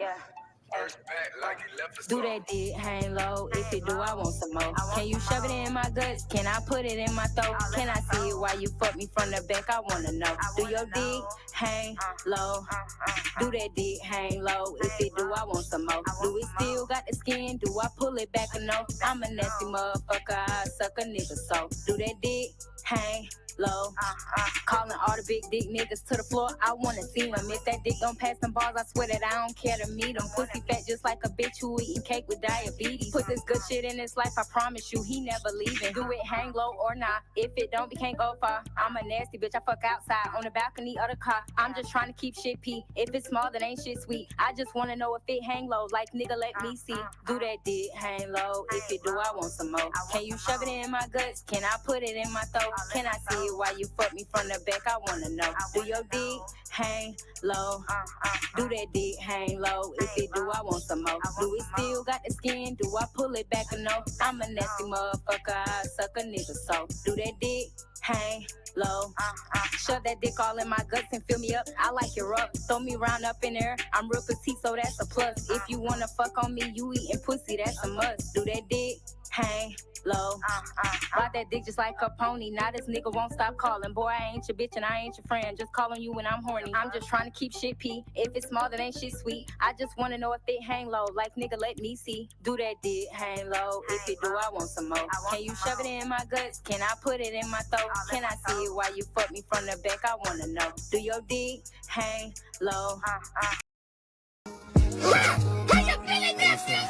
Yeah. Do that dick, hang low. If it do, I want some more. Can you shove it in my guts? Can I put it in my throat? Can I see it while you fuck me from the back? I wanna know. Do your dick hang low? Do that dick hang low? If it do, I want some more. Do it still got the skin? Do I pull it back or no? I'm a nasty motherfucker. I suck a nigga so. Do that dick hang low? Calling all the big dick niggas to the floor. I wanna see them. If that dick don't pass them balls, I swear that I don't care to meet them. Pussy fat just like a bitch who eating cake with diabetes. Put this good shit in his life, I promise you, he never leaving. Do it hang low or not. If it don't, we can't go far. I'm a nasty bitch, I fuck outside on the balcony of the car. I'm just trying to keep shit pee. If it's small, then ain't shit sweet. I just wanna know if it hang low, like nigga, let me see. Do that dick hang low? If it do, I want some more. Can you shove it in my guts? Can I put it in my throat? Can I see it while you fuck me from the back? I wanna know. Do your dick hang low? Do that dick hang low? If it do, I want some more. Do it still got the skin? Do I pull it back or no? I'm a nasty motherfucker. I suck a nigga so. Do that dick hang low? Shove that dick all in my guts and fill me up. I like it rough. Throw me round up in there. I'm real petite, so that's a plus. If you wanna fuck on me, you eating pussy, that's a must. Do that dick hang low? Ride that dick just like a pony. Now this nigga won't stop calling. Boy, I ain't your bitch and I ain't your friend. Just calling you when I'm horny. I'm just trying to keep shit pee. If it's small, then ain't shit sweet. I just wanna know if it hang low. Like nigga, let me see. Do that dick hang low? If it do, I want some more. Can you shove it in my guts? Can I put it in my throat? Can I see it while you fuck me from the back? I wanna know. Do your dick hang low? How you feeling, nephew?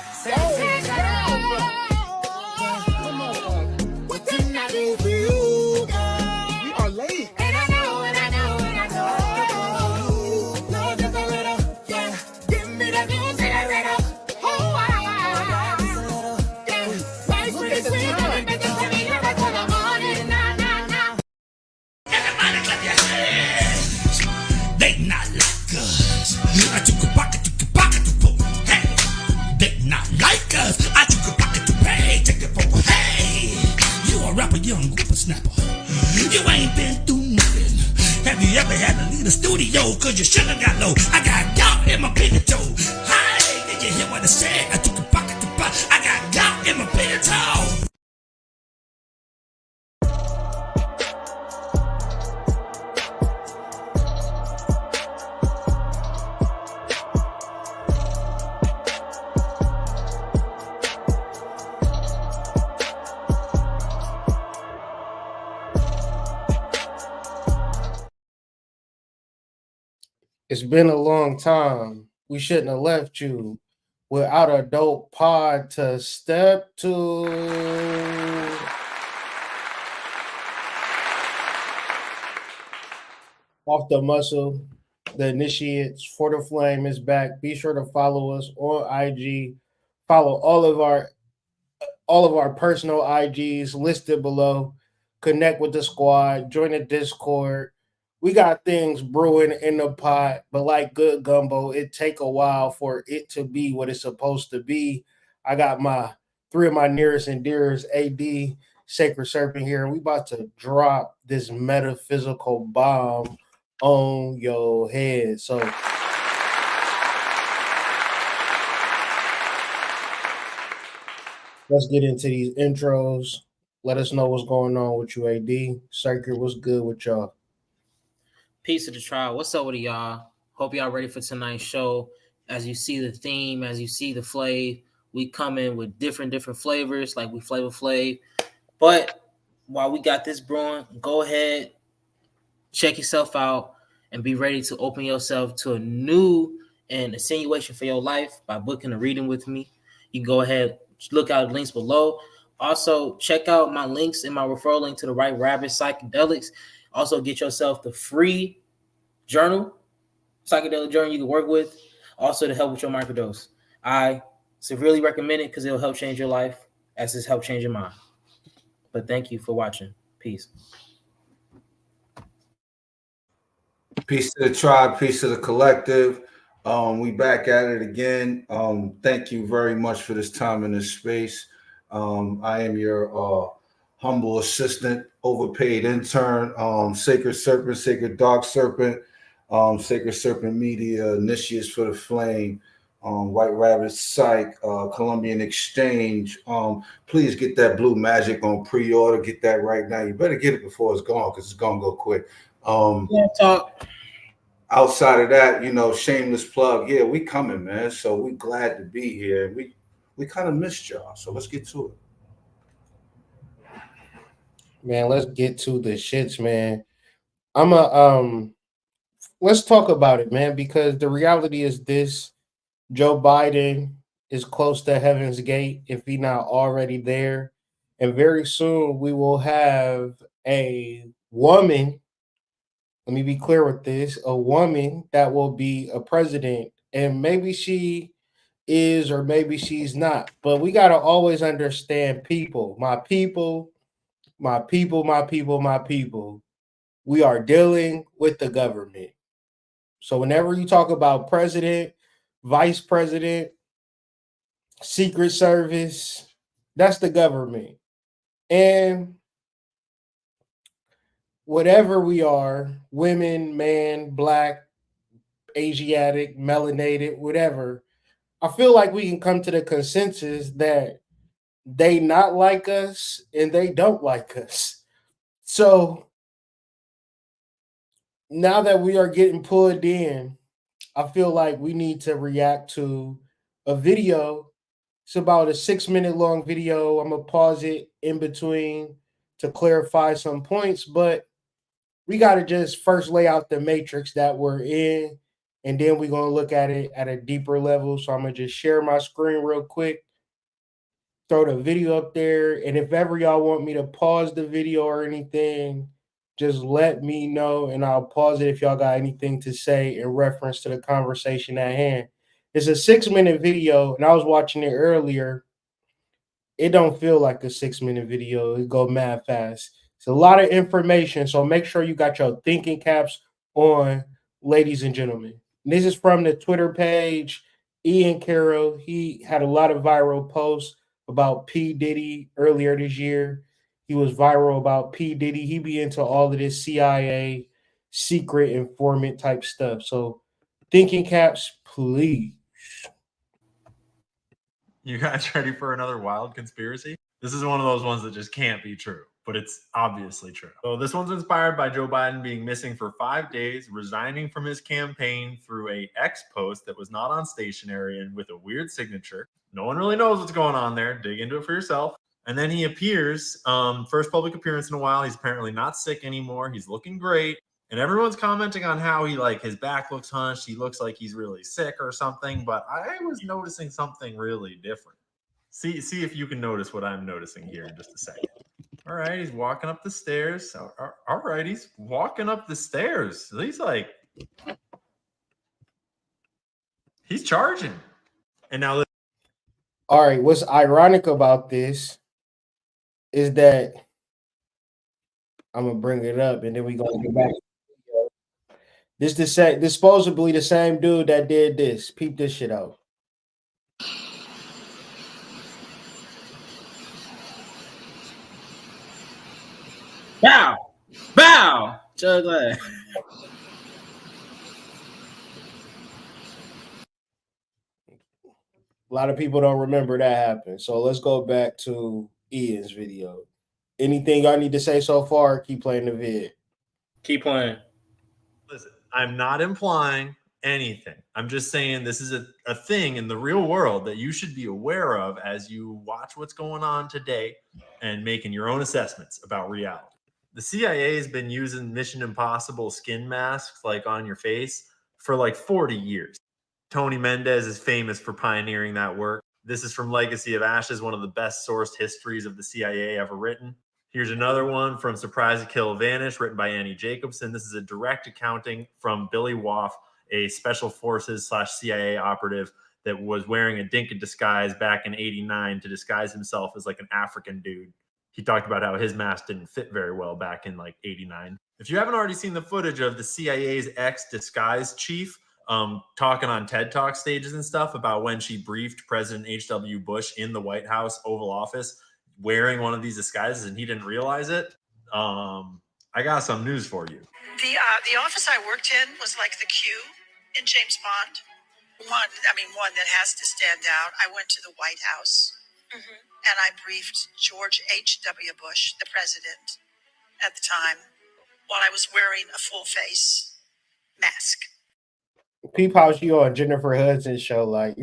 What can I do for you, girl? We are late. And I know, and I know, and I know. Love just a little, yeah. Give me that news and I read up. Oh, yeah. Life's pretty sweet, and it doesn't tell me you're right for the morning. Nah. Everybody clap your hands. They not like us. I took a pocket to hey. They not like us. I took a pocket to pay. Take it for hey. You a rapper, young whippersnapper. You ain't been through nothing. Have you ever had to leave the studio? Cause you shoulda got low. I got gout in my pinky toe. Hey, did you hear what I said? I took a pocket to buy. I got gout in my pinky toe. It's been a long time. We shouldn't have left you without a dope pod to step to. Off the muscle, the initiates for the flame is back. Be sure to follow us on IG. Follow all of our personal IGs listed below. Connect with the squad. Join the Discord. We got things brewing in the pot, but like good gumbo, it take a while for it to be what it's supposed to be. I got my three of my nearest and dearest AD Sacred Serpent here, and we about to drop this metaphysical bomb on your head. So let's get into these intros. Let us know what's going on with you, AD. Circuit, what's good with y'all? Peace to the trial. What's up with y'all? Hope y'all ready for tonight's show. As you see the theme, as you see the flav, we come in with different flavors, like we Flavor Flav. But while we got this brewing, go ahead, check yourself out, and be ready to open yourself to a new and insinuation for your life by booking a reading with me. You can go ahead, look out the links below. Also, check out my links in my referral link to the Right Rabbit Psychedelics. Also, get yourself the free journal, psychedelic journal you can work with, also to help with your microdose. I severely recommend it because it'll help change your life as it's helped change your mind. But thank you for watching. Peace. Peace to the tribe, peace to the collective. We back at it again. Thank you very much for this time and this space. I am your humble assistant, overpaid intern, Sacred Serpent, Sacred Dark Serpent. Sacred Serpent Media, Initiates for the Flame, White Rabbit Psych, Colombian Exchange. Please get that Blue Magic on pre-order. Get that right now. You better get it before it's gone because it's gonna go quick. Talk. Outside of that, shameless plug. Yeah, we coming, man. So we glad to be here. We kind of missed y'all. So let's get to it. Man, let's get to the shits, man. Let's talk about it, man, because the reality is this: Joe Biden is close to heaven's gate if he's not already there. And very soon we will have a woman. Let me be clear with this: a woman that will be a president. And maybe she is, or maybe she's not. But we got to always understand people, my people, my people, my people, my people. We are dealing with the government. So whenever you talk about president, vice president, secret service, that's the government. And whatever we are, women, man, black, Asiatic, melanated, whatever, I feel like we can come to the consensus that they not like us and they don't like us. So now that we are getting pulled in, I feel like we need to react to a video. It's about a 6-minute long video. I'm gonna pause it in between to clarify some points, but we got to just first lay out the matrix that we're in, and then we're gonna look at it at a deeper level. So I'm gonna just share my screen real quick, throw the video up there, and if ever y'all want me to pause the video or anything, just let me know and I'll pause it if y'all got anything to say in reference to the conversation at hand. It's a 6-minute video, and I was watching it earlier. It don't feel like a 6-minute video. It go mad fast. It's a lot of information, so make sure you got your thinking caps on, ladies and gentlemen. And this is from the Twitter page. Ian Carroll, he had a lot of viral posts about P. Diddy earlier this year. He was viral about P. Diddy. He be into all of this CIA secret informant type stuff. So thinking caps, please. You guys ready for another wild conspiracy? This is one of those ones that just can't be true, but it's obviously true. So this one's inspired by Joe Biden being missing for 5 days, resigning from his campaign through a X post that was not on stationery and with a weird signature. No one really knows what's going on there. Dig into it for yourself. And then he appears, first public appearance in a while. He's apparently not sick anymore. He's looking great. And everyone's commenting on how his back looks hunched. He looks like he's really sick or something. But I was noticing something really different. See if you can notice what I'm noticing here in just a second. All right, he's walking up the stairs. All right, he's walking up the stairs. He's charging. And now, all right, what's ironic about this is that I'm gonna bring it up, and then we're gonna get back. This supposedly the same dude that did this. Peep this shit out. Bow. Bow. Juggler. A lot of people don't remember that happened. So let's go back to Ian's video. Anything y'all need to say so far? Keep playing the vid. Keep playing. Listen, I'm not implying anything. I'm just saying this is a thing in the real world that you should be aware of as you watch what's going on today and making your own assessments about reality. The CIA has been using Mission Impossible skin masks on your face for 40 years. Tony Mendez is famous for pioneering that work. This is from Legacy of Ashes, one of the best sourced histories of the CIA ever written. Here's another one from Surprise to Kill Vanish, written by Annie Jacobson. This is a direct accounting from Billy Waff, a special forces / CIA operative that was wearing a Dinka disguise back in '89 to disguise himself as an African dude. He talked about how his mask didn't fit very well back in '89. If you haven't already seen the footage of the CIA's ex-disguise chief talking on TED Talk stages and stuff about when she briefed President H.W. Bush in the White House Oval Office wearing one of these disguises and he didn't realize it, I got some news for you. The office I worked in was like the Q in James Bond. One that has to stand out. I went to the White House and I briefed George H.W. Bush, the president at the time, while I was wearing a full face mask. Peep how she on Jennifer Hudson's show. Like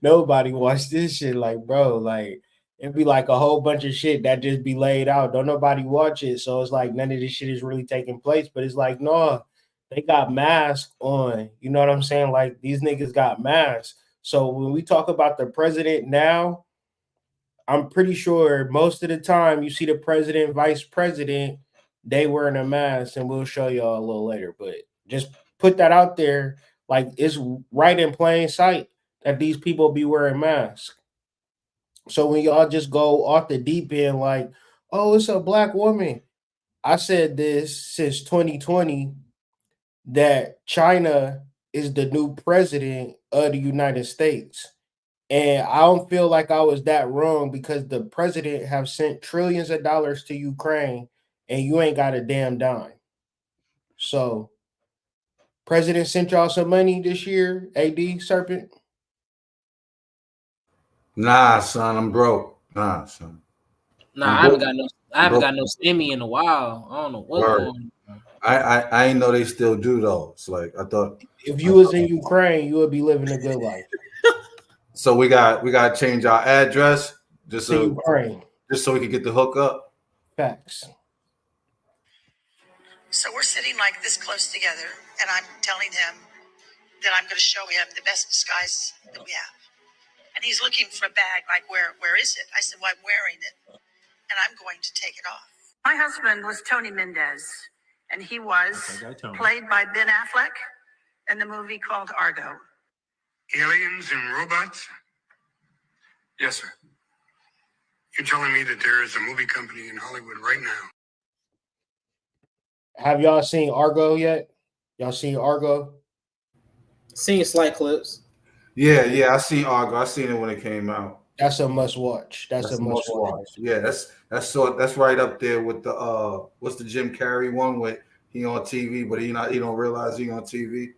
nobody watched this shit. Like, bro, like it'd be like a whole bunch of shit that just be laid out. Don't nobody watch it. So it's like none of this shit is really taking place. But it's like, no, they got masks on. You know what I'm saying? Like these niggas got masks. So when we talk about the president now, I'm pretty sure most of the time you see the president, vice president, they wearing a mask, and we'll show y'all a little later. But just put that out there, like it's right in plain sight that these people be wearing masks. So when y'all just go off the deep end, like, oh, it's a black woman. I said this since 2020 that China is the new president of the United States. And I don't feel like I was that wrong because the president have sent trillions of dollars to Ukraine and you ain't got a damn dime. So president sent y'all some money this year, AD Serpent? Nah, son, I'm broke. Nah, son. Nah, I haven't got no stimmy in a while. I don't know what's Word. going on. I ain't know they still do though. It's like I thought If you was in Ukraine, you would be living a good life. so we got to change our address just To so Ukraine. just so we could get the hook up. Facts. So we're sitting like this close together, and I'm telling him that I'm going to show him the best disguise that we have. And he's looking for a bag, like, where is it? I said, well, I'm wearing it, and I'm going to take it off. My husband was Tony Mendez, and he was Okay, Tony. played by Ben Affleck in the movie called Argo. Aliens and robots? Yes, sir. You're telling me that there is a movie company in Hollywood right now? Have y'all seen Argo yet? Y'all seen Argo? Seen slight clips. Yeah, I seen Argo. I seen it when it came out. That's a must watch. That's a must watch. Yeah, that's right up there with the what's the Jim Carrey one with he on TV, but he don't realize he on TV.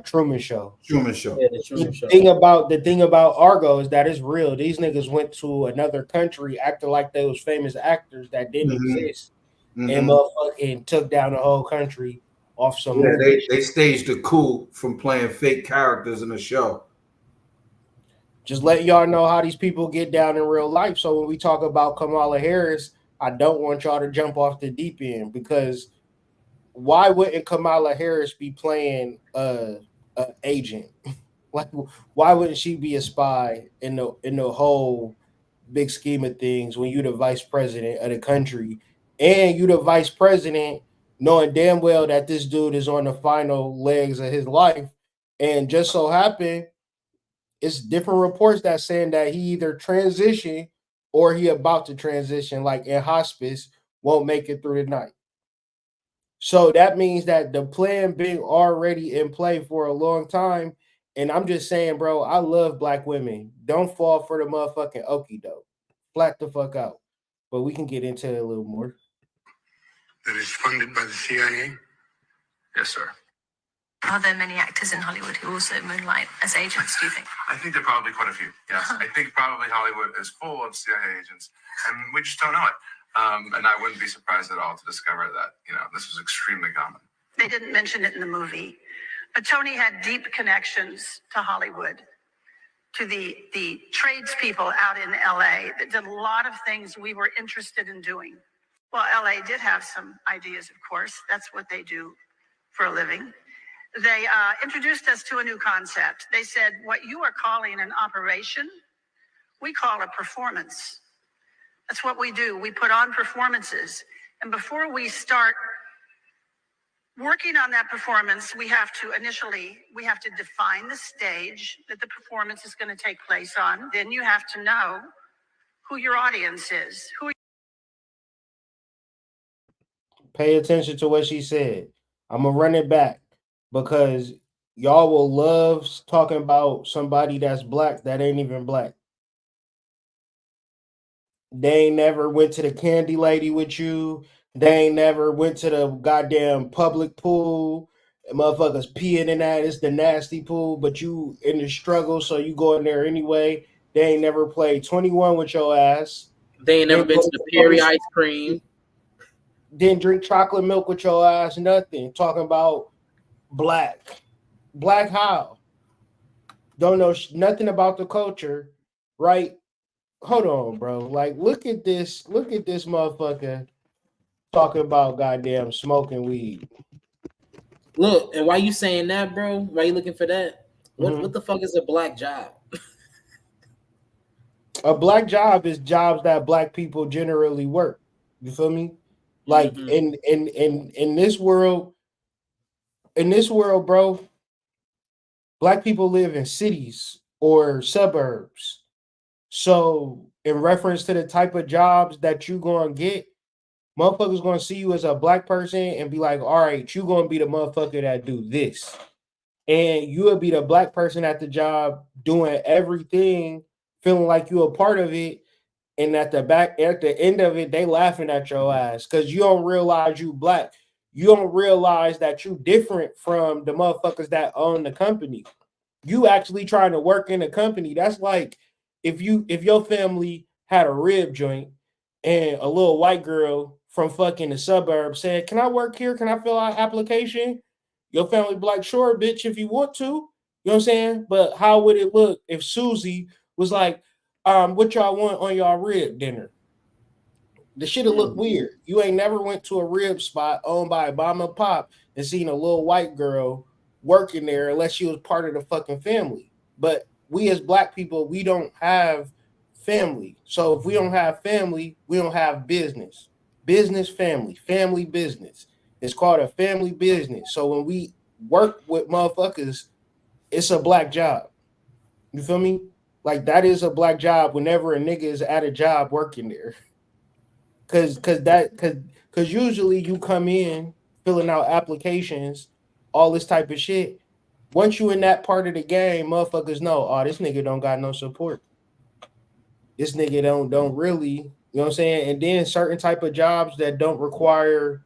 Truman Show. Truman Show. Yeah, the Truman Show. The thing about Argo is that it's real. These niggas went to another country acting like they was famous actors that didn't exist, and motherfucking took down the whole country off some. Yeah, they staged a coup from playing fake characters in the show. Just letting y'all know how these people get down in real life. So when we talk about Kamala Harris, I don't want y'all to jump off the deep end because why wouldn't Kamala Harris be playing a agent? Like, why wouldn't she be a spy in the whole big scheme of things when you're the vice president of the country and you the vice president knowing damn well that this dude is on the final legs of his life, and just so happened it's different reports that saying that he either transitioned or he about to transition, like in hospice, won't make it through the night. So that means that the plan been already in play for a long time. And I'm just saying, bro, I love black women. Don't fall for the motherfucking okie doke. Flat the fuck out. But we can get into it a little more. That is funded by the CIA? Yes, sir. Are there many actors in Hollywood who also moonlight as agents, do you think? I think there are probably quite a few, yes. I think probably Hollywood is full of CIA agents, and we just don't know it. And I wouldn't be surprised at all to discover that, this was extremely common. They didn't mention it in the movie, but Tony had deep connections to Hollywood, to the tradespeople out in LA that did a lot of things we were interested in doing. Well, LA did have some ideas, of course. That's what they do for a living. They introduced us to a new concept. They said, what you are calling an operation, we call a performance. That's what we do. We put on performances. And before we start working on that performance, we have to define the stage that the performance is going to take place on. Then you have to know who your audience is. Pay attention to what she said. I'm going to run it back because y'all will love talking about somebody that's black that ain't even black. They ain't never went to the candy lady with you. They ain't never went to the goddamn public pool. And motherfuckers peeing in that. It's the nasty pool, but you in the struggle, so you go in there anyway. They ain't never played 21 with your ass. They ain't never been to the Perry ice cream. Didn't drink chocolate milk with your ass, nothing. Talking about black. Black how? Don't know nothing about the culture, right? Hold on, bro. Like, look at this motherfucker talking about goddamn smoking weed. Look, and why you saying that, bro? Why you looking for that? What the fuck is a black job? A black job is jobs that black people generally work. You feel me? Like in this world, bro, black people live in cities or suburbs. So in reference to the type of jobs that you gonna get, motherfuckers gonna see you as a black person and be like, all right, you gonna be the motherfucker that do this. And you will be the black person at the job doing everything, feeling like you're a part of it. And at the end of it, they laughing at your ass because you don't realize you black. You don't realize that you different from the motherfuckers that own the company. You actually trying to work in the company. That's like if your family had a rib joint and a little white girl from fucking the suburbs said, "Can I work here? Can I fill out application?" Your family be like, "Sure, bitch, if you want to." You know what I'm saying? But how would it look if Susie was like, what y'all want on y'all rib dinner? The shit'll look weird. You ain't never went to a rib spot owned by a mom and pop and seen a little white girl working there unless she was part of the fucking family. But we as black people, we don't have family. So if we don't have family, we don't have business. Business, family, family, business. It's called a family business. So when we work with motherfuckers, it's a black job. You feel me? Like that is a black job whenever a nigga is at a job working there. Cause usually you come in filling out applications, all this type of shit. Once you in that part of the game, motherfuckers know, oh, this nigga don't got no support. This nigga don't really, you know what I'm saying? And then certain type of jobs that don't require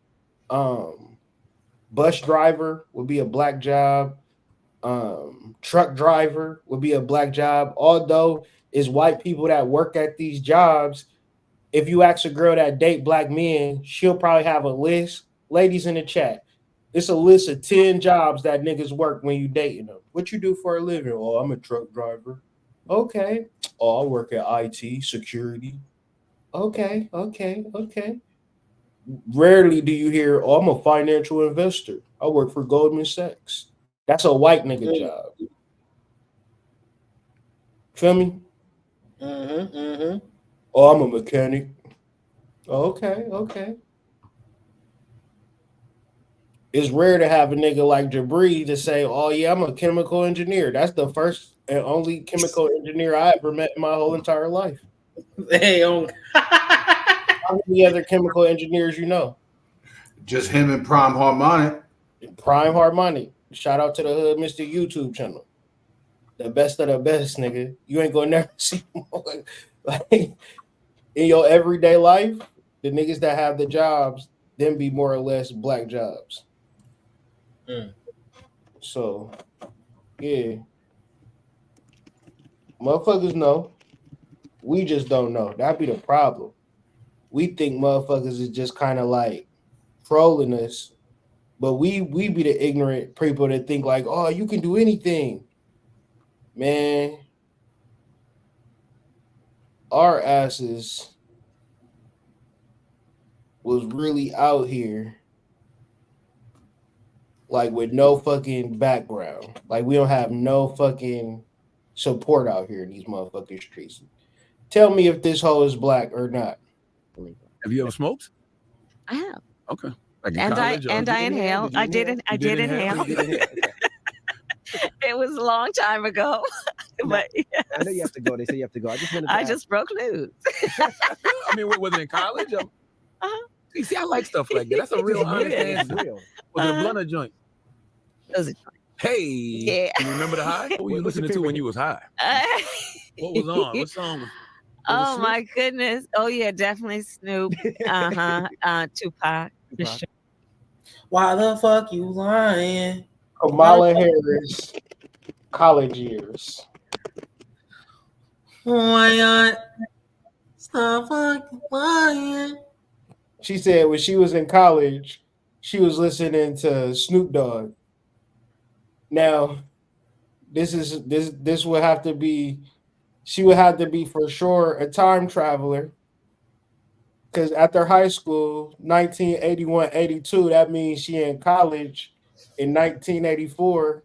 bus driver would be a black job. Truck driver would be a black job. Although it's white people that work at these jobs. If you ask a girl that date black men, she'll probably have a list. Ladies in the chat, it's a list of 10 jobs that niggas work when you dating them. What you do for a living? Oh, I'm a truck driver. Okay. Oh, I work at IT, security. Okay. Rarely do you hear, oh, I'm a financial investor. I work for Goldman Sachs. That's a white nigga job. Feel me? Oh, I'm a mechanic. Okay. It's rare to have a nigga like Jabri to say, oh yeah, I'm a chemical engineer. That's the first and only chemical engineer I ever met in my whole entire life. Hey, how many other chemical engineers you know? Just him and Prime Harmonic. Prime Harmonic. Shout out to the Hood Mr. YouTube channel. The best of the best, nigga. You ain't gonna never see like in your everyday life, the niggas that have the jobs, them be more or less black jobs. So, yeah. Motherfuckers know. We just don't know. That'd be the problem. We think motherfuckers is just kind of like trolling us, but we be the ignorant people that think like, oh, you can do anything. Man, our asses was really out here like with no fucking background. Like we don't have no fucking support out here in these motherfucking streets. Tell me if this hoe is black or not. Have you ever smoked? I have. Okay. Like I inhale. I did inhale. It was a long time ago. But yes. I know you have to go. They say you have to go. I just broke news. I mean, was it in college? See, I like stuff like that. That's a real honest answer. Was it a blunt or joint? It was a joint. Hey, yeah. You remember the high? What were you listening to when you was high? What was on? What song was? Oh my goodness. Oh yeah, definitely Snoop. Tupac. For Tupac. sure. Why the fuck you lying? Kamala Harris, college years. Why not? Stop fucking lying. She said when she was in college, she was listening to Snoop Dogg. Now, this would have to be, she would have to be for sure a time traveler. Because after high school, 1981-82, that means she in college in 1984,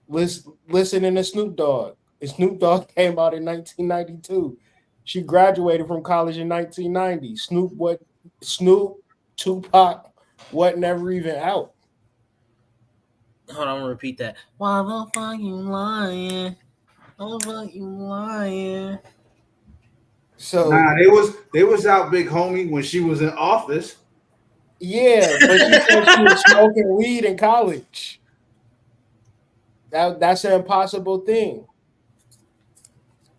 listening to Snoop Dogg. And Snoop Dogg came out in 1992. She graduated from college in 1990. Snoop, Tupac wasn't never even out. Hold on, I'm gonna repeat that. Why the fuck you lying? Why the fuck you lying? So Nah, they was out, big homie, when she was in office. yeah, but she said she was smoking weed in college. That's an impossible thing,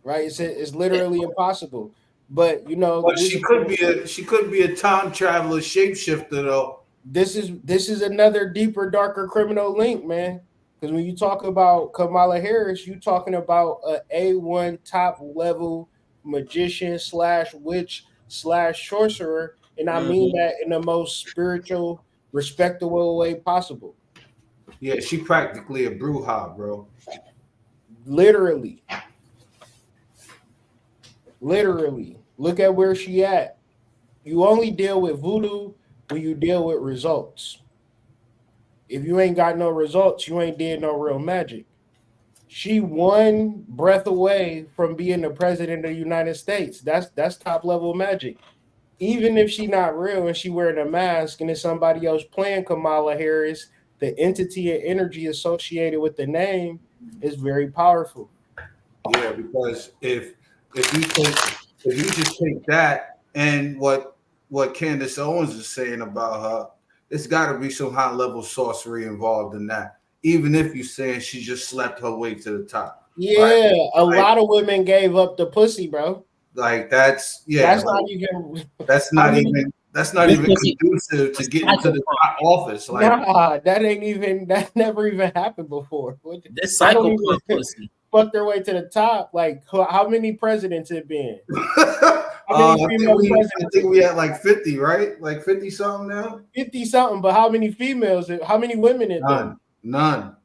right? It's literally impossible. But you know, But she could be a time traveler shapeshifter though. This is another deeper, darker criminal link, man. Because when you talk about Kamala Harris, you talking about a A1 top level magician / witch / sorcerer, and I mean that in the most spiritual, respectable way possible. Yeah, she practically a bruja, bro. Literally. Look at where she at. You only deal with voodoo when you deal with results. If you ain't got no results, you ain't did no real magic. She one breath away from being the president of the United States. That's top level magic. Even if she not real and she wearing a mask and it's somebody else playing Kamala Harris, the entity and energy associated with the name is very powerful. Yeah, because if you just take that and what Candace Owens is saying about her, it's got to be some high level sorcery involved in that. Even if you're saying she just slept her way to the top. Yeah, right? a lot of women gave up the pussy, bro. Like that's That's not even conducive to getting to the top office. Like that never even happened before. This cycle pussy fucked their way to the top. Like how many presidents have been? I think we had like 50, right? Like 50 something now. 50 something, but how many females? How many women? None.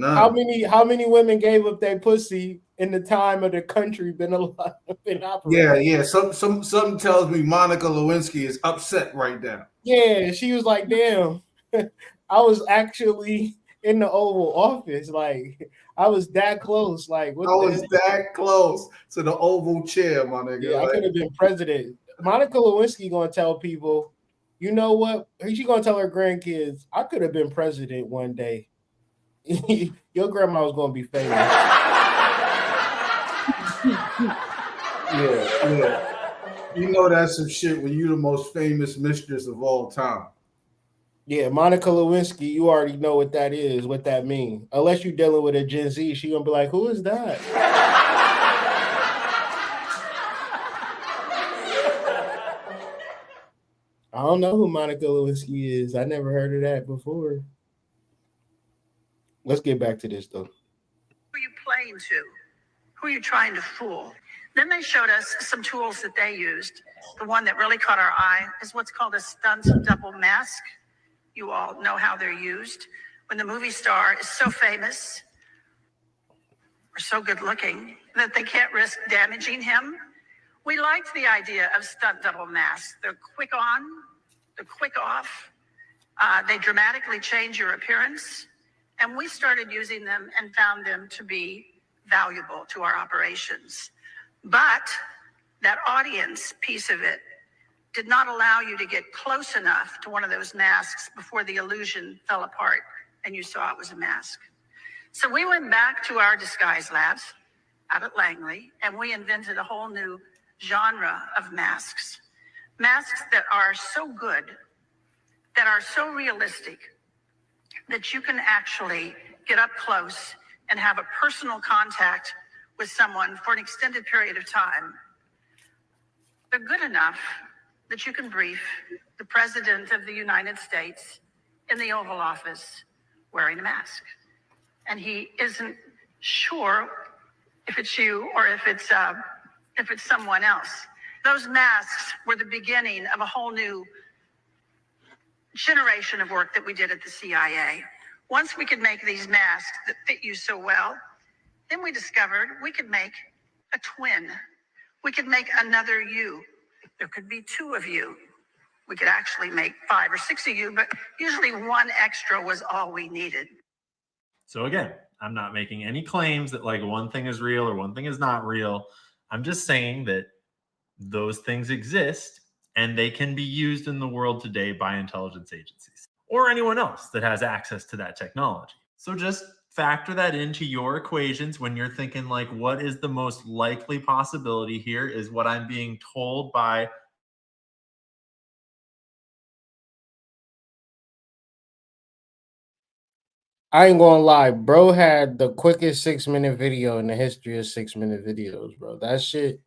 How many women gave up their pussy in the time of the country been operating? Yeah. Something tells me Monica Lewinsky is upset right now. Yeah, she was like, "Damn, I was actually in the Oval Office. Like, I was that close. Like, I was that close to the Oval chair, my nigga. Yeah, I could have been president." Monica Lewinsky gonna tell people, you know what? She gonna tell her grandkids, "I could have been president one day." Your grandma was gonna be famous. Yeah. You know that's some shit when you the most famous mistress of all time. Yeah, Monica Lewinsky, you already know what that is, what that means. Unless you're dealing with a Gen Z, she gonna be like, "Who is that?" I don't know who Monica Lewinsky is. I never heard of that before. Let's get back to this though. Who are you playing to? Who are you trying to fool? Then they showed us some tools that they used. The one that really caught our eye is what's called a stunt double mask. You all know how they're used. When the movie star is so famous or so good looking that they can't risk damaging him, we liked the idea of stunt double masks. They're quick on, they're quick off. They dramatically change your appearance. And we started using them and found them to be valuable to our operations. But that audience piece of it did not allow you to get close enough to one of those masks before the illusion fell apart and you saw it was a mask. So we went back to our disguise labs out at Langley and we invented a whole new genre of masks. Masks that are so good, that are so realistic, that you can actually get up close and have a personal contact with someone for an extended period of time They're good enough that you can brief the President of the United States in the Oval Office wearing a mask. And he isn't sure if it's you or if it's someone else. Those masks were the beginning of a whole new generation of work that we did at the CIA. Once we could make these masks that fit you so well, then we discovered we could make a twin. We could make another you. There could be two of you. We could actually make 5 or 6 of you, but usually one extra was all we needed. So again, I'm not making any claims that like one thing is real or one thing is not real. I'm just saying that those things exist and they can be used in the world today by intelligence agencies or anyone else that has access to that technology. So just factor that into your equations when you're thinking like, what is the most likely possibility here? Is what I'm being told by I ain't gonna lie, bro had the quickest 6-minute video in the history of 6-minute videos, bro. That shit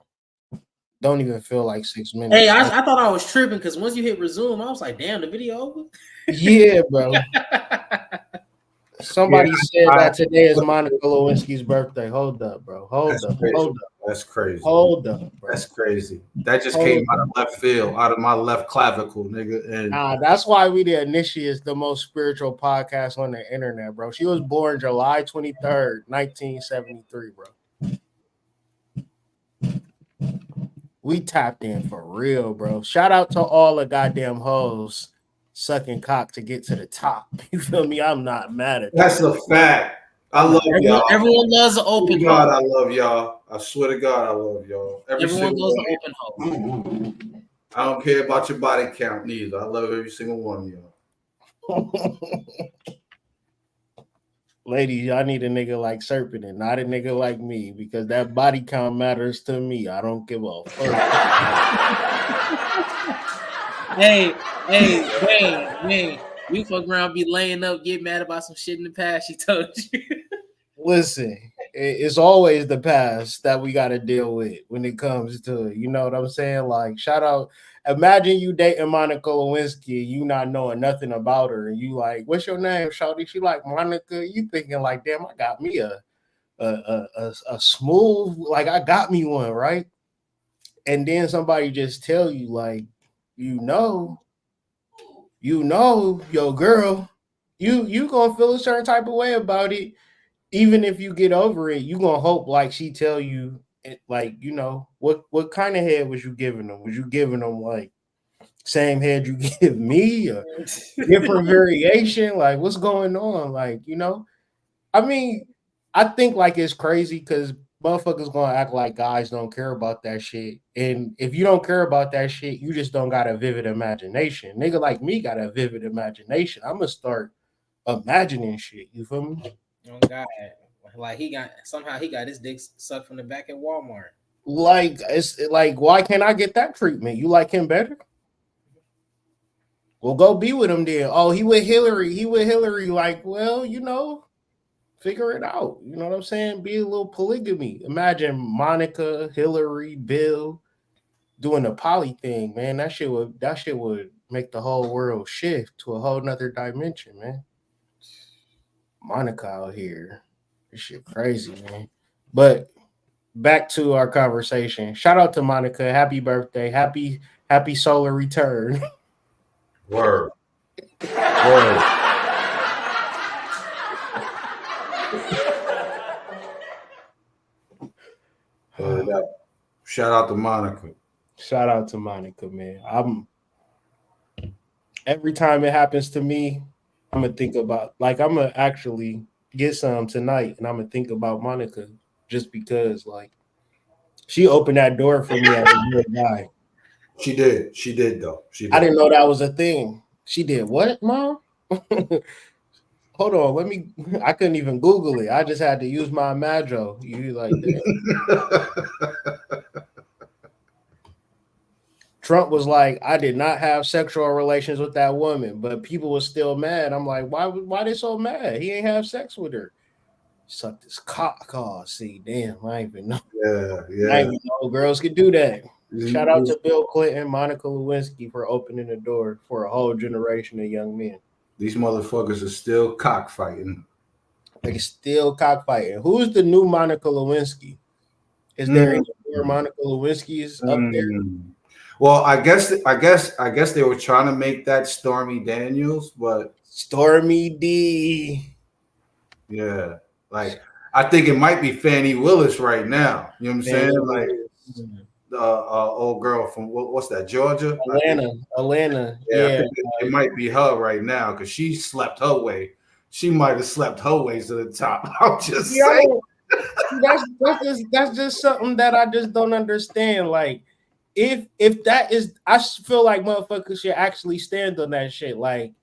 don't even feel like 6 minutes. Hey, I thought I was tripping because once you hit resume, I was like, damn, the video over? Yeah, bro. Somebody said that today is Monica Lewinsky's birthday. Hold up, bro. Hold up. That's crazy. Hold up, bro. That's crazy. That just came out of left field, out of my left clavicle, nigga. And that's why we the Initiates, the most spiritual podcast on the internet, bro. She was born July 23rd, 1973, bro. We tapped in for real, bro. Shout out to all the goddamn hoes sucking cock to get to the top. You feel me? I'm not mad at that. That's a fact. I love y'all. Everyone loves an open hole. God, I love y'all. I swear to God, I love y'all. Everyone loves an open hole. I don't care about your body count neither. I love every single one of y'all. Ladies, y'all need a nigga like Serpent and not a nigga like me because that body count matters to me. I don't give a fuck. Hey, you fuck around, be laying up, get mad about some shit in the past she told you. Listen, it's always the past that we got to deal with when it comes to, you know what I'm saying? Like, shout out. Imagine you dating Monica Lewinsky, you not knowing nothing about her, and you like, what's your name, shawty? She like Monica. You thinking like, damn, I got me a smooth, like I got me one, right? And then somebody just tell you like, you know, yo girl, you gonna feel a certain type of way about it. Even if you get over it, you gonna hope like she tell you, like, you know, what kind of head was you giving them? Was you giving them like same head you give me, or different variation? Like, what's going on? Like, you know, I mean, I think like it's crazy because motherfuckers gonna act like guys don't care about that shit. And if you don't care about that shit, you just don't got a vivid imagination. Nigga like me got a vivid imagination. I'm gonna start imagining shit. You feel me? Oh God. Like he got his dick sucked from the back at Walmart. Like, it's like, why can't I get that treatment? You like him better? Well, go be with him then. Oh, he with Hillary. Like, well, you know, figure it out. You know what I'm saying? Be a little polygamy. Imagine Monica, Hillary, Bill doing the poly thing, man. That shit would make the whole world shift to a whole nother dimension, man. Monica out here. This shit crazy, man. But back to our conversation. Shout out to Monica. Happy birthday. Happy solar return. Word. Shout out to Monica. Shout out to Monica, man. Every time it happens to me, I'm gonna think about, like, I'm gonna actually get some tonight, and I'm gonna think about Monica just because, like, she opened that door for me as a good guy. She did though. I didn't know that was a thing. She did what, Mom? Hold on, I couldn't even Google it. I just had to use my Imagio. You like that? Trump was like, I did not have sexual relations with that woman, but people were still mad. I'm like, why they so mad? He ain't have sex with her. Sucked his cock. Oh, see, damn, I ain't even know. Yeah. I ain't even know girls could do that. Shout out to Bill Clinton, Monica Lewinsky for opening the door for a whole generation of young men. These motherfuckers are still cockfighting. They still cockfighting. Who's the new Monica Lewinsky? Is there any more Monica Lewinsky's up there? Well, I guess they were trying to make that Stormy Daniels, but Stormy D. Yeah, like I think it might be Fannie Willis right now. You know what I'm saying? Like the old girl from what's that, Georgia? Atlanta. Yeah, it might be her right now because she slept her way. She might have slept her way to the top. I'm just saying. That's just something that I just don't understand. Like, if that is, I feel like motherfuckers should actually stand on that shit. Like,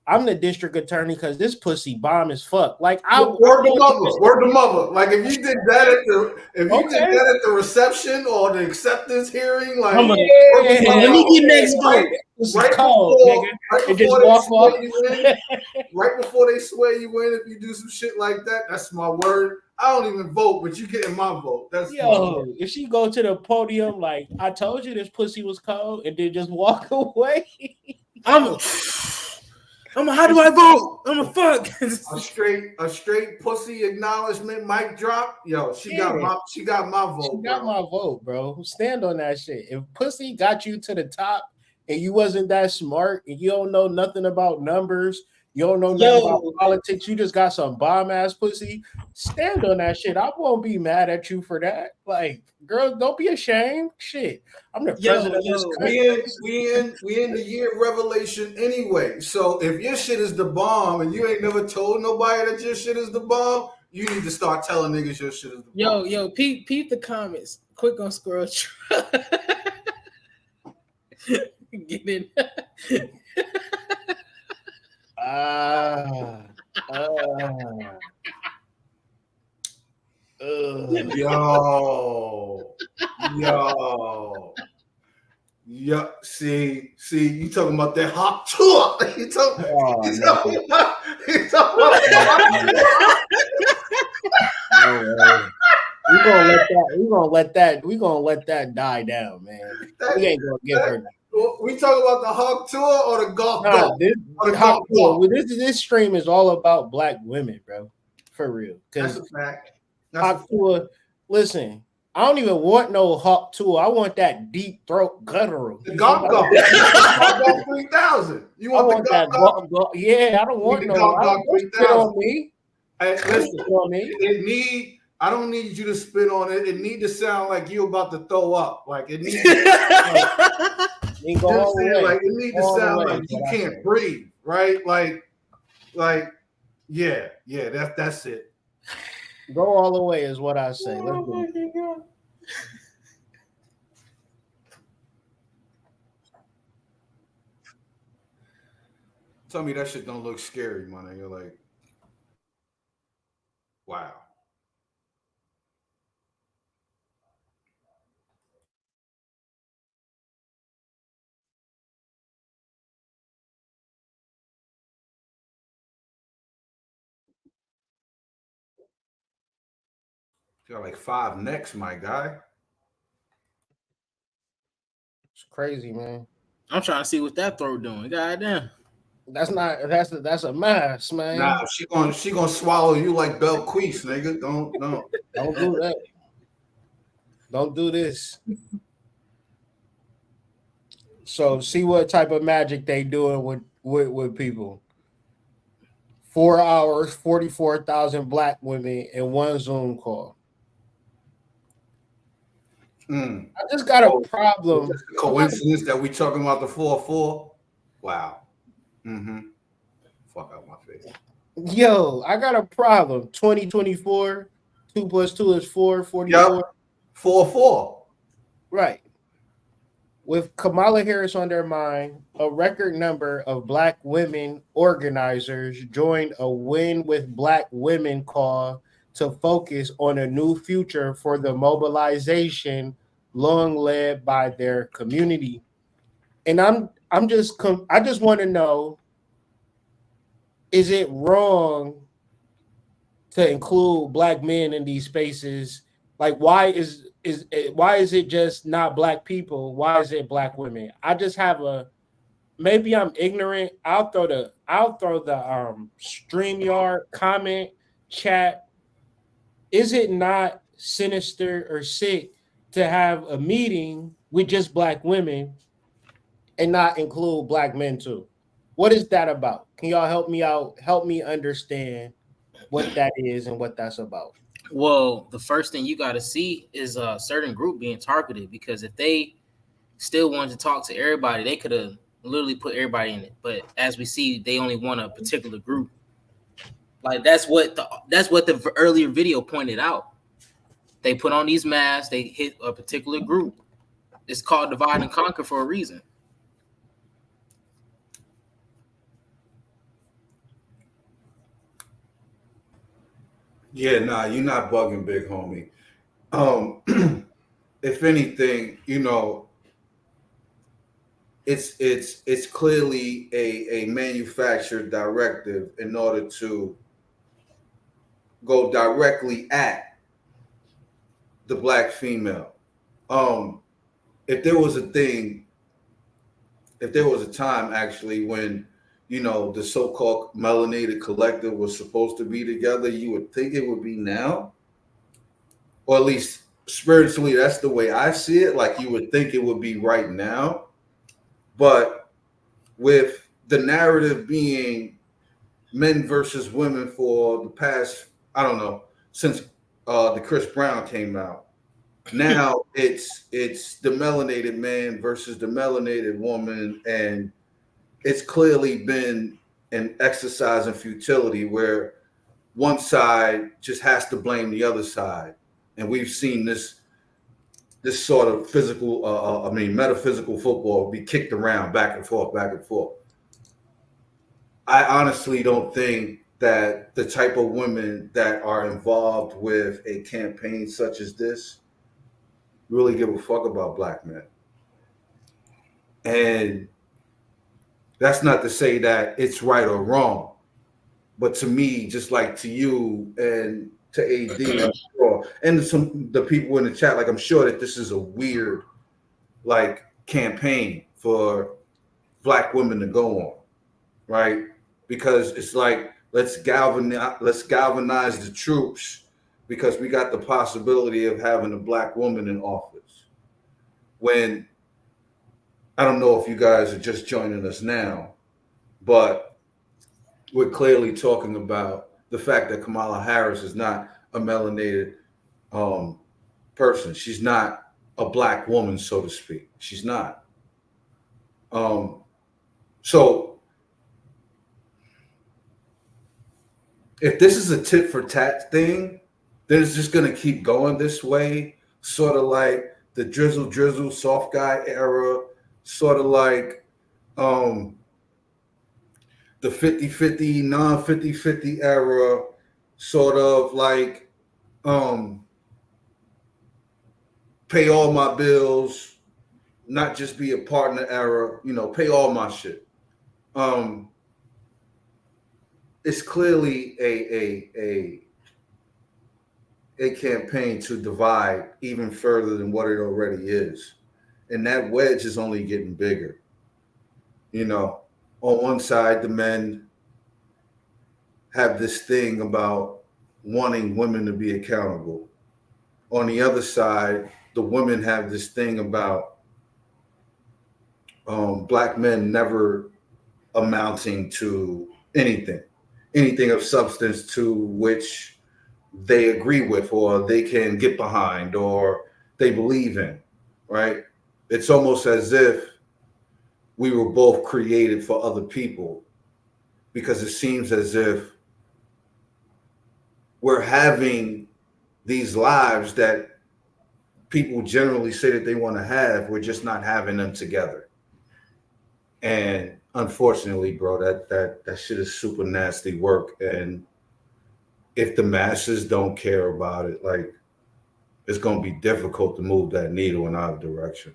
I'm the district attorney because this pussy bomb as fuck. Like, word the mother. Like, if you did that did that at the reception or the acceptance hearing, like, let me get next vote. Right before they swear you in, if you do some shit like that, that's my word. I don't even vote, but you getting my vote. That's if she go to the podium like, I told you this pussy was cold, and then just walk away. How do I vote? I'm a fuck. a straight pussy acknowledgement, mic drop. Yo, she got my vote. She got my vote, bro. Stand on that shit. If pussy got you to the top and you wasn't that smart and you don't know nothing about numbers, you don't know nothing about politics, you just got some bomb ass pussy, stand on that shit. I won't be mad at you for that. Like, girl, don't be ashamed. Shit. I'm the president of this country. We in the year of revelation anyway. So if your shit is the bomb and you ain't never told nobody that your shit is the bomb, you need to start telling niggas your shit is the bomb. Yo, peep the comments. Quick on scroll. Get in. Yo, see, you talking about that hot tour? You talking about we gonna let that die down, man. We ain't gonna give her. We talking about the hog tour or the golf? This stream is all about black women, bro. For real. That's a fact. Hawk tour. Listen, I don't even want no hawk tour. I want that deep throat guttural. The golf 3000. You want the golf? Yeah, I don't want no golf 3000 on me. Hey, listen, I don't need you to spit on it. It need to sound like you about to throw up. Like it needs. It need to sound like you can't breathe, right? Like, yeah, that's it. Go all the way is what I say. Let's go. Tell me that shit don't look scary, man. You're like, wow. Got like 5 necks, my guy. It's crazy, man. I'm trying to see what that throat doing. Goddamn. That's a mess, man. Nah, she gonna swallow you like Belquise, nigga. Don't do that. Don't do this. So see what type of magic they doing with people. 4 hours, 44,000 black women in one Zoom call. I just got a problem. Just a coincidence that we talking about the 4-4. Wow. Fuck out my face. Yo, I got a problem. 2024, 2 + 2 is 4, 44. Yep. 4-4. Right. With Kamala Harris on their mind, a record number of black women organizers joined a Win with Black Women call to focus on a new future for the mobilization long led by their community. And I just want to know, is it wrong to include black men in these spaces? Like, why is it just not black people? Why is it black women? I just have maybe I'm ignorant. I'll throw the StreamYard comment chat. Is it not sinister or sick to have a meeting with just black women and not include black men too? What is that about? Can y'all help me out? Help me understand what that is and what that's about. Well, the first thing you got to see is a certain group being targeted, because if they still wanted to talk to everybody, they could have literally put everybody in it. But as we see, they only want a particular group. Like that's what the earlier video pointed out. They put on these masks, they hit a particular group. It's called divide and conquer for a reason. Yeah, nah, you're not bugging, big homie. If anything, you know, it's clearly a manufactured directive in order to go directly at the black female. If there was a time actually when, you know, the so-called melanated collective was supposed to be together, you would think it would be now, or at least spiritually, that's the way I see it. Like you would think it would be right now, but with the narrative being men versus women for the past, I don't know, since the Chris Brown came out, now it's the melanated man versus the melanated woman, and it's clearly been an exercise in futility where one side just has to blame the other side. And we've seen this sort of metaphysical football be kicked around back and forth, back and forth. I honestly don't think that the type of women that are involved with a campaign such as this really give a fuck about black men. And that's not to say that it's right or wrong, but to me, just like to you and to AD, I'm sure, and the people in the chat, like I'm sure that this is a weird, like, campaign for black women to go on, right? Because it's like let's galvanize the troops, because we got the possibility of having a black woman in office. When I don't know if you guys are just joining us now, but we're clearly talking about the fact that Kamala Harris is not a melanated person. She's not a black woman, so to speak. She's not. So if this is a tit for tat thing, then it's just going to keep going this way, sort of like the drizzle soft guy era, sort of like the 50-50, non-50-50 era, sort of like pay all my bills, not just be a partner era, you know, pay all my shit. It's clearly a campaign to divide even further than what it already is. And that wedge is only getting bigger. You know, on one side, the men have this thing about wanting women to be accountable. On the other side, the women have this thing about black men never amounting to anything of substance to which they agree with or they can get behind or they believe in, right? It's almost as if we were both created for other people, because it seems as if we're having these lives that people generally say that they want to have. We're just not having them together. And unfortunately, bro, that shit is super nasty work. And if the masses don't care about it, like, it's going to be difficult to move that needle in our direction.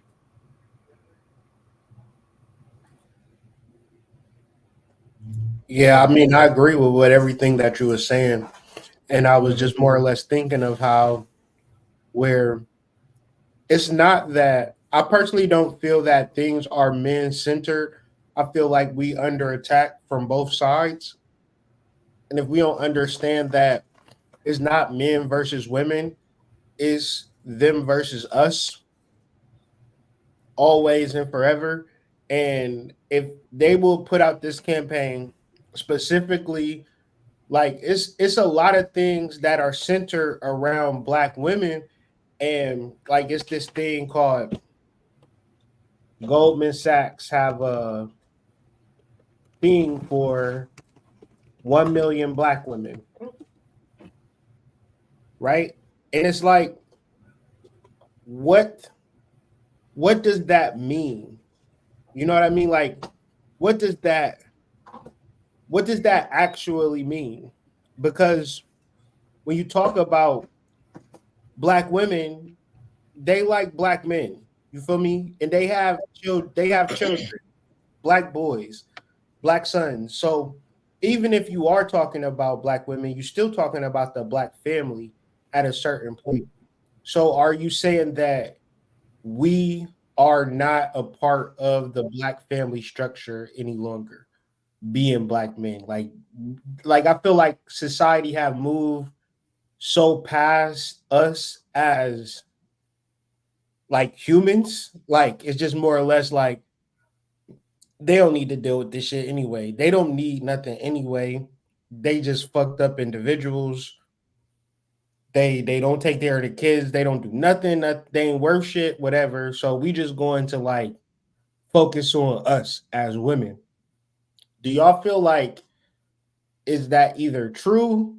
Yeah, I mean, I agree with everything that you were saying. And I was just more or less thinking of how where it's not that I personally don't feel that things are men centered. I feel like we under attack from both sides. And if we don't understand that it's not men versus women, it's them versus us, always and forever. And if they will put out this campaign specifically, like it's a lot of things that are centered around black women, and like it's this thing called Goldman Sachs have a thing for 1 million black women, right? And it's like, what does that mean? You know what I mean? Like, what does that actually mean? Because when you talk about black women, they like black men. You feel me? And they have children, black boys, black sons. So even if you are talking about black women, you're still talking about the black family at a certain point. So are you saying that we are not a part of the black family structure any longer, being black men? Like I feel like society have moved so past us as like humans. Like it's just more or less like they don't need to deal with this shit anyway. They don't need nothing anyway. They just fucked up individuals. They don't take care of the kids. They don't do nothing. They ain't worth shit, whatever. So we just going to like focus on us as women. Do y'all feel like, is that either true?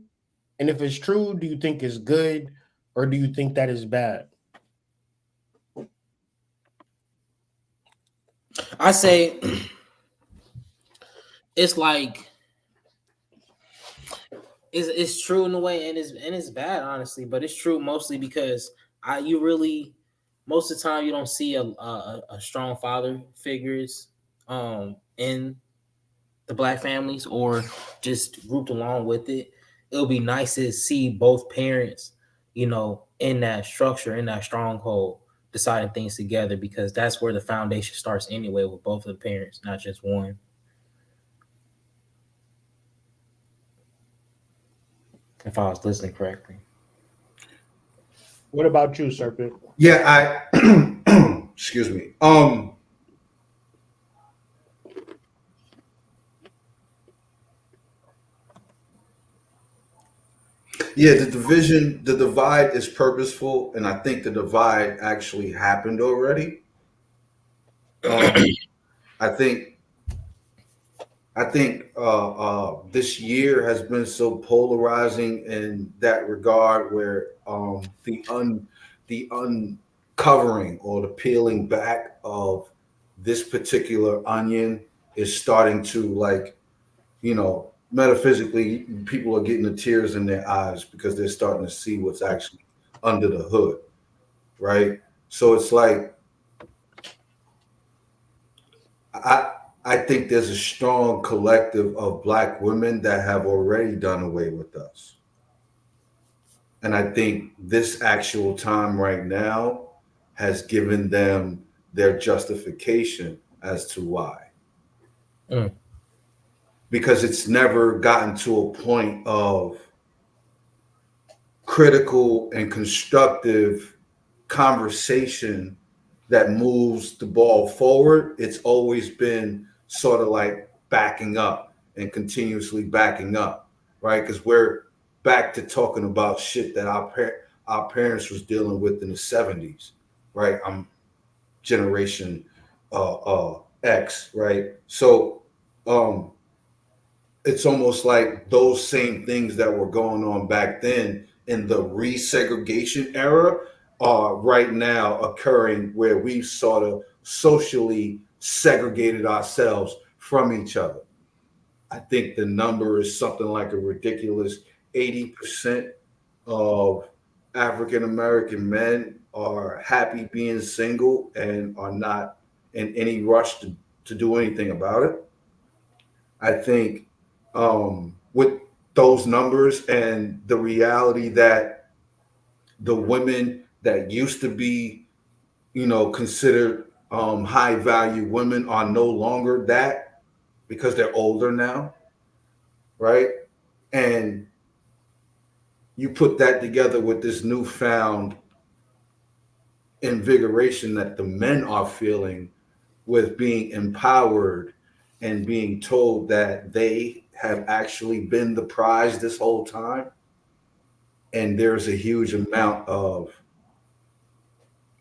And if it's true, do you think it's good, or do you think that is bad? I say it's like it's true in a way, and it's bad, honestly, but it's true mostly because you really most of the time you don't see a strong father figures in the black families, or just grouped along with it. It'll be nice to see both parents, in that structure, in that stronghold, deciding things together, because that's where the foundation starts anyway, with both of the parents, not just one. If I was listening correctly. What about you, Serpent? Yeah, I excuse me. Yeah, the divide is purposeful, and I think the divide actually happened already. I think this year has been so polarizing in that regard, where the uncovering or the peeling back of this particular onion is starting to, like, metaphysically, people are getting the tears in their eyes because they're starting to see what's actually under the hood, right? So it's like, I think there's a strong collective of black women that have already done away with us. And I think this actual time right now has given them their justification as to why. Because it's never gotten to a point of critical and constructive conversation that moves the ball forward. It's always been sort of like backing up and continuously backing up, right? Because we're back to talking about shit that our parents was dealing with in the 70s, right? I'm generation X, right? So it's almost like those same things that were going on back then in the resegregation era are right now occurring, where we've sort of socially segregated ourselves from each other. I think the number is something like a ridiculous 80% of African American men are happy being single and are not in any rush to do anything about it. I think with those numbers and the reality that the women that used to be, considered high value women are no longer that because they're older now, right? And you put that together with this newfound invigoration that the men are feeling with being empowered and being told that they have actually been the prize this whole time. And there's a huge amount of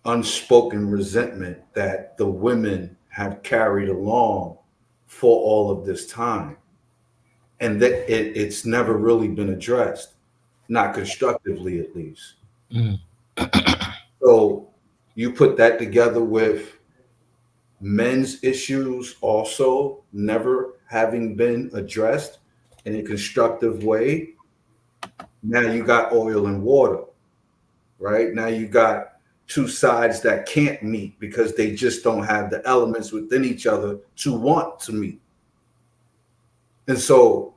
unspoken resentment that the women have carried along for all of this time. And that it's never really been addressed, not constructively at least. So you put that together with men's issues also never having been addressed in a constructive way. Now you got oil and water, right? Now you got two sides that can't meet because they just don't have the elements within each other to want to meet. And so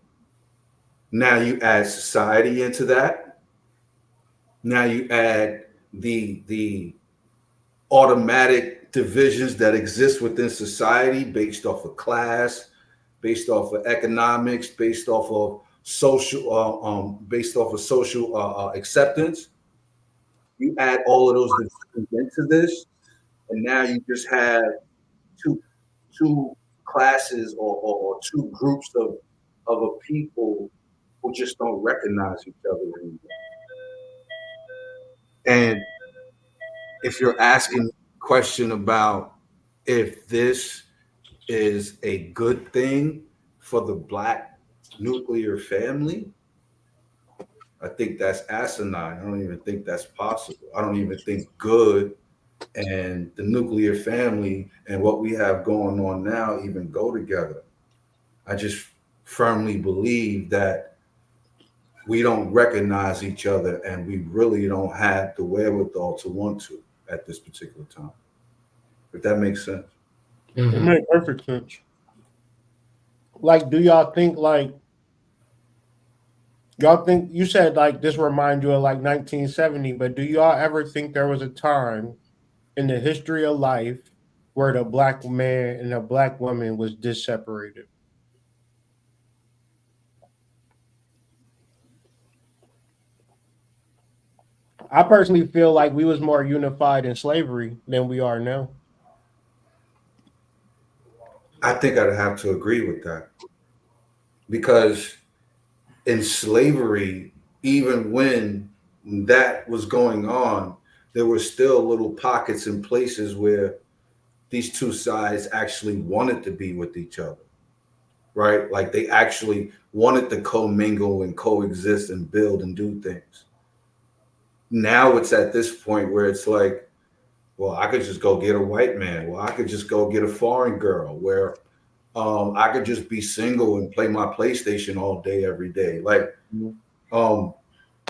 now you add society into that. Now you add the automatic divisions that exist within society based off of class, based off of economics, based off of social acceptance. You add all of those divisions into this, and now you just have two classes or two groups of a people who just don't recognize each other anymore. And if you're asking a question about if this is a good thing for the Black nuclear family, I think that's asinine. I don't even think that's possible. I don't even think good and the nuclear family and what we have going on now even go together. I just firmly believe that we don't recognize each other and we really don't have the wherewithal to want to at this particular time. If that makes sense. It makes perfect sense. Like, do y'all think you said like this remind you of like 1970, but do y'all ever think there was a time in the history of life where the Black man and the Black woman was disseparated? I personally feel like we was more unified in slavery than we are now. I think I'd have to agree with that. Because in slavery, even when that was going on, there were still little pockets and places where these two sides actually wanted to be with each other, right? Like they actually wanted to commingle and coexist and build and do things. Now it's at this point where it's like, well, I could just go get a white man. Well, I could just go get a foreign girl where I could just be single and play my PlayStation all day, every day. Like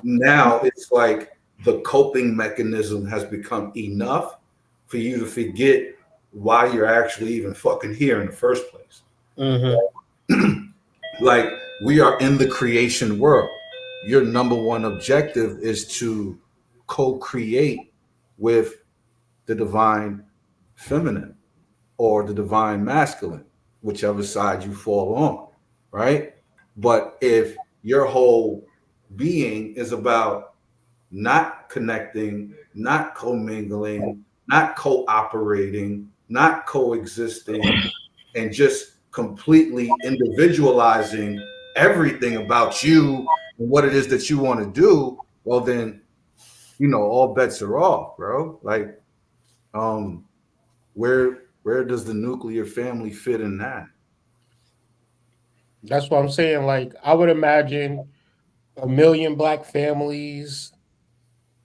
now it's like the coping mechanism has become enough for you to forget why you're actually even fucking here in the first place. Like we are in the creation world. Your number one objective is to co-create with the divine feminine or the divine masculine, whichever side you fall on, right? But if your whole being is about not connecting, not commingling, not cooperating, not coexisting, and just completely individualizing everything about you and what it is that you want to do, well then, all bets are off, bro. Like, where does the nuclear family fit in that? That's what I'm saying. Like, I would imagine 1 million Black families.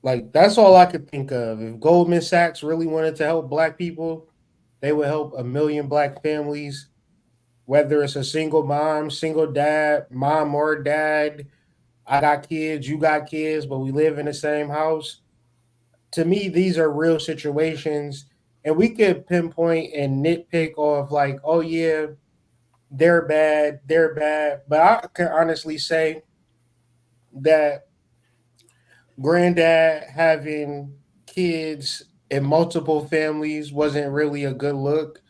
Like, that's all I could think of. If Goldman Sachs really wanted to help Black people, they would help 1 million Black families, whether it's a single mom, single dad, mom or dad. I got kids, you got kids, but we live in the same house. To me, these are real situations, and we could pinpoint and nitpick off like, oh yeah, they're bad. But I can honestly say that granddad having kids in multiple families wasn't really a good look,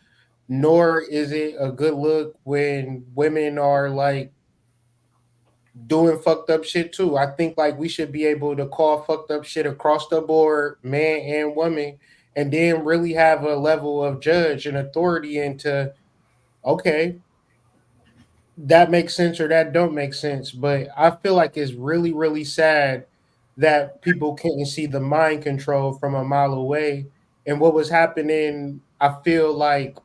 nor is it a good look when women are like doing fucked up shit too. I think like we should be able to call fucked up shit across the board, man and woman, and then really have a level of judge and authority into okay, that makes sense or that don't make sense. But I feel like it's really, really sad that people can't see the mind control from a mile away. And what was happening, I feel like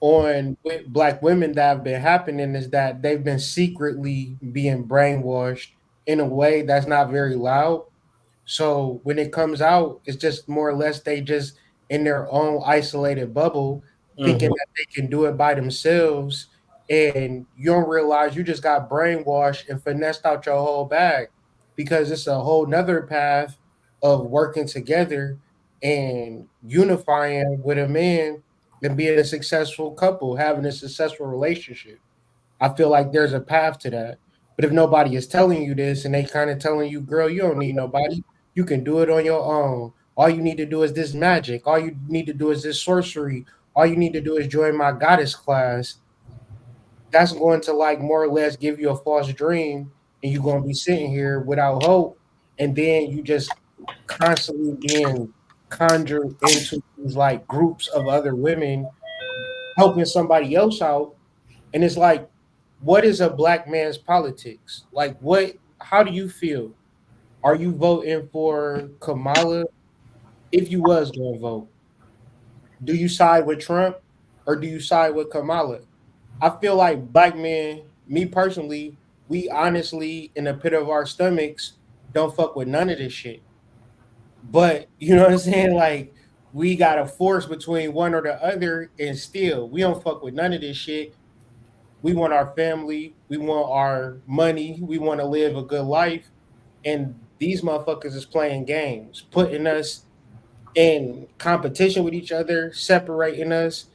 on with black women that have been happening is that they've been secretly being brainwashed in a way that's not very loud. So when it comes out, it's just more or less they just in their own isolated bubble, thinking that they can do it by themselves, and you don't realize you just got brainwashed and finessed out your whole bag because it's a whole nother path of working together and unifying with a man and being a successful couple, having a successful relationship. I feel like there's a path to that. But if nobody is telling you this and they kind of telling you, girl, you don't need nobody. You can do it on your own. All you need to do is this magic. All you need to do is this sorcery. All you need to do is join my goddess class. That's going to like more or less give you a false dream, and you're going to be sitting here without hope. And then you just constantly being conjured into these like groups of other women helping somebody else out. And it's like, what is a black man's politics? Like, what? How do you feel? Are you voting for Kamala? If you was going to vote, do you side with Trump or do you side with Kamala? I feel like black men, me personally, we honestly, in the pit of our stomachs, don't fuck with none of this shit. But you know what I'm saying? Like, we got a force between one or the other, and still, we don't fuck with none of this shit. We want our family, we want our money, we want to live a good life. And these motherfuckers is playing games, putting us in competition with each other, separating us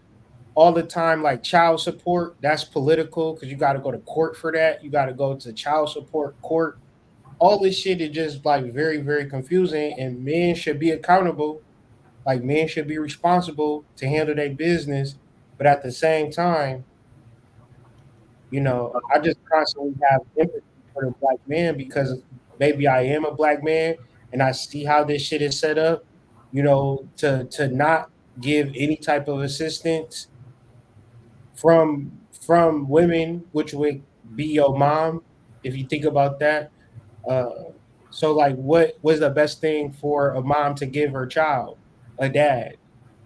all the time, like child support. That's political because you got to go to court for that. You got to go to child support court. All this shit is just like very, very confusing, and men should be accountable. Like, men should be responsible to handle their business, but at the same time, you know, I just constantly have empathy for the black man because maybe I am a black man and I see how this shit is set up, you know, to not give any type of assistance from women, which would be your mom, if you think about that. So like, what was the best thing for a mom to give her child? A dad.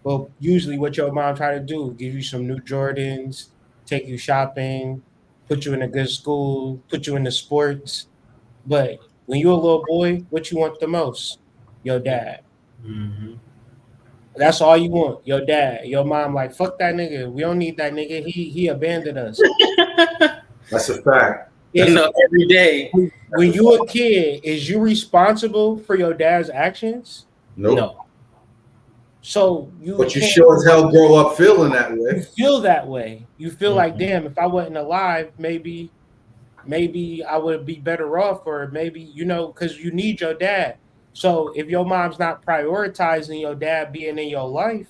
Well, usually what your mom try to do, give you some new Jordans, take you shopping, put you in a good school, put you in the sports. But when you're a little boy, what you want the most? Your dad. That's all you want. Your dad. Your mom like, fuck that nigga. We don't need that nigga. He abandoned us. That's a fact. You know, every day. When you a kid, is you responsible for your dad's actions? Nope. No. So But you sure as hell grow up feeling that you way. feel that way. You feel like, damn, if I wasn't alive, maybe I would be better off, or maybe, you know, because you need your dad. So if your mom's not prioritizing your dad being in your life,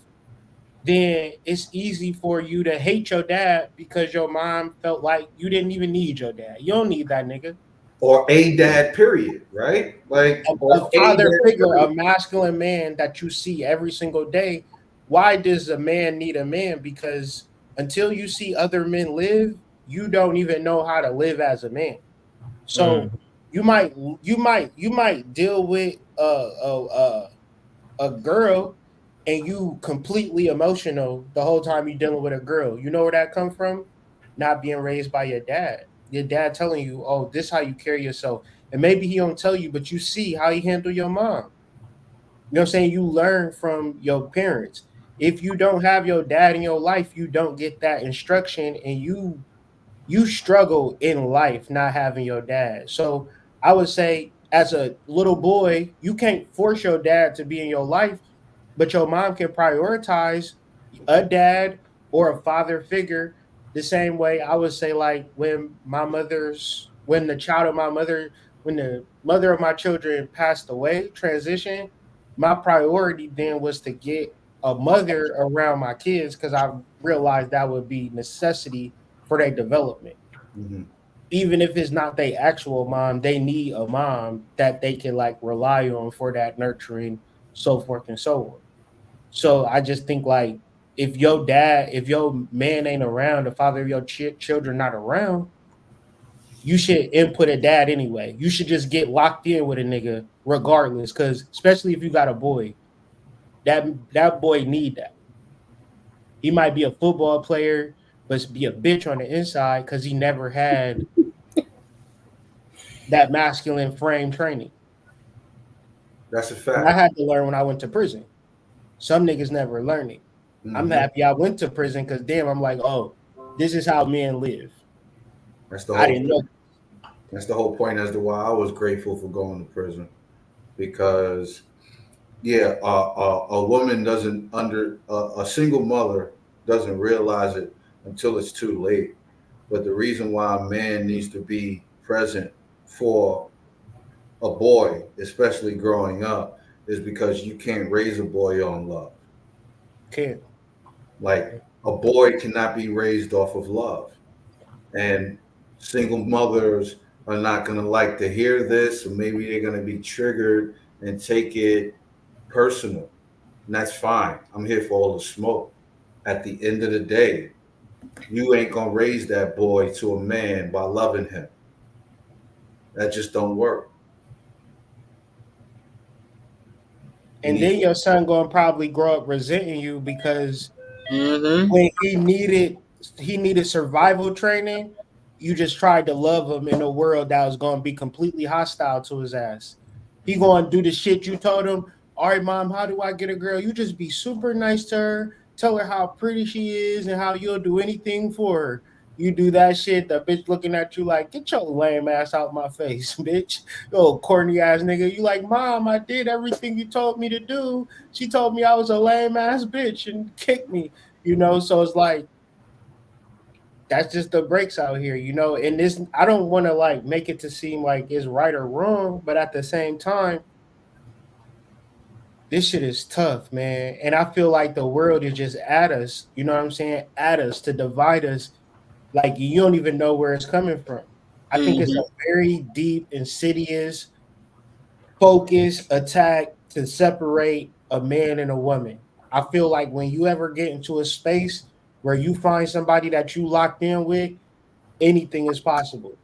then it's easy for you to hate your dad because your mom felt like you didn't even need your dad. You don't need that nigga. Or a dad, period, right? Like A father figure, a masculine man that you see every single day. Why does a man need a man? Because until you see other men live, you don't even know how to live as a man. So you might deal with a girl and you completely emotional the whole time you're dealing with a girl. You know where that come from? Not being raised by your dad. Your dad telling you, oh, this how you carry yourself. And maybe he don't tell you, but you see how he handle your mom. You know what I'm saying? You learn from your parents. If you don't have your dad in your life, you don't get that instruction, and you struggle in life not having your dad. So I would say, as a little boy, you can't force your dad to be in your life, but your mom can prioritize a dad or a father figure. The same way I would say, like, when the mother of my children passed away, transition, my priority then was to get a mother around my kids because I realized that would be necessity for their development. Mhm. Even if it's not their actual mom, they need a mom that they can like rely on for that nurturing, so forth and so on. So I just think like if your man ain't around, the father of your children not around, you should input a dad anyway. You should just get locked in with a nigga regardless, because especially if you got a boy, that boy need that. He might be a football player, but be a bitch on the inside because he never had that masculine frame training. That's a And fact. I had to learn when I went to prison. Some niggas never learn it. I'm happy I went to prison because damn, I'm like, oh, this is how men live. That's the I didn't know. That's the whole point as to why I was grateful for going to prison, because a woman doesn't a single mother doesn't realize it until it's too late. But the reason why a man needs to be present for a boy, especially growing up, is because you can't raise a boy on love. Can't. Like a boy cannot be raised off of love. And single mothers are not going to like to hear this, or maybe they're going to be triggered and take it personal. And that's fine. I'm here for all the smoke. At the end of the day, you ain't going to raise that boy to a man by loving him. That just don't work. And then your son gonna probably grow up resenting you because when he needed survival training, you just tried to love him in a world that was gonna be completely hostile to his ass. He gonna do the shit you told him. All right, mom, how do I get a girl? You just be super nice to her, tell her how pretty she is and how you'll do anything for her. You do that shit, the bitch looking at you like, get your lame ass out my face, bitch. You old corny ass nigga. You like, mom, I did everything you told me to do. She told me I was a lame ass bitch and kicked me, So it's like, that's just the breaks out here, And this, I don't want to like make it to seem like it's right or wrong, but at the same time, this shit is tough, man. And I feel like the world is just at us, you know what I'm saying? At us to divide us. Like you don't even know where it's coming from. I think it's a very deep, insidious, focused attack to separate a man and a woman. I feel like when you ever get into a space where you find somebody that you locked in with, anything is possible.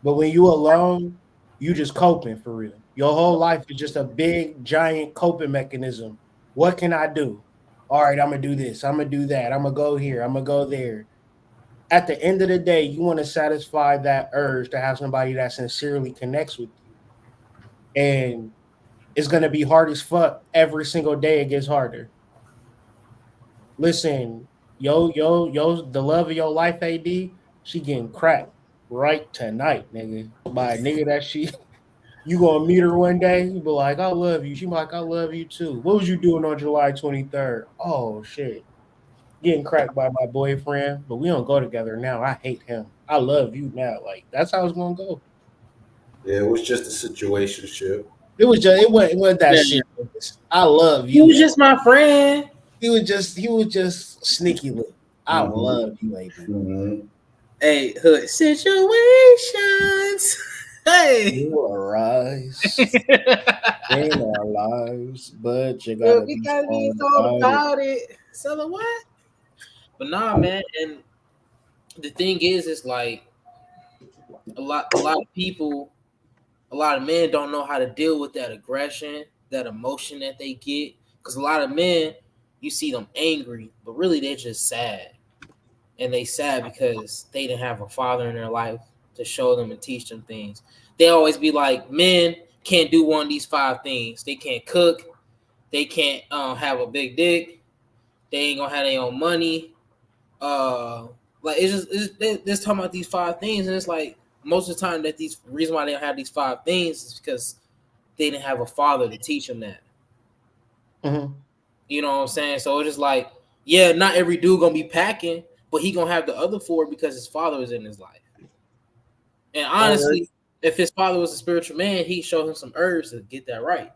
But when you alone, you just coping for real. Your whole life is just a big, giant coping mechanism. What can I do? All right, I'm going to do this. I'm going to do that. I'm going to go here. I'm going to go there. At the end of the day, you want to satisfy that urge to have somebody that sincerely connects with you. And it's going to be hard as fuck. Every single day it gets harder. Listen, the love of your life, AD, she getting cracked right tonight, nigga. By a nigga that you gonna meet her one day, you be like, I love you. She be like, I love you too. What was you doing on July 23rd? Oh shit. Getting cracked by my boyfriend, but we don't go together now. I hate him. I love you now. Like that's how it's gonna go. Yeah, it was just a situationship. It wasn't that serious. I love you. He was just my friend. He was just sneaky look. I love you, baby. Hey, hood situations. Hey, will arise in our lives, but you gotta we gotta be all about it. So what? But nah, man. And the thing is, it's like a lot of people, a lot of men don't know how to deal with that aggression, that emotion that they get. Because a lot of men, you see them angry, but really they're just sad. And they sad because they didn't have a father in their life to show them and teach them things. They always be like, men can't do one of these 5 things. They can't cook. They can't have a big dick. They ain't gonna have their own money. Like they're talking about these 5 things, and it's like most of the time that these reason why they don't have these 5 things is because they didn't have a father to teach them that. Mm-hmm. You know what I'm saying? So it's just like, yeah, not every dude gonna be packing, but he gonna have the other 4 because his father is in his life. And honestly, if his father was a spiritual man, he'd show him some herbs to get that right.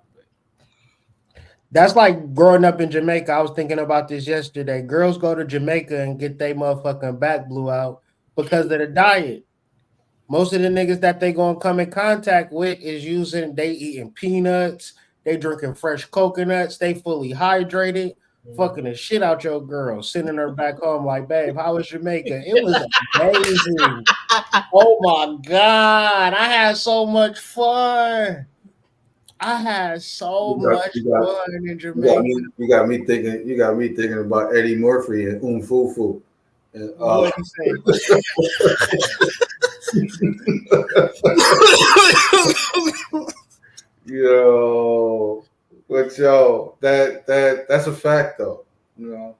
That's like growing up in Jamaica. I was thinking about this yesterday. Girls go to Jamaica and get their motherfucking back blew out because of the diet. Most of the niggas that they gonna come in contact with is they eating peanuts, they drinking fresh coconuts, they fully hydrated, fucking the shit out your girl, sending her back home like, babe, how was Jamaica? It was amazing. Oh my god, I had so much fun. I had so much fun in Jamaica. You got me thinking. You got me thinking about Eddie Murphy and Fufu. And, What you say? Yo, but yo, that's a fact though, you know.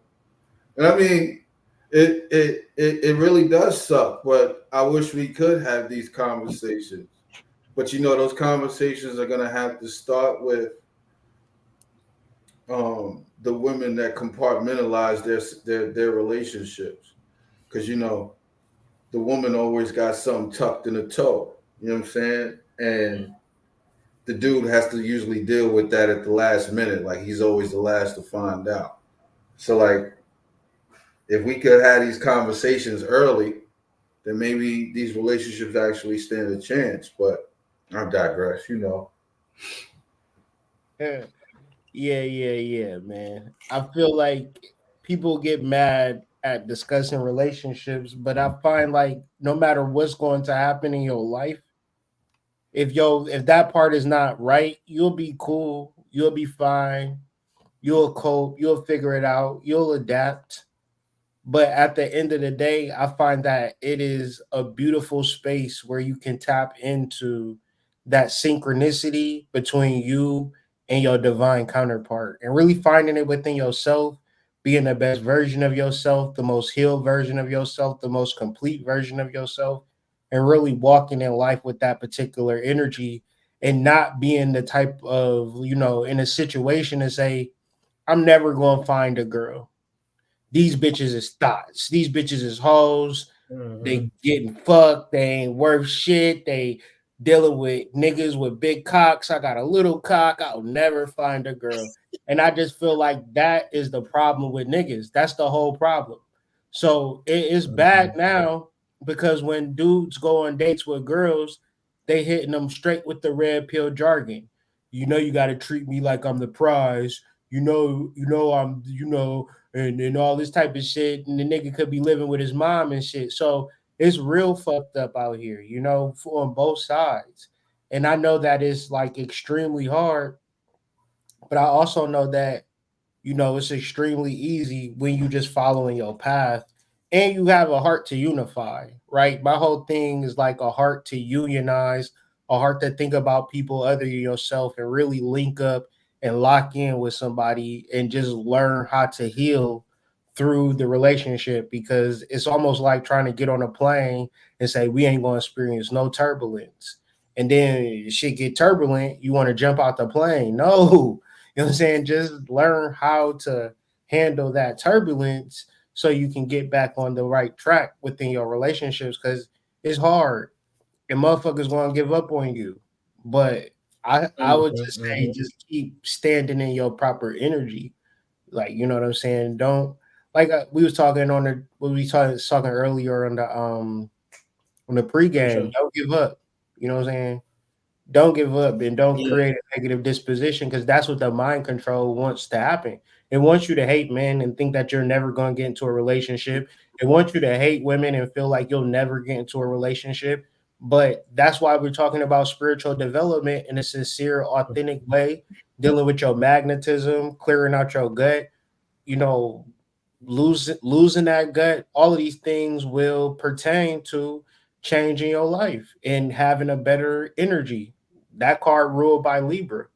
And I mean, it really does suck, but I wish we could have these conversations. But you know, those conversations are gonna have to start with the women that compartmentalize their relationships, because you know, the woman always got something tucked in the toe. You know what I'm saying? And the dude has to usually deal with that at the last minute. Like he's always the last to find out. So like, if we could have these conversations early, then maybe these relationships actually stand a chance. But I digress, you know. Yeah, man. I feel like people get mad at discussing relationships, but I find like no matter what's going to happen in your life, if that part is not right, you'll be cool, you'll be fine, you'll cope, you'll figure it out, you'll adapt. But at the end of the day, I find that it is a beautiful space where you can tap into that synchronicity between you and your divine counterpart and really finding it within yourself, being the best version of yourself, the most healed version of yourself, the most complete version of yourself, and really walking in life with that particular energy and not being the type of, in a situation to say, I'm never going to find a girl. These bitches is thoughts. These bitches is hoes. Mm-hmm. They getting fucked. They ain't worth shit. They dealing with niggas with big cocks. I got a little cock. I'll never find a girl. And I just feel like that is the problem with niggas. That's the whole problem. So it is bad now because when dudes go on dates with girls, they hitting them straight with the red pill jargon. You know, you got to treat me like I'm the prize. You know, I'm, and all this type of shit. And the nigga could be living with his mom and shit. So it's real fucked up out here, on both sides. And I know that it's like extremely hard, but I also know that, it's extremely easy when you just following your path and you have a heart to unify, right? My whole thing is like a heart to unionize, a heart to think about people other than yourself and really link up and lock in with somebody and just learn how to heal through the relationship, because it's almost like trying to get on a plane and say, we ain't going to experience no turbulence. And then shit get turbulent. You want to jump out the plane. No, you know what I'm saying? Just learn how to handle that turbulence so you can get back on the right track within your relationships, because it's hard and motherfuckers going to give up on you. But I would just say, just keep standing in your proper energy. Like, you know what I'm saying? Don't, like we was talking talking earlier on the pregame. Sure. Don't give up. You know what I'm saying? Don't give up and don't create a negative disposition, because that's what the mind control wants to happen. It wants you to hate men and think that you're never going to get into a relationship. It wants you to hate women and feel like you'll never get into a relationship. But that's why we're talking about spiritual development in a sincere, authentic way, dealing with your magnetism, clearing out your gut, losing that gut. All of these things will pertain to changing your life and having a better energy. That card ruled by Libra.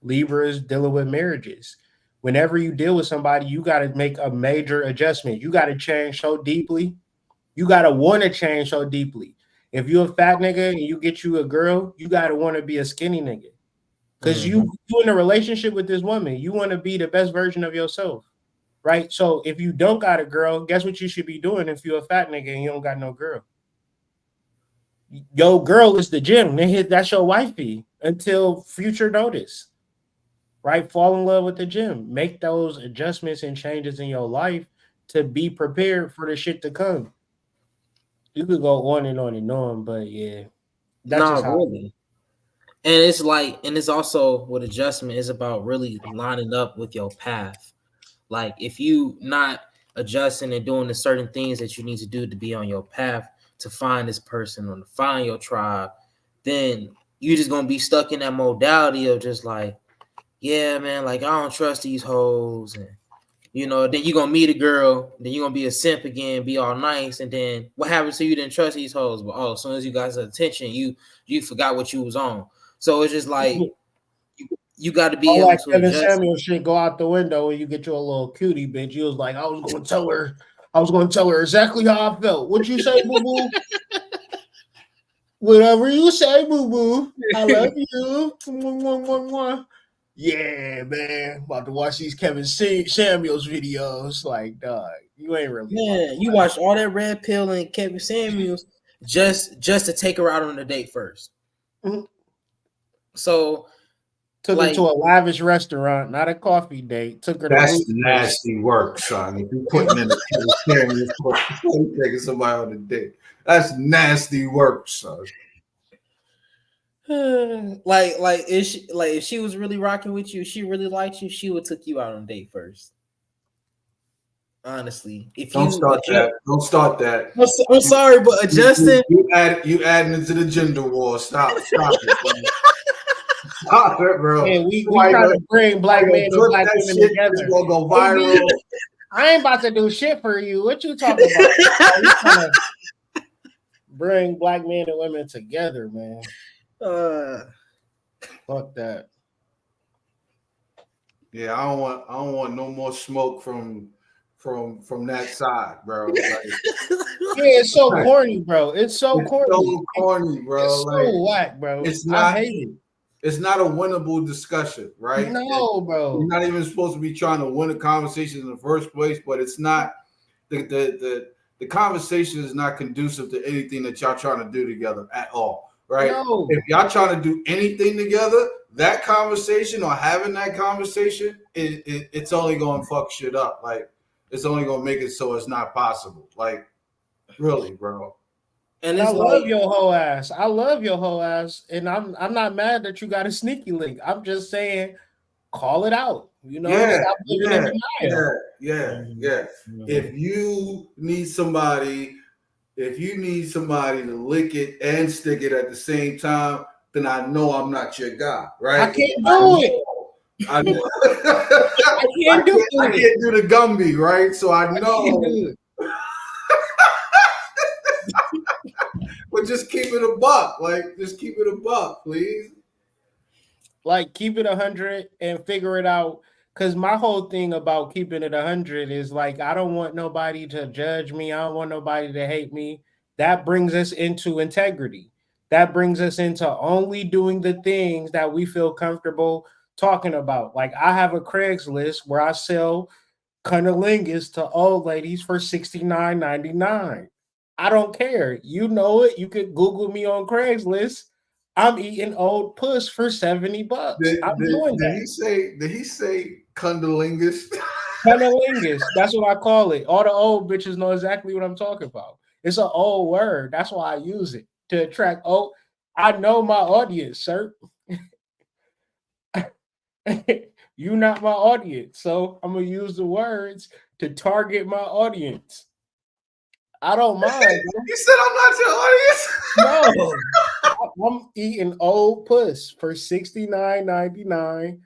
Libra is dealing with marriages. Whenever you deal with somebody, you got to make a major adjustment. You got to change so deeply. You got to want to change so deeply. If you're a fat nigga and you get you a girl, you got to want to be a skinny nigga. Because you in a relationship with this woman, you want to be the best version of yourself, right? So if you don't got a girl, guess what you should be doing if you're a fat nigga and you don't got no girl? Your girl is the gym. That's your wifey until future notice. right? Fall in love with the gym. Make those adjustments and changes in your life to be prepared for the shit to come. You could go on and on and on, but yeah, that's just Not how. really. And it's like, and it's also with adjustment, is about really lining up with your path. Like if you not adjusting and doing the certain things that you need to do to be on your path to find this person or to find your tribe, then you're just gonna be stuck in that modality of just like, yeah, man, like I don't trust these hoes, and you know, then you're gonna meet a girl, then you're gonna be a simp again, be all nice, and then what happens to you didn't trust these hoes, but as soon as you got some attention, you forgot what you was on. So it's just like you got to be All able that to Kevin adjust. Samuel shit go out the window when you get your little cutie bitch. You was like, I was gonna tell her exactly how I felt. What you say, boo boo? Whatever you say, boo boo. I love you. Yeah, man. About to watch these Kevin Samuels videos. Like, dog, you ain't really. Man, you watched all that Red Pill and Kevin Samuels just to take her out on a date 1st. Mm-hmm. So took her to a lavish restaurant, not a coffee date. Took her. That's nasty work, son. If you putting in a Kevin Samuels, taking somebody on a date, that's nasty work, son. Like if she was really rocking with you, she really liked you, she would took you out on a date 1st. Honestly, if Don't start that. I'm sorry, but adjusting. You adding into the gender war. Stop it. Stop it, bro. Yeah, we trying to bring black men and black women together. It's gonna go viral. I ain't about to do shit for you. What you talking about? We trying to bring black men and women together, man. Fuck that. Yeah, I don't want no more smoke from that side, bro. Like, yeah, it's so corny, bro. It's so corny. So corny, bro. It's so whack, bro. It's not. I hate it. It's not a winnable discussion, right? No, bro. You're not even supposed to be trying to win a conversation in the first place, but it's not the conversation is not conducive to anything that y'all trying to do together at all, right? No. If y'all trying to do anything together, that conversation or having that conversation, it's only gonna fuck shit up. Like it's only gonna make it so it's not possible. Like, really, bro. And I love your whole ass. I love your whole ass. And I'm not mad that you got a sneaky link. I'm just saying, call it out. You know, stop living in denial. Yeah. If you need somebody to lick it and stick it at the same time, then I know I'm not your guy, right? I can't do it. I can't do the Gumby, right? So I know. But just keep it a buck. Like, just keep it a buck, please. Like, keep it 100 and figure it out. Because my whole thing about keeping it 100 is like, I don't want nobody to judge me. I don't want nobody to hate me. That brings us into integrity. That brings us into only doing the things that we feel comfortable talking about. Like, I have a Craigslist where I sell cunnilingus to old ladies for $69.99. I don't care. You know it. You could Google me on Craigslist. I'm eating old puss for $70. I'm doing that. Did he say cunnilingus? Cunnilingus. That's what I call it. All the old bitches know exactly what I'm talking about. It's an old word. That's why I use it to attract. Oh, I know my audience, sir. You're not my audience, so I'm gonna use the words to target my audience. I don't mind. You said I'm not your audience? No. I'm eating old puss for $69.99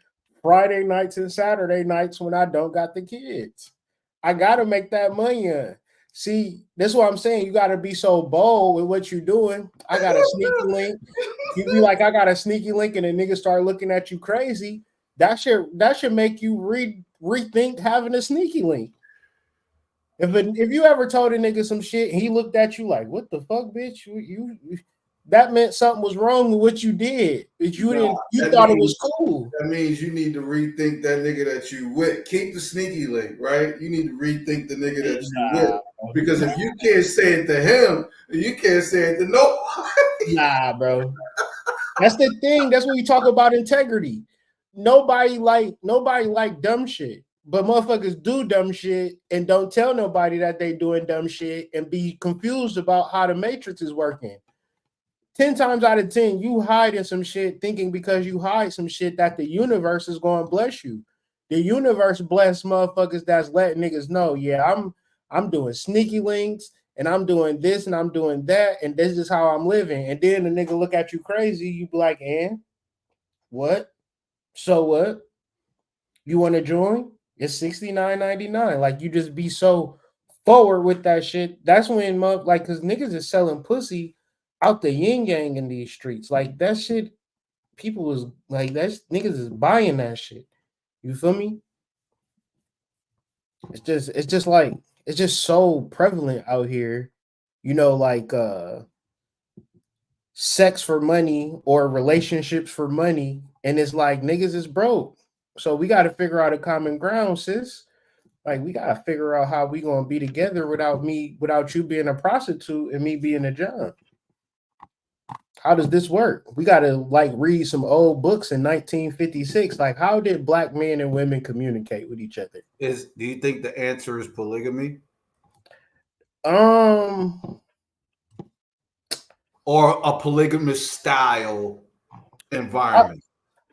Friday nights and Saturday nights when I don't got the kids. I got to make that money in. See, that's what I'm saying. You got to be so bold with what you're doing. I got a sneaky link. You be like, I got a sneaky link, and a nigga start looking at you crazy. That should make you rethink having a sneaky link. If you ever told a nigga some shit and he looked at you like, what the fuck, bitch? You that meant something was wrong with what you did. But you thought it was cool. That means you need to rethink that nigga that you with. Keep the sneaky link, right? You need to rethink the nigga that you with. Because if you can't say it to him, you can't say it to nobody. Nah, bro. That's the thing. That's when you talk about integrity. nobody like dumb shit. But motherfuckers do dumb shit and don't tell nobody that they doing dumb shit and be confused about how the matrix is working. 10 times out of 10, you hiding some shit thinking because you hide some shit that the universe is going to bless you. The universe bless motherfuckers that's letting niggas know, yeah, I'm doing sneaky links and I'm doing this and I'm doing that and this is how I'm living. And then the nigga look at you crazy, you be like, and what? So what? You want to join? It's $69.99. Like you just be so forward with that shit. That's when like because niggas is selling pussy out the yin yang in these streets. Like that shit, people was like that's niggas is buying that shit. You feel me? It's just so prevalent out here, you know, like sex for money or relationships for money, and it's like niggas is broke. So we got to figure out a common ground, sis. Like we got to figure out how we gonna be together without you being a prostitute and me being a John. How does this work? We got to like read some old books in 1956. Like, how did black men and women communicate with each other? Do you think the answer is polygamy? Or a polygamous style environment?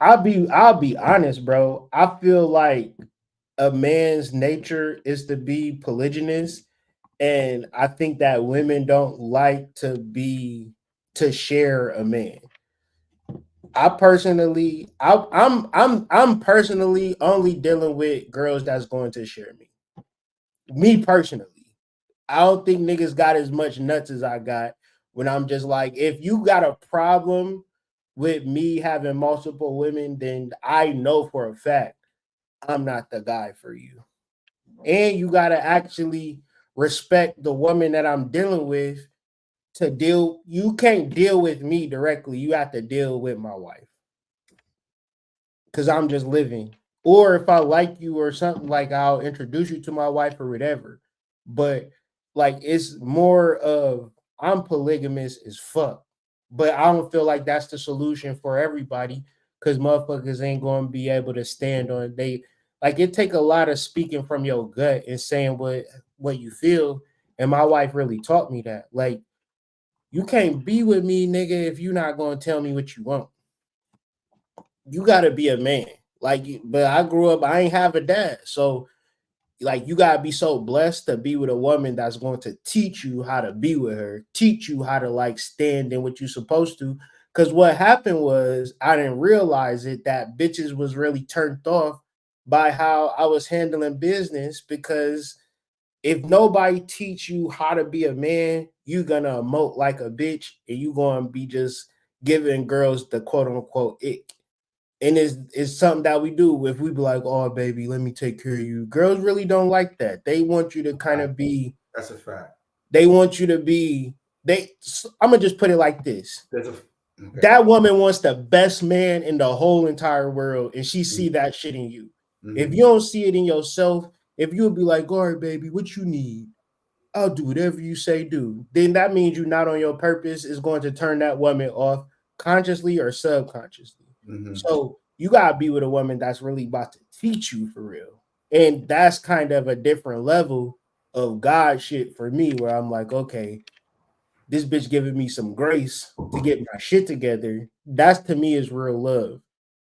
I'll be honest, bro. I feel like a man's nature is to be polygynous, and I think that women don't like to share a man. I'm personally only dealing with girls that's going to share me. Me personally, I don't think niggas got as much nuts as I got when I'm just like, if you got a problem with me having multiple women, then I know for a fact I'm not the guy for you. And you got to actually respect the woman that I'm dealing with to deal. You can't deal with me directly. You have to deal with my wife because I'm just living. Or if I like you or something, like I'll introduce you to my wife or whatever. But like it's more of I'm polygamous as fuck. But I don't feel like that's the solution for everybody because motherfuckers ain't going to be able to stand on like it take a lot of speaking from your gut and saying what you feel. And my wife really taught me that. Like, you can't be with me, nigga, if you're not going to tell me what you want. You got to be a man. Like, but I grew up, I ain't have a dad. So, like, you got to be so blessed to be with a woman that's going to teach you how to be with her, teach you how to, like, stand in what you're supposed to. Because what happened was, I didn't realize it, that bitches was really turned off by how I was handling business. Because if nobody teach you how to be a man, you're gonna emote like a bitch and you gonna be just giving girls the quote unquote ick. And it's something that we do. If we be like, oh baby, let me take care of you. Girls really don't like that. They want you to kind of be. That's a fact. They want you to be. I'm gonna just put it like this. Okay. That woman wants the best man in the whole entire world, and she see that shit in you. Mm-hmm. If you don't see it in yourself, if you'll be like, all right, baby, what you need? I'll do whatever you say do. Then that means you're not on your purpose. Is going to turn that woman off consciously or subconsciously. Mm-hmm. So you got to be with a woman that's really about to teach you for real. And that's kind of a different level of God shit for me, where I'm like, okay, this bitch giving me some grace to get my shit together. That's to me is real love.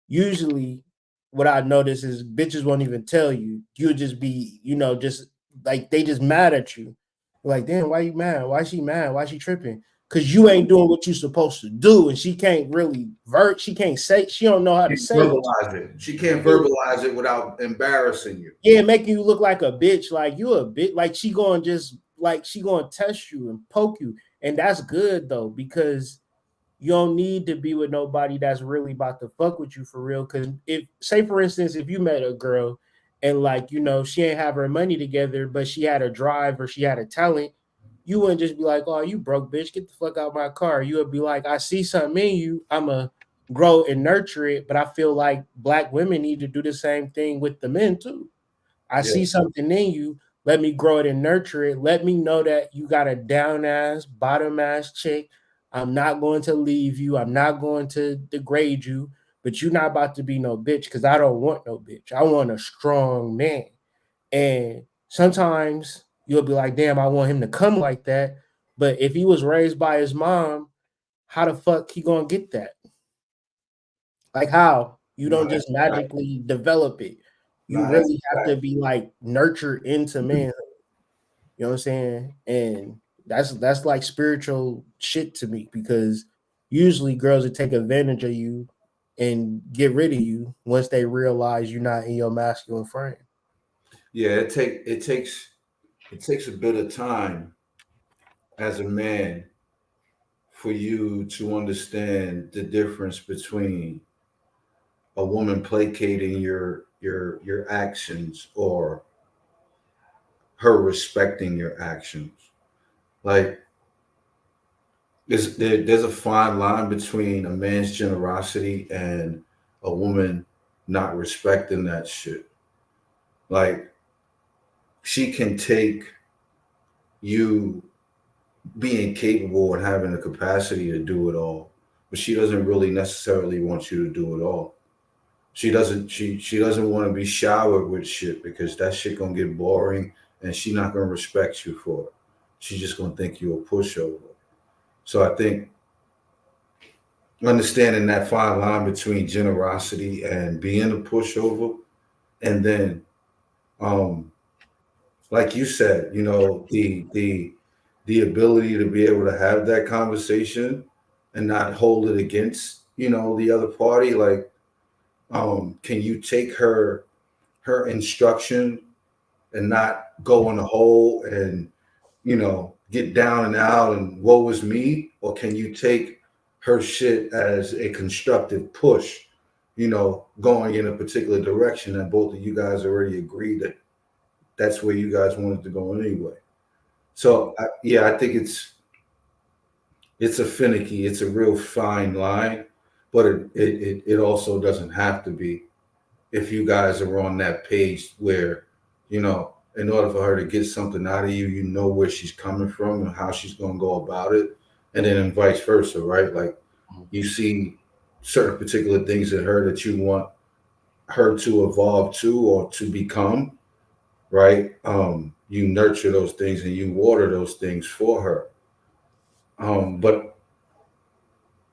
Usually what I notice is bitches won't even tell you. You'll just be, just like they just mad at you. Like, damn, why you mad? Why she mad? Why she tripping? Because you ain't doing what you're supposed to do. And she can't really she can't say, she don't know how to say it. She can't verbalize it without embarrassing you. Yeah, making you look like a bitch. Like you a bitch. Like she going to test you and poke you. And that's good though, because you don't need to be with nobody that's really about to fuck with you for real. Because if, say for instance, if you met a girl and like, she ain't have her money together, but she had a drive or she had a talent, you wouldn't just be like, oh, you broke, bitch, get the fuck out of my car. You would be like, I see something in you. I'm going to grow and nurture it. But I feel like black women need to do the same thing with the men too. I see something in you. Let me grow it and nurture it. Let me know that you got a down ass, bottom ass chick. I'm not going to leave you. I'm not going to degrade you. but you're not about to be no bitch because I don't want no bitch. I want a strong man. And sometimes you'll be like, damn, I want him to come like that. But if he was raised by his mom, how the fuck he gonna get that? Like how? You don't just magically develop it. You really have to be like nurtured into manhood. You know what I'm saying? And that's like spiritual shit to me, because usually girls would take advantage of you and get rid of you once they realize you're not in your masculine frame. Yeah, it takes a bit of time as a man for you to understand the difference between a woman placating your actions or her respecting your actions. Like there's a fine line between a man's generosity and a woman not respecting that shit. Like she can take you being capable and having the capacity to do it all, but she doesn't really necessarily want you to do it all. She doesn't want to be showered with shit, because that shit gonna get boring and she not gonna respect you for it. She's just gonna think you a pushover. So I think understanding that fine line between generosity and being a pushover, and then like you said, you know, the ability to be able to have that conversation and not hold it against, you know, the other party. Like, can you take her instruction and not go in a hole and, you know, get down and out and woe is me? Or can you take her shit as a constructive push, you know, going in a particular direction that both of you guys already agreed that that's where you guys wanted to go anyway? So I think it's a real fine line, but it also doesn't have to be, if you guys are on that page where, you know, in order for her to get something out of you, you know where she's coming from and how she's going to go about it, and then vice versa, right? Like you see certain particular things in her that you want her to evolve to or to become, right? You nurture those things and you water those things for her. But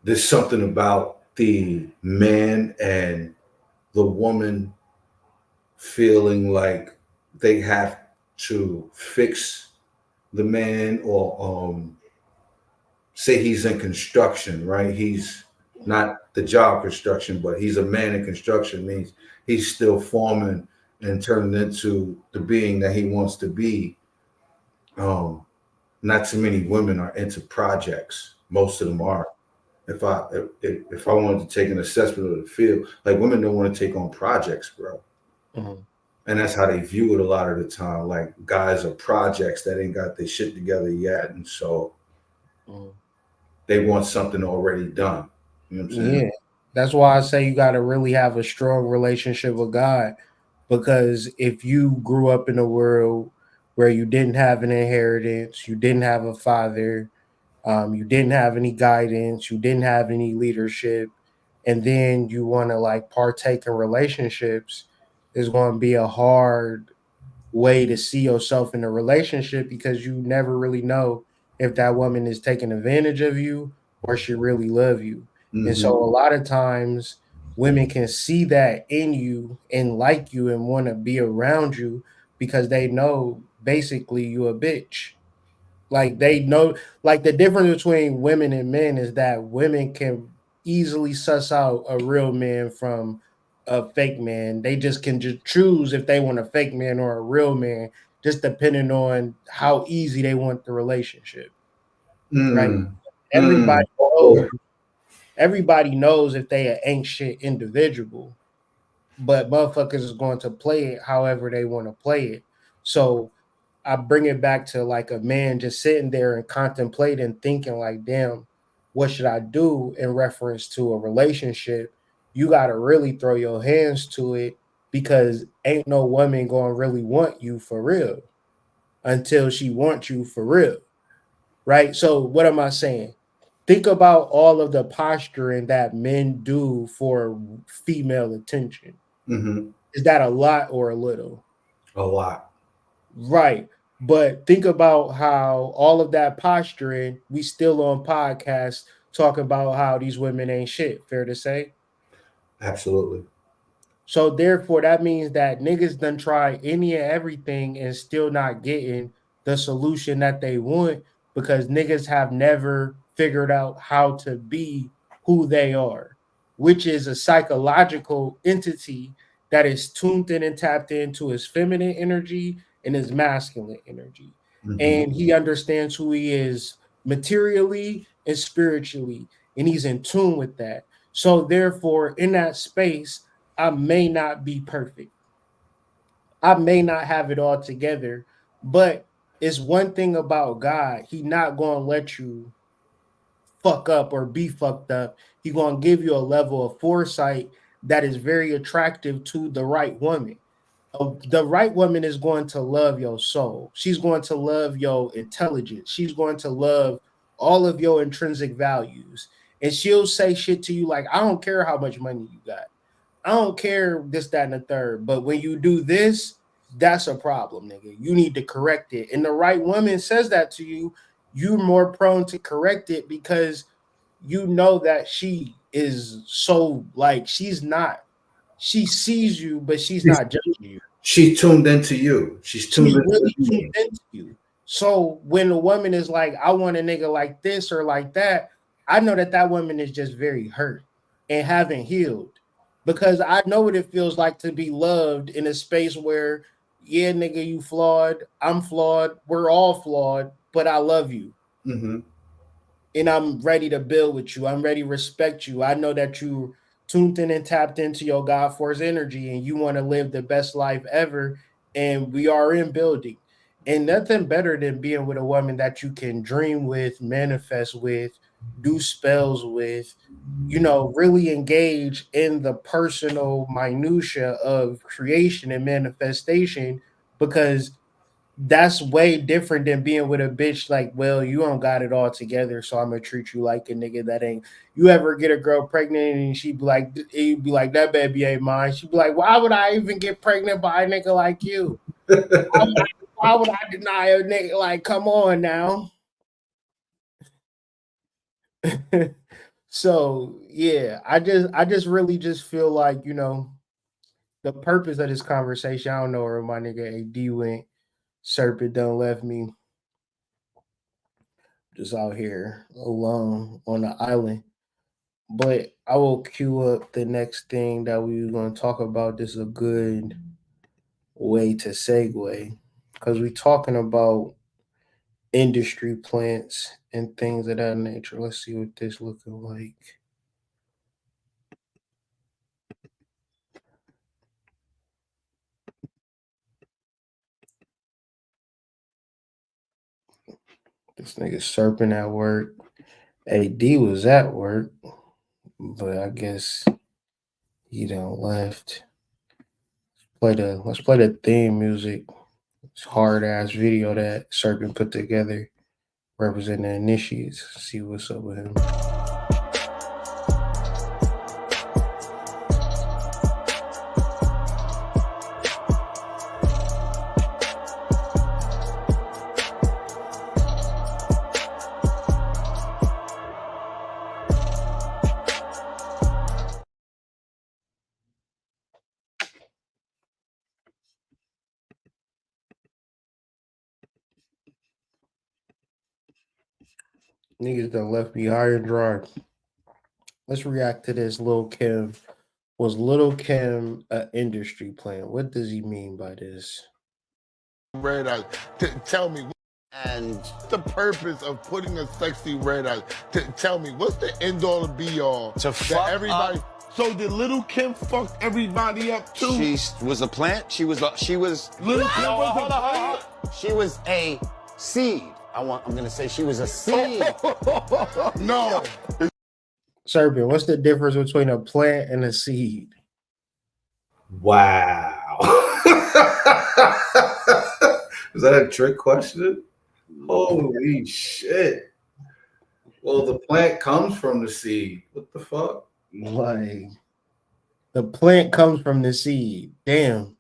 there's something about the man and the woman feeling like they have to fix the man, or say he's in construction, right? He's not the job construction, but he's a man in construction, means he's still forming and turning into the being that he wants to be. Not too many women are into projects. Most of them are. If I wanted to take an assessment of the field, like women don't want to take on projects, bro. Mm-hmm. And that's how they view it a lot of the time. Like guys are projects that ain't got their shit together yet, and so they want something already done. You know what I'm saying? Yeah, that's why I say you got to really have a strong relationship with God, because if you grew up in a world where you didn't have an inheritance, you didn't have a father, you didn't have any guidance, you didn't have any leadership, and then you want to like partake in relationships, it's going to be a hard way to see yourself in a relationship, because you never really know if that woman is taking advantage of you or she really love you. Mm-hmm. And so a lot of times women can see that in you and like you and want to be around you because they know basically you a bitch. Like they know, like the difference between women and men is that women can easily suss out a real man from a fake man. They just can just choose if they want a fake man or a real man, just depending on how easy they want the relationship. Right? Everybody knows if they an ain't shit individual, but motherfuckers is going to play it however they want to play it. So I bring it back to like a man just sitting there and contemplating, thinking like, damn, what should I do in reference to a relationship? You got to really throw your hands to it, because ain't no woman going to really want you for real until she wants you for real. Right? So what am I saying? think about all of the posturing that men do for female attention. Is that a lot or a little? A lot. Right. But think about how all of that posturing, we still on podcasts talking about how these women ain't shit. Fair to say? Absolutely. So therefore, that means that niggas done try any and everything and still not getting the solution that they want because niggas have never figured out how to be who they are, which is a psychological entity that is tuned in and tapped into his feminine energy and his masculine energy. And he understands who he is materially and spiritually, and he's in tune with that. So therefore, in that space, I may not be perfect. I may not have it all together, but it's one thing about God. He not going to let you fuck up or be fucked up. He going to give you a level of foresight that is very attractive to the right woman. The right woman is going to love your soul. She's going to love your intelligence. She's going to love all of your intrinsic values. And she'll say shit to you like, I don't care how much money you got. I don't care this, that, and the third. But when you do this, that's a problem, nigga. You need to correct it. And the right woman says that to you, you're more prone to correct it because you know that she is so like she sees you, but she's not judging you. She's tuned into you. She's really tuned into you. So when a woman is like, I want a nigga like this or like that, I know that that woman is just very hurt and haven't healed. Because I know what it feels like to be loved in a space where, yeah, nigga, you flawed. I'm flawed. We're all flawed, but I love you. And I'm ready to build with you. I'm ready to respect you. I know that you tuned in and tapped into your God force energy and you want to live the best life ever. And we are in building. And nothing better than being with a woman that you can dream with, manifest with, do spells with, you know, really engage in the personal minutia of creation and manifestation, because that's way different than being with a bitch like, well, you don't got it all together, so I'm gonna treat you like a nigga that ain't. You ever get a girl pregnant and she'd be like, you'd be like, that baby ain't mine. She'd be like, why would I even get pregnant by a nigga like you? Why would I deny a nigga? Like, come on now. So yeah, I just really just feel like, you know, the purpose of this conversation, I don't know where my nigga AD went. Serpent done left me just out here alone on the island. But I will queue up the next thing that we were going to talk about. This is a good way to segue because we're talking about industry plants and things of that nature. Let's see what this looking like. This nigga Serpent at work. AD was at work, but I guess he done left. Let's play the theme music. It's hard ass video that Serpent put together representing the initiates. See what's up with him. Niggas done left me high and dry. Let's react to this. Lil Kim. Was Lil Kim an industry plant? What does he mean by this? Red eye. Tell me, and the purpose of putting a sexy red eye? Tell me, what's the end all to be all? To fuck everybody. Up. So did Little Kim fuck everybody up too? She was a plant. She was. Little Kim was a plant. She was a seed. I'm gonna say she was a seed. No. Serpent, what's the difference between a plant and a seed? Wow. Is that a trick question? Holy shit. Well, the plant comes from the seed. What the fuck? Like the plant comes from the seed. Damn.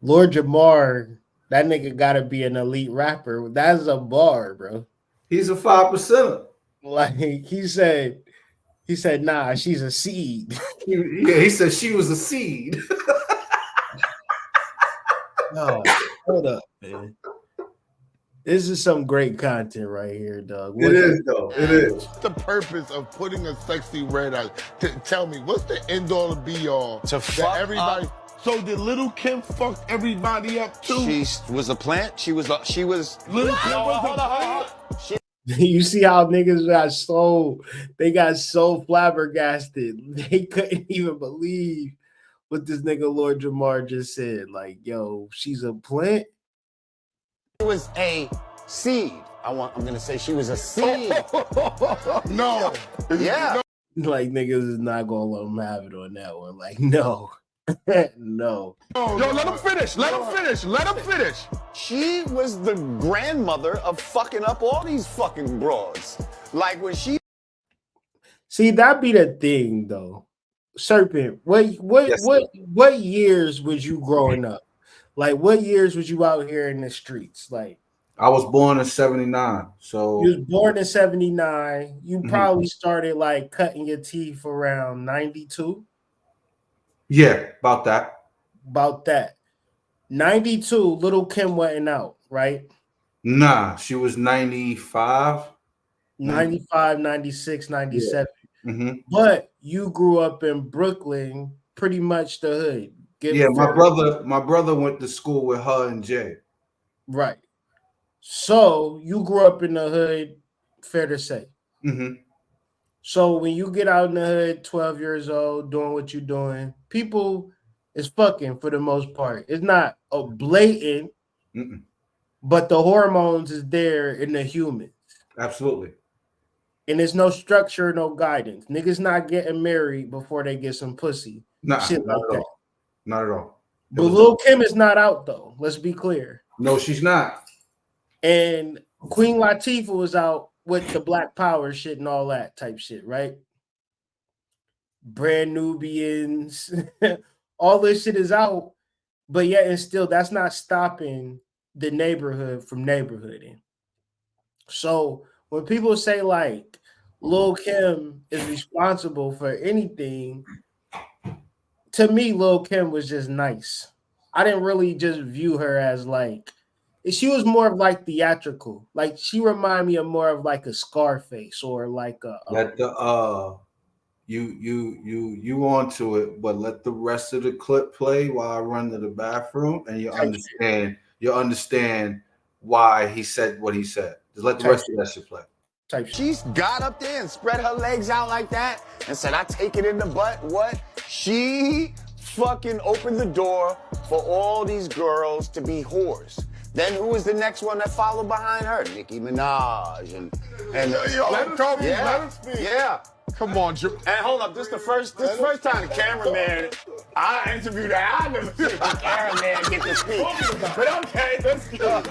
Lord Jamar, that nigga gotta be an elite rapper. That's a bar, bro. He's a 5%. Like he said, nah, she's a seed. Yeah, he said she was a seed. No, hold up, man. This is some great content right here, dog. It is, though. It is. The purpose of putting a sexy red eye. Tell me, what's the end all and be all? To fuck everybody. up. So did Little Kim fuck everybody up too? She was a plant. She was. Little Kim was a plant. You see how niggas got so flabbergasted. They couldn't even believe what this nigga Lord Jamar just said. Like, yo, she's a plant. She was a seed. I'm gonna say she was a seed. No. Yeah. Like, niggas is not gonna let him have it on that one. Like, no. No. Yo, let him finish. Let him finish. Let him finish. She was the grandmother of fucking up all these fucking broads. Like when she. See, that be the thing, though. Serpent, what years was you growing up? Like, what years was you out here in the streets? Like, I was born in 79. So you was born in 79. You probably started like cutting your teeth around 92. Yeah, about that. About that. 92, Little Kim wasn't out, right? Nah, she was 95. 95, 96, 97. Yeah. Mm-hmm. But you grew up in Brooklyn, pretty much the hood. My brother went to school with her and Jay. Right. So you grew up in the hood, fair to say. Mm-hmm. So when you get out in the hood, 12 years old, doing what you're doing, people is fucking for the most part. It's not a blatant, but the hormones is there in the humans. Absolutely. And there's no structure, no guidance. Niggas not getting married before they get some pussy. Nah, shit not like at that. all. Not at all. But Lil Kim is not out though. Let's be clear. No, she's not. And Queen Latifah was out with the Black Power shit and all that type shit, right? Brand Nubians, all this shit is out, but yet and still that's not stopping the neighborhood from neighborhooding. So when people say like Lil Kim is responsible for anything, to me, Lil Kim was just nice. I didn't really just view her as like, she was more of like theatrical. Like she reminded me of more of like a Scarface or like a let the you onto it, but let the rest of the clip play while I run to the bathroom, and you'll understand why he said what he said. Just let the rest of that shit play. She's got up there and spread her legs out like that and said, I take it in the butt. What? She fucking opened the door for all these girls to be whores. Then who was the next one that followed behind her? Nicki Minaj and Let him talk. Let him speak. Yeah. Come on, Joe. And hold up, this the first time the cameraman I interviewed that I never seen the cameraman get to speak. But okay, let's go.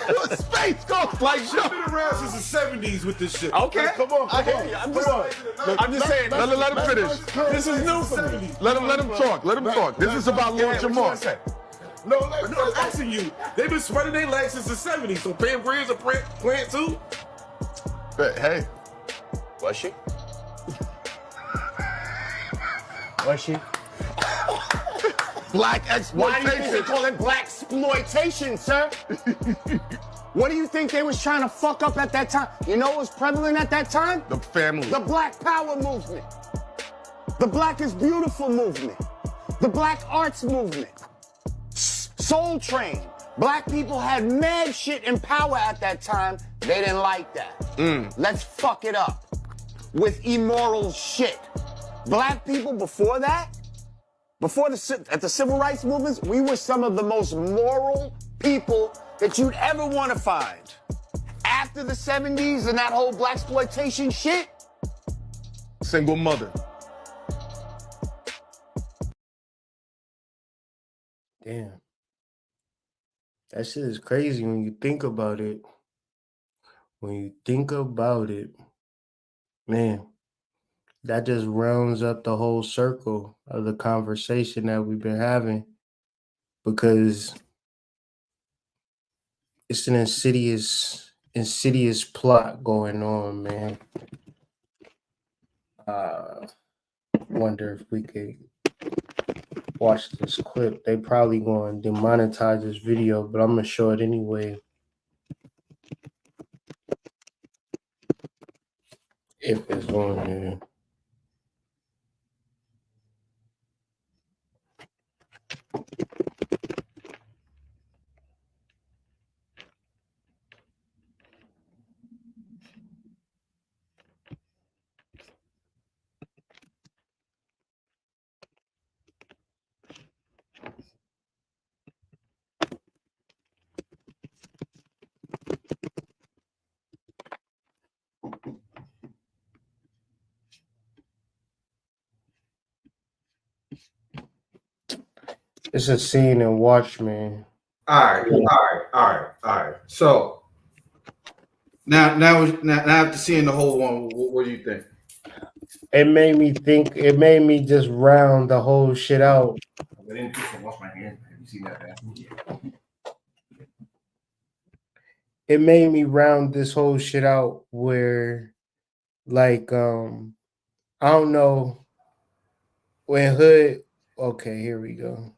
Look, space go like I've been around since the 70s with this shit. Okay, come on. I hear you. I'm just saying. Let him finish. This is new for me. Let him talk. Let him talk. This is about Lord Jamar. No, I'm asking you. They've been spreading their legs since the 70s. So Pam Grier's a plant too? Hey. Was she? Was she? Black exploitation. Why do you think they call it black exploitation, sir? What do you think they was trying to fuck up at that time? You know what was prevalent at that time? The family. The Black Power movement. The Black is Beautiful movement. The Black Arts movement. Soul Train. Black people had mad shit in power at that time. They didn't like that. Let's fuck it up with immoral shit. Black people before that, at the civil rights movements, we were some of the most moral people that you'd ever want to find. After the 70s and that whole black exploitation shit, single mother. Damn. That shit is crazy when you think about it. when you think about it, man, that just rounds up the whole circle of the conversation that we've been having, because it's an insidious plot going on, man. Wonder if we could watch this clip. They probably going to demonetize this video, but I'm gonna show it anyway. If it's on here. It's a scene in Watchmen. All right. So now after seeing the whole one, what do you think? It made me just round the whole shit out. I didn't wash my hands. Have you seen that? It made me round this whole shit out where, like, I don't know, when Hood. Okay, here we go.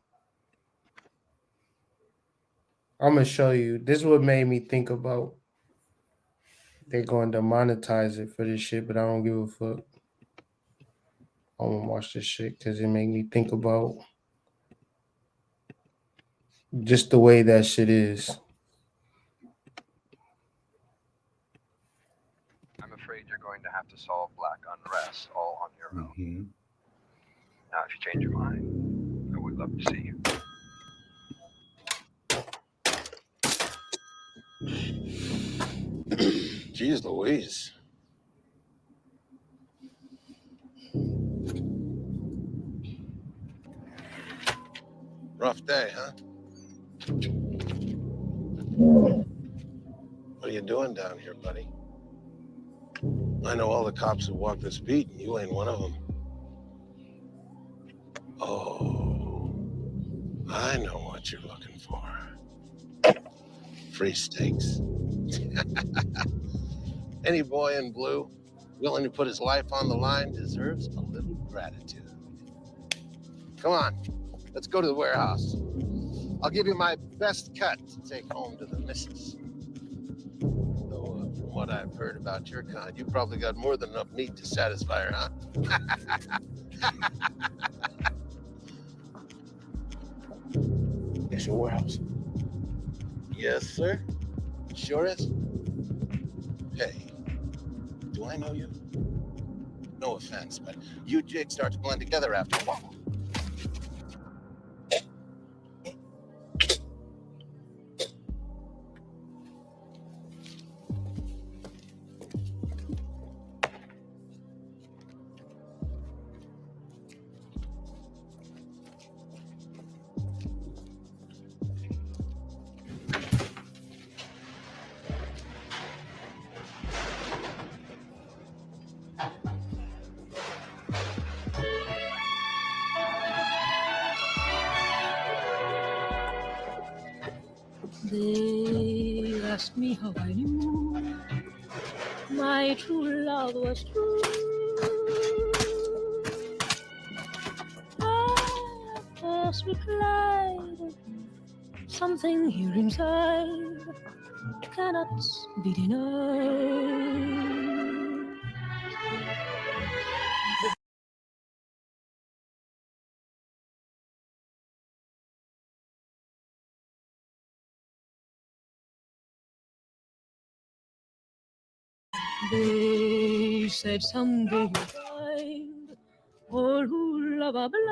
I'm gonna show you. This is what made me think about. They're going to monetize it for this shit, but I don't give a fuck. I want to watch this shit because it made me think about just the way that shit is. I'm afraid you're going to have to solve black unrest all on your own. Now, if you change your mind, I would love to see you. Jeez Louise. Rough day, huh? What are you doing down here, buddy? I know all the cops who walk this beat, and you ain't one of them. Oh, I know what you're looking for. Free steaks. Any boy in blue willing to put his life on the line deserves a little gratitude. Come on, let's go to the warehouse. I'll give you my best cut to take home to the missus. Though, from what I've heard about your kind, you probably got more than enough meat to satisfy her, huh? It's your warehouse. Yes, sir. Sure is. Hey, do I know you? No offense, but you jigs start to blend together after a while. They asked me how I knew my true love was true. I just replied, something here inside cannot be denied. They said someday you'll find all who love are blind.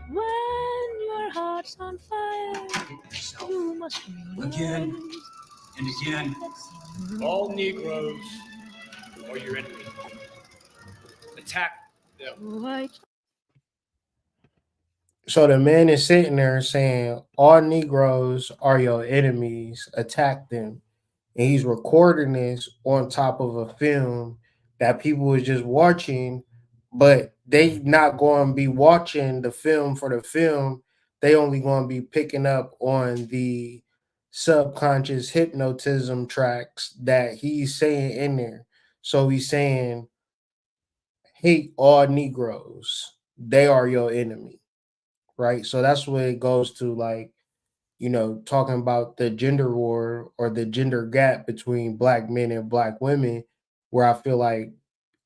When your heart's on fire, you must realize Again and again. All Negroes are your enemy. Attack them. Right. So the man is sitting there saying, all Negroes are your enemies, attack them. And he's recording this on top of a film that people is just watching, but they not going to be watching the film for the film. They only going to be picking up on the subconscious hypnotism tracks that he's saying in there. So he's saying, hate all Negroes. They are your enemy, right? So that's what it goes to, like, talking about the gender war or the gender gap between black men and black women, where I feel like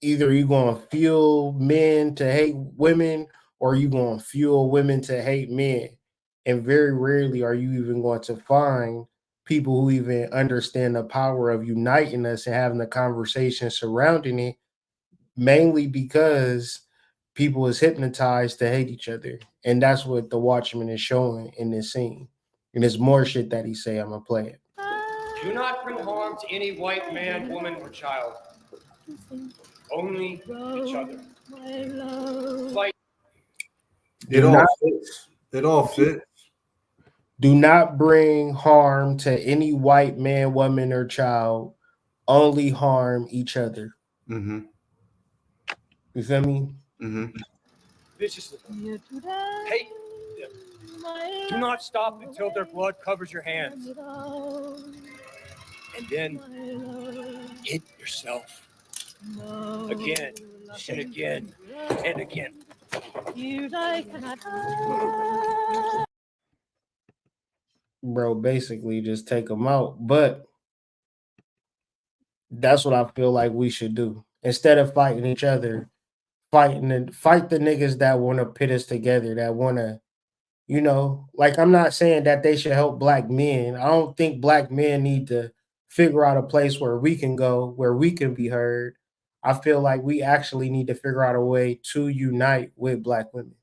either you're going to fuel men to hate women or you're going to fuel women to hate men. And very rarely are you even going to find people who even understand the power of uniting us and having a conversation surrounding it, mainly because people is hypnotized to hate each other. And that's what the Watchmen is showing in this scene. And there's more shit that he say. I'm gonna play it. Do not bring harm to any white man, woman, or child. Only each other. Fight. It all fits. It all fits. Do not bring harm to any white man, woman, or child. Only harm each other. Mm-hmm. You feel me? Mm-hmm. Viciously. Hate them. Do not stop until their blood covers your hands. And then hit yourself. Again and again and again. Bro, basically just take them out. But that's what I feel like we should do. Instead of fighting each other, fight the niggas that want to pit us together, that want to, like, I'm not saying that they should help black men. I don't think black men need to figure out a place where we can go, where we can be heard. I feel like we actually need to figure out a way to unite with black women,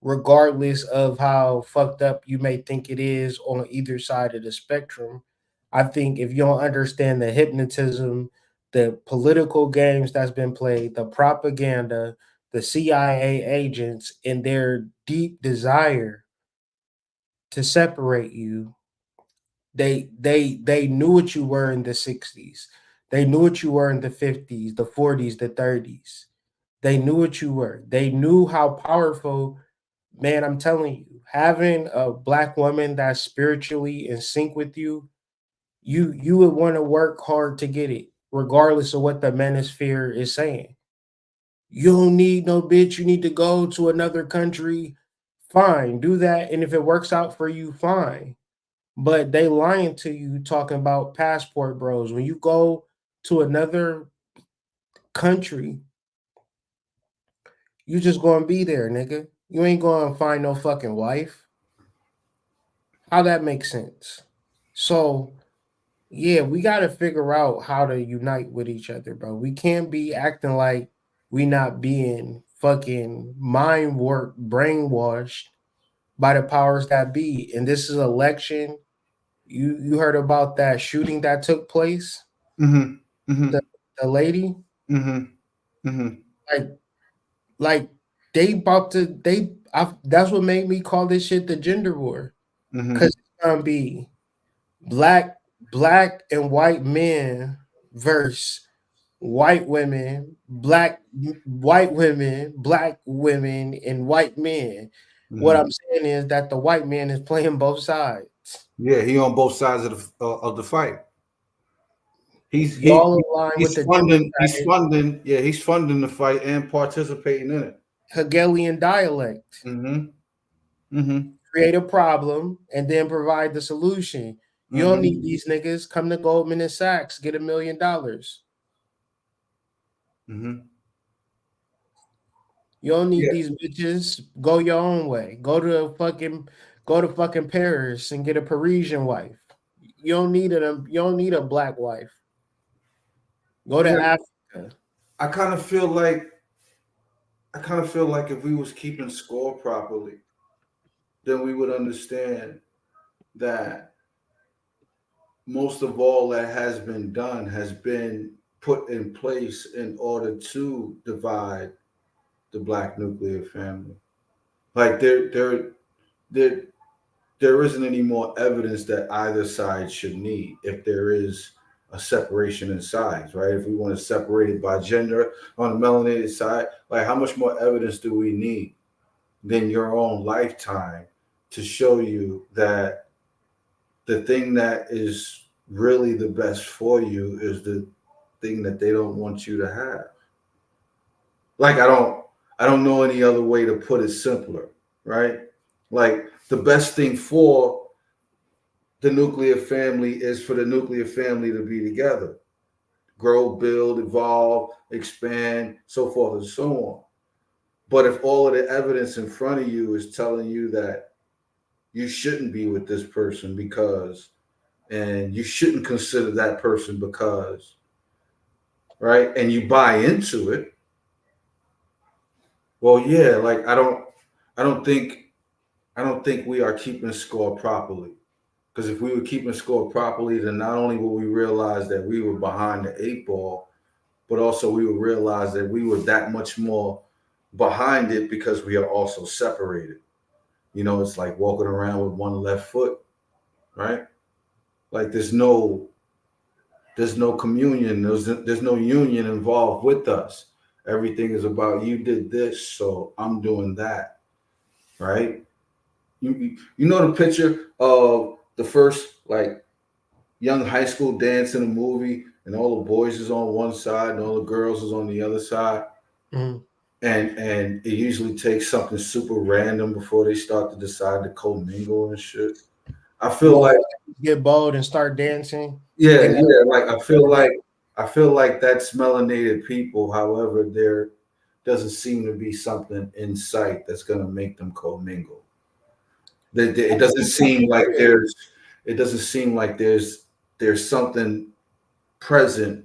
regardless of how fucked up you may think it is on either side of the spectrum. I think if you don't understand the hypnotism, the political games that's been played, the propaganda, the CIA agents, and their deep desire to separate you, they knew what you were in the 60s. They knew what you were in the 50s, the 40s, the 30s. They knew what you were. They knew how powerful. Man, I'm telling you, having a black woman that's spiritually in sync with you, you would want to work hard to get it, regardless of what the manosphere is saying. You don't need no bitch. You need to go to another country. Fine, do that. And if it works out for you, fine. But they lying to you talking about passport bros. When you go to another country, you just gonna be there, nigga. You ain't gonna find no fucking wife. How that makes sense? So, yeah, we gotta figure out how to unite with each other, bro. We can't be acting like we not being fucking mind warped, brainwashed by the powers that be. And this is election. You heard about that shooting that took place? Mm-hmm. Mm-hmm. The lady? Mm-hmm. Mm-hmm. Like that's what made me call this shit the gender war. Because it's gonna be black and white men versus white women, white women, black women, and white men. What I'm saying is that the white man is playing both sides. Yeah, he on both sides of the fight. He's funding the fight and participating in it. Hegelian dialect. Mm-hmm. Mm-hmm. Create a problem and then provide the solution. You don't need these niggas. Come to Goldman and Sachs, get $1 million. Mm-hmm. You don't need these bitches. Go your own way. Go to fucking Paris and get a Parisian wife. You don't need a black wife. Go to Africa. I kind of feel like if we was keeping score properly, then we would understand that most of all that has been done has been put in place in order to divide the black nuclear family. Like there isn't any more evidence that either side should need if there is a separation in sides, right? If we want to separate it by gender on the melanated side, like how much more evidence do we need than your own lifetime to show you that the thing that is really the best for you is the thing that they don't want you to have? Like I don't know any other way to put it simpler, right? Like the best thing for the nuclear family is for the nuclear family to be together, grow, build, evolve, expand, so forth and so on. But if all of the evidence in front of you is telling you that you shouldn't be with this person because, and you shouldn't consider that person because, right? And you buy into it. Well, yeah, like I don't think we are keeping score properly. Because if we were keeping score properly, then not only will we realize that we were behind the 8 ball, but also we would realize that we were that much more behind it because we are also separated. You know, it's like walking around with one left foot, right? Like there's no communion, there's no union involved with us. Everything is about you did this, so I'm doing that, right? You know the picture of the first like young high school dance in a movie, and all the boys is on one side and all the girls is on the other side. Mm-hmm. And it usually takes something super random before they start to decide to commingle and shit. I feel like get bold and start dancing. Yeah. Like I feel like that's melanated people. However, there doesn't seem to be something in sight that's gonna make them commingle. It doesn't seem like there's something present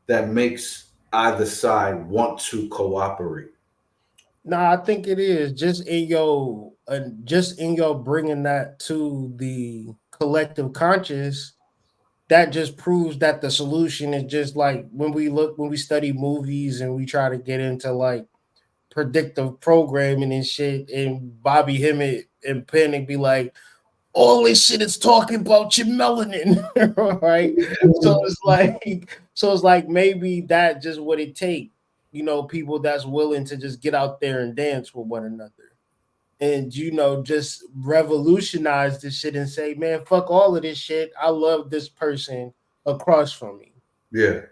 that makes either side want to cooperate. Nah, I think it is just in your bringing that to the collective conscious. That just proves that the solution is just like when we study movies and we try to get into like predictive programming and shit, and Bobby Hemmett and Panic be like, all this shit is talking about your melanin, right? So it's like maybe that just what it take, you know, people that's willing to just get out there and dance with one another. And you know, just revolutionize this shit and say, man, fuck all of this shit. I love this person across from me. Yeah.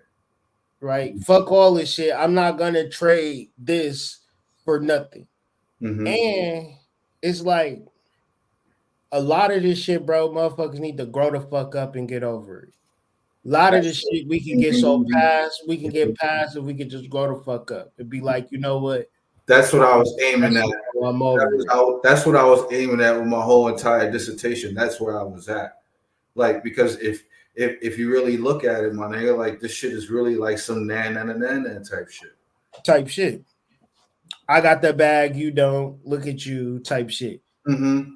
Right. Fuck all this shit. I'm not gonna trade this for nothing. Mm-hmm. And it's like a lot of this shit, bro, motherfuckers need to grow the fuck up and get over it. A lot of this shit we can get past if we can just grow the fuck up and be like, you know what? That's what I was aiming at. That's what I was aiming at with my whole entire dissertation. That's where I was at. Like, because if you really look at it, my nigga, like this shit is really like some nan type shit. I got the bag, you don't. Look at you type shit. Mm-hmm.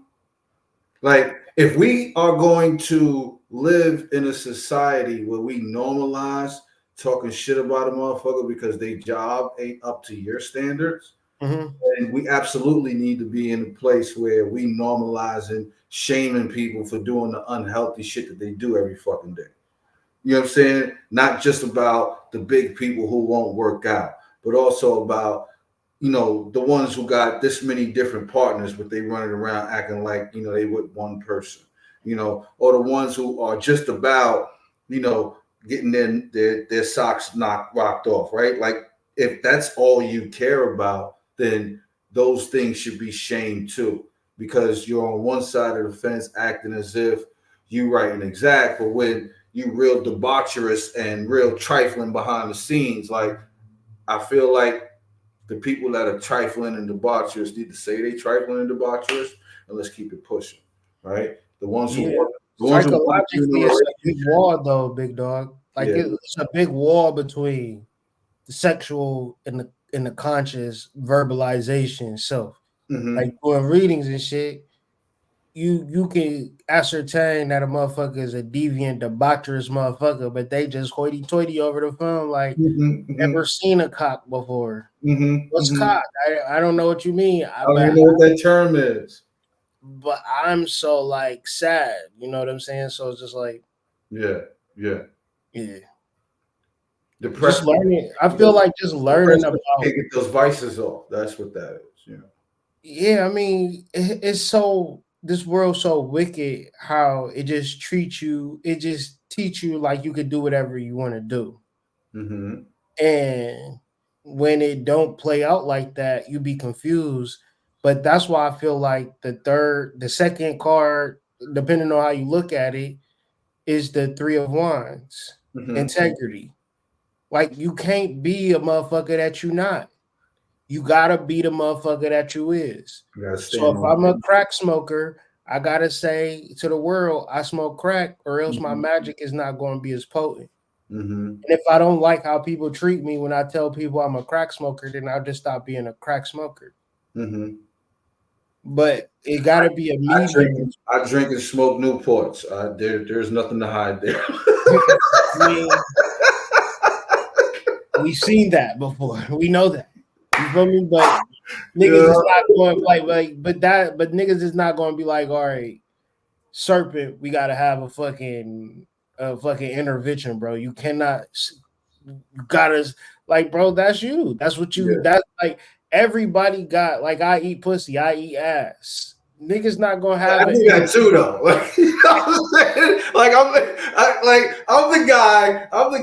Like, if we are going to live in a society where we normalize talking shit about a motherfucker because their job ain't up to your standards, and we absolutely need to be in a place where we normalize and shaming people for doing the unhealthy shit that they do every fucking day. You know what I'm saying? Not just about the big people who won't work out, but also about, you know, the ones who got this many different partners, but they running around acting like, you know, they with one person, you know, or the ones who are just about, you know, getting their socks rocked off, right? Like, if that's all you care about, then those things should be shamed too, because you're on one side of the fence acting as if you right and exact, but when you real debaucherous and real trifling behind the scenes, like, I feel like the people that are trifling and debaucherous need to say they trifling and debaucherous, and let's keep it pushing, right? The ones who psychologically, it's a big wall, though, big dog. Like it's a big wall between the sexual and the conscious verbalization self. Like doing readings and shit, you can ascertain that a motherfucker is a deviant, debaucherous motherfucker, but they just hoity-toity over the phone like never seen a cock before. What's cock? I don't know what you mean. I don't even know what that term is. But I'm so like sad, you know what I'm saying? So it's just like yeah. Just learning. I feel like just learning about get those vices off. That's what that is, you know. Yeah, I mean, it's so this world's so wicked how it just treats you, it just teach you like you could do whatever you want to do. And when it don't play out like that, you be confused. But that's why I feel like the second card, depending on how you look at it, is the Three of Wands, integrity. Like you can't be a motherfucker that you not. You gotta be the motherfucker that you is. So if I'm a crack smoker, I gotta say to the world, I smoke crack, or else my magic is not going to be as potent. And if I don't like how people treat me when I tell people I'm a crack smoker, then I'll just stop being a crack smoker. But it gotta be a medium. I drink and smoke Newports. There's nothing to hide there. I mean, we've seen that before. We know that. You feel me? But niggas is not going but niggas is not going to be like, all right, serpent, we got to have a fucking intervention, bro. You cannot. You gotta like, bro. That's you. That's what you. That's like everybody got. Like I eat pussy. I eat ass. Niggas not gonna have. I do that too, though. Like, you know what I'm saying? Like I'm the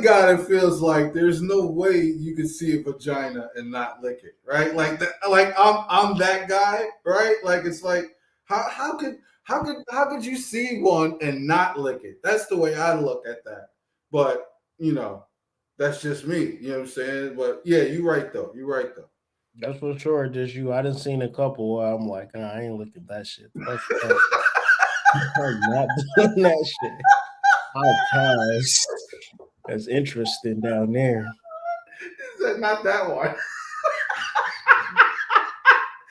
guy that feels like there's no way you can see a vagina and not lick it, right? Like that. Like I'm that guy, right? Like it's like how could you see one and not lick it? That's the way I look at that. But you know, that's just me. You know what I'm saying? But yeah, you're right though. That's for sure. Just you. I done seen a couple where I'm like, nah, I ain't looking at that shit. I'm not doing that shit. I'll pass. That's interesting down there. Is that not that one?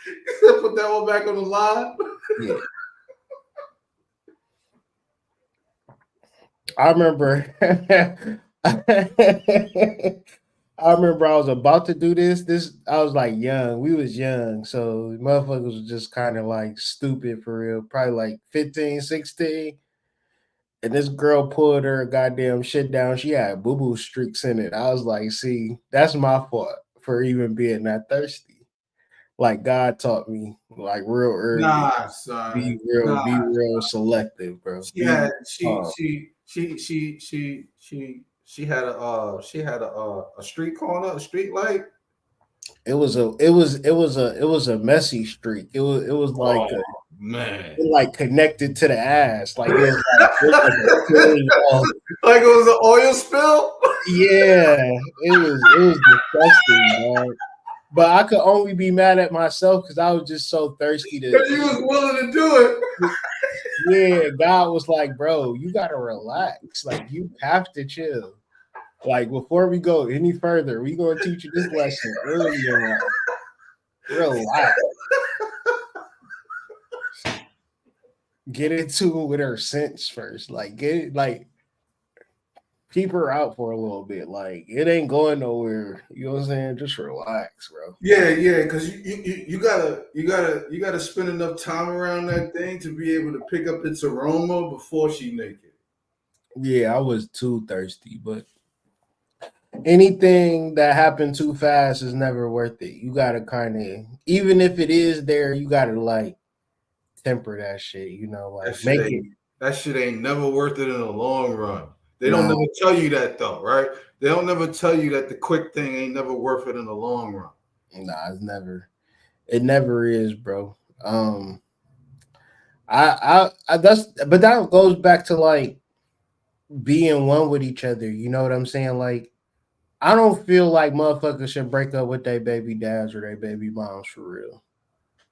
You said put that one back on the line? Yeah. I remember I was about to do this. I was like young. We was young. So motherfuckers was just kind of like stupid for real. Probably like 15, 16. And this girl pulled her goddamn shit down. She had boo-boo streaks in it. I was like, see, that's my fault for even being that thirsty. Like God taught me like real early. Nah, son. Be real selective, bro. She had a street corner, a street light. It was a messy streak. It was like like connected to the ass. Like it was like it was an oil spill. Yeah, it was disgusting, man. But I could only be mad at myself because I was just so thirsty to. Because you was willing to do it. Yeah, God was like, bro, you gotta relax. Like you have to chill. Like before we go any further, we gonna teach you this lesson early in life. Relax. Get into it with her sense first. Like keep her out for a little bit. Like it ain't going nowhere. You know what I'm saying? Just relax, bro. Yeah, because you gotta spend enough time around that thing to be able to pick up its aroma before she naked. Yeah, I was too thirsty, but anything that happened too fast is never worth it. You gotta kind of, even if it is there, you gotta like temper that shit. You know, like that shit ain't never worth it in the long run. They don't never tell you that though, right? They don't never tell you that the quick thing ain't never worth it in the long run. Nah, it never is, bro. That goes back to like being one with each other. You know what I'm saying? Like, I don't feel like motherfuckers should break up with their baby dads or their baby moms for real.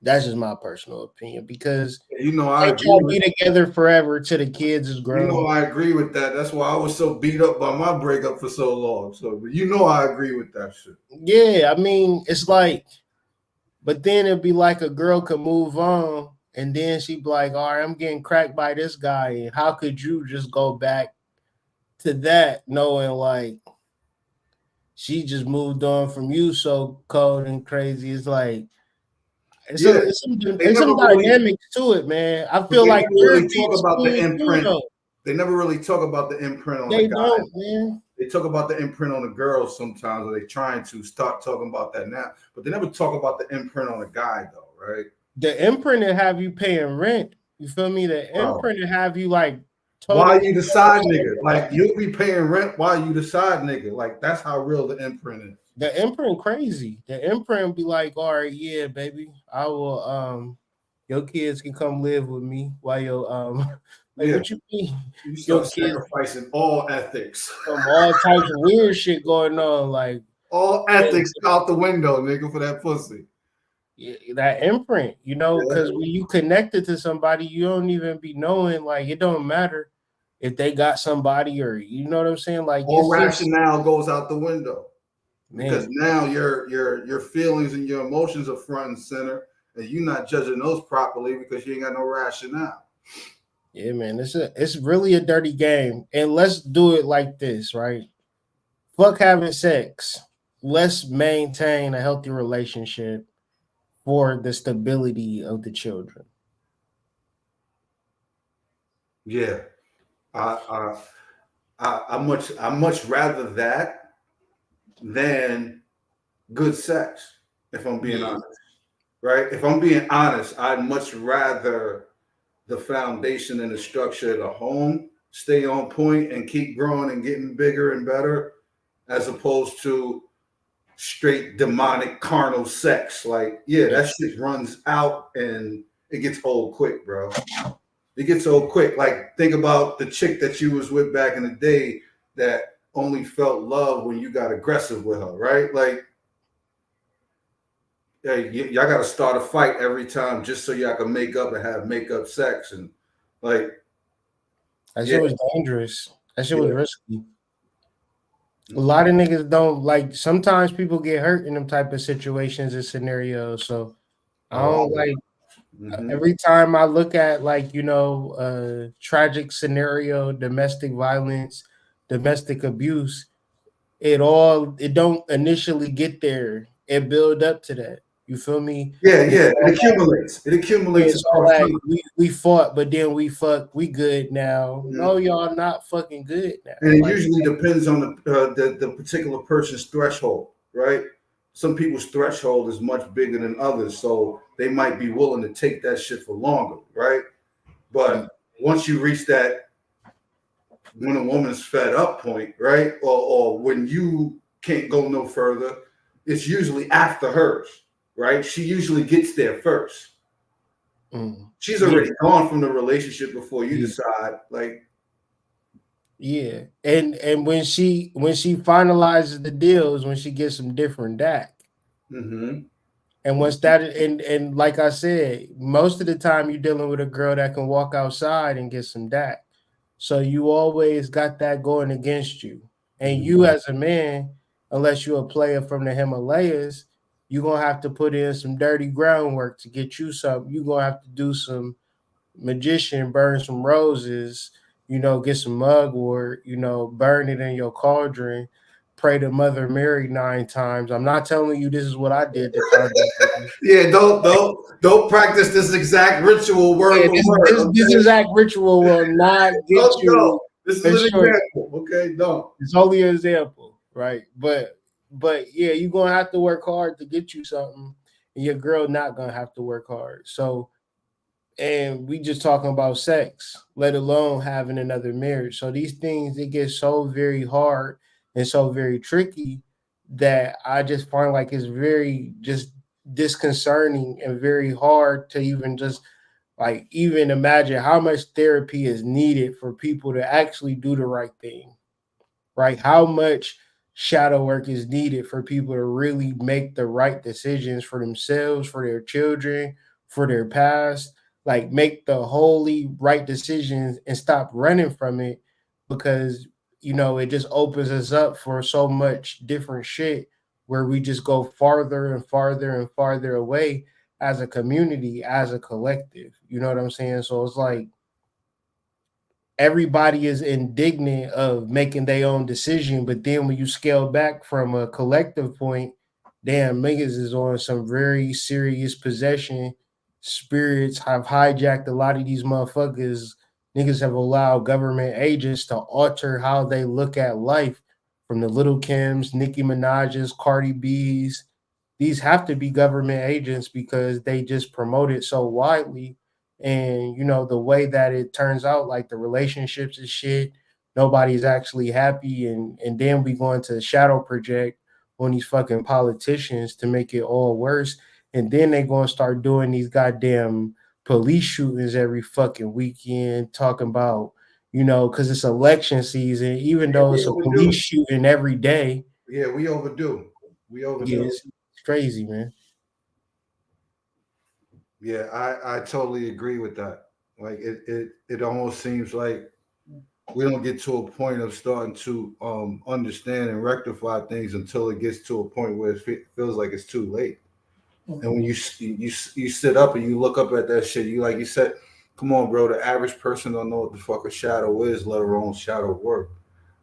That's just my personal opinion because you know I they can't be together forever till the kids is grown. You know I agree with that. That's why I was so beat up by my breakup for so long. So you know I agree with that shit. Yeah, I mean it's like, but then it'd be like a girl could move on and then she be like, all right, I'm getting cracked by this guy. And how could you just go back to that knowing like she just moved on from you so cold and crazy? It's like it's some dynamics to it, man. I feel like really talk about the imprint. They never really talk about the imprint on the guy. Don't, man. They talk about the imprint on the girls sometimes, or they trying to start talking about that now, but they never talk about the imprint on the guy though, right? The imprint that have you paying rent. You feel me? The imprint that have you like. Why you the side nigga? Like you'll be paying rent while you the side nigga. Like that's how real the imprint is. The imprint crazy. The imprint be like, all right, yeah, baby, I will. Your kids can come live with me while your like what you mean? You start sacrificing all ethics. From all types of weird shit going on, like all ethics out the window, nigga, for that pussy. Yeah, that imprint, you know, because when you connected to somebody, you don't even be knowing, like it don't matter if they got somebody or you know what I'm saying. Like all rationale goes out the window. Man. Because now your feelings and your emotions are front and center, and you're not judging those properly because you ain't got no rationale. Yeah, man, it's really a dirty game. And let's do it like this, right? Fuck having sex. Let's maintain a healthy relationship for the stability of the children. Yeah. I much rather that than good sex, if I'm being honest. Right? If I'm being honest, I'd much rather the foundation and the structure of the home stay on point and keep growing and getting bigger and better, as opposed to straight demonic carnal sex. Like, yeah, that shit runs out and it gets old quick, bro. It gets old quick. Like, think about the chick that you was with back in the day that only felt love when you got aggressive with her, right? Like, hey, y'all got to start a fight every time just so y'all can make up and have make-up sex. And like, that shit was dangerous. That shit was risky. A lot of niggas don't like. Sometimes people get hurt in them type of situations and scenarios. So I don't like. Every time I look at like tragic scenario, domestic violence, domestic abuse, it don't initially get there. It build up to that. You feel me? Yeah. It accumulates. It accumulates. Like we fought, but then we fucked. We good now. No, y'all not fucking good now. And it usually depends on the particular person's threshold, right? Some people's threshold is much bigger than others, so they might be willing to take that shit for longer, right? But once you reach that, when a woman's fed up point, right, or when you can't go no further, it's usually after hers. Right? She usually gets there first. She's already gone from the relationship before you decide. Like, yeah. And when she finalizes the deals, when she gets some different DAC. And once that and like I said, most of the time you're dealing with a girl that can walk outside and get some DAC. So you always got that going against you. And you as a man, unless you're a player from the Himalayas, you're going to have to put in some dirty groundwork to get you something. You're going to have to do some magician, burn some roses, get some mugwort, burn it in your cauldron, pray to Mother Mary 9 times. I'm not telling you this is what I did. Yeah, don't practice this exact ritual word for word. This exact ritual will not get you. No. This is an example. Okay, no. It's only an example, right? But yeah, you're gonna have to work hard to get you something, and your girl not gonna have to work hard. So, and we just talking about sex, let alone having another marriage. So these things, it gets so very hard and so very tricky that I just find like it's very just disconcerting and very hard to even just like even imagine how much therapy is needed for people to actually do the right thing, right? How much shadow work is needed for people to really make the right decisions for themselves, for their children, for their past, like make the wholly right decisions and stop running from it, because it just opens us up for so much different shit where we just go farther and farther and farther away as a community, as a collective. You know what I'm saying? So it's like everybody is indignant of making their own decision, but then when you scale back from a collective point, damn, niggas is on some very serious possession. Spirits have hijacked a lot of these motherfuckers. Niggas have allowed government agents to alter how they look at life, from the Little Kims, Nicki Minaj's, Cardi B's. These have to be government agents because they just promote it so widely. And, you know, the way that it turns out, like the relationships and shit, nobody's actually happy. And then we go into shadow project on these fucking politicians to make it all worse. And then they going to start doing these goddamn police shootings every fucking weekend, talking about, you know, because it's election season, even though it's a police shooting every day. Yeah, we overdue. We overdue. Yeah, it's crazy, man. Yeah, I totally agree with that. Like it almost seems like we don't get to a point of starting to understand and rectify things until it gets to a point where it feels like it's too late. And when you sit up and you look up at that shit, you like you said, come on, bro. The average person don't know what the fuck a shadow is, let alone shadow work,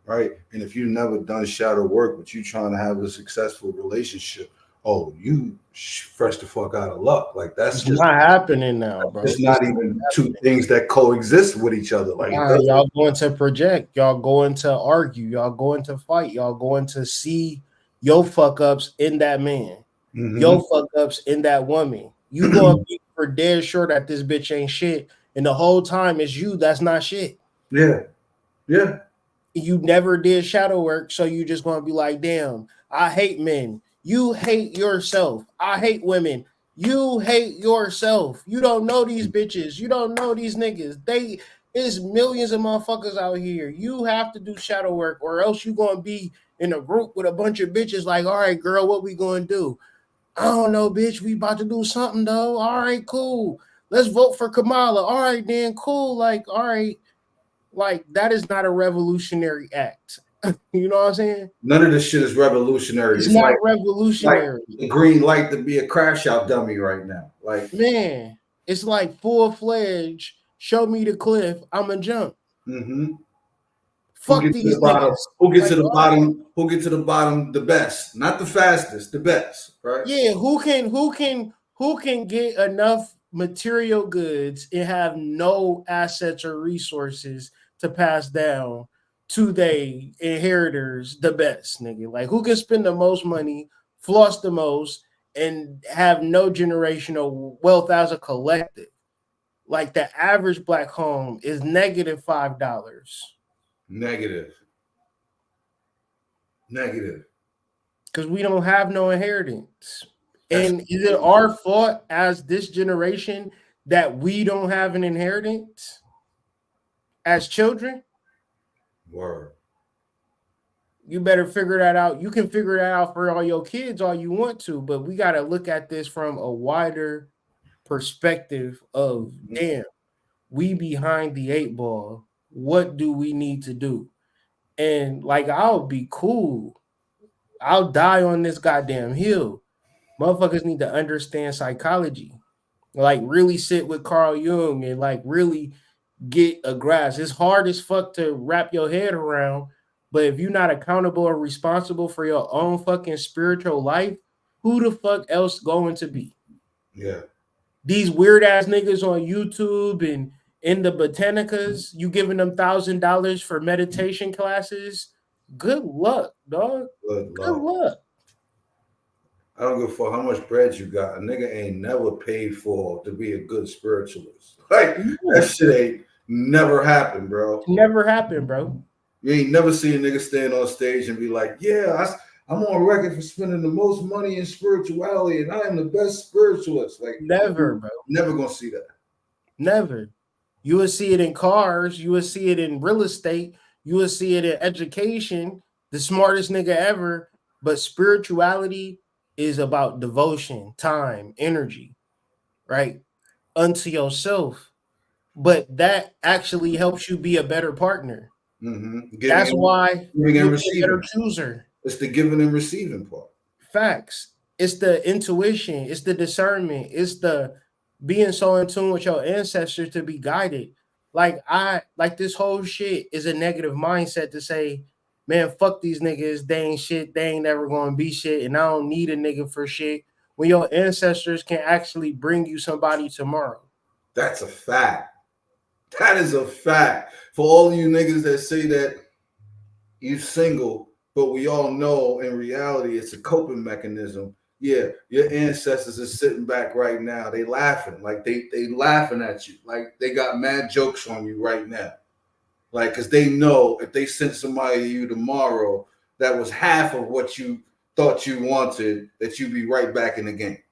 right? And if you never done shadow work, but you trying to have a successful relationship, oh, you fresh the fuck out of luck. Like that's just not happening now, bro. It's not even two things that coexist with each other. Like y'all going to project, y'all going to argue, y'all going to fight, y'all going to see your fuck ups in that man, your fuck ups in that woman. You gonna be for dead sure that this bitch ain't shit, and the whole time it's you that's not shit. Yeah, yeah. You never did shadow work, so you just gonna be like, damn, I hate men. You hate yourself. I hate women. You hate yourself. You don't know these bitches. You don't know these niggas. There's millions of motherfuckers out here. You have to do shadow work, or else you gonna be in a group with a bunch of bitches like, all right, girl, what we gonna do? I don't know, bitch. We about to do something though. All right, cool. Let's vote for Kamala. All right, then, cool. Like, all right. Like, that is not a revolutionary act. You know what I'm saying? None of this shit is revolutionary. It's not revolutionary. Like the green light to be a crash out dummy right now. Like, man, it's like full-fledged. Show me the cliff. I'ma jump. Fuck these niggas. Who gets to the bottom? Who gets to the bottom the best? Not the fastest, the best, right? Yeah, who can get enough material goods and have no assets or resources to pass down to they inheritors the best, nigga. Like, who can spend the most money, floss the most, and have no generational wealth as a collective? Like, the average black home is negative $5. Negative. Because we don't have no inheritance. And is it our fault as this generation that we don't have an inheritance as children? Word. You better figure that out. You can figure that out for all your kids all you want to, but we got to look at this from a wider perspective of, damn, we behind the 8 ball. What do we need to do? And like, I'll be cool. I'll die on this goddamn hill. Motherfuckers need to understand psychology. Like, really sit with Carl Jung and like really get a grasp. It's hard as fuck to wrap your head around, but if you're not accountable or responsible for your own fucking spiritual life, who the fuck else going to be? Yeah. These weird ass niggas on YouTube and in the botanicas, you giving them $1,000 for meditation classes. Good luck, dog. Good luck. I don't give a fuck how much bread you got. A nigga ain't never paid for to be a good spiritualist. Like, that shit ain't never happened, bro. Never happened, bro. You ain't never seen a nigga stand on stage and be like, yeah, I'm on record for spending the most money in spirituality and I am the best spiritualist. Like, never, bro. Never gonna see that. Never. You will see it in cars. You will see it in real estate. You will see it in education. The smartest nigga ever. But spirituality is about devotion, time, energy, right? Unto yourself. But that actually helps you be a better partner. That's why you're a better chooser. It's the giving and receiving part. Facts. It's the intuition, it's the discernment, it's the being so in tune with your ancestors to be guided. Like this whole shit is a negative mindset to say, man, fuck these niggas, they ain't shit, they ain't never gonna be shit, and I don't need a nigga for shit. When your ancestors can actually bring you somebody tomorrow. That's a fact. That is a fact. For all you niggas that say that you single, but we all know in reality it's a coping mechanism. Yeah, your ancestors are sitting back right now. They laughing. Like they laughing at you. Like they got mad jokes on you right now. Like, because they know if they sent somebody to you tomorrow that was half of what you thought you wanted, that you'd be right back in the game.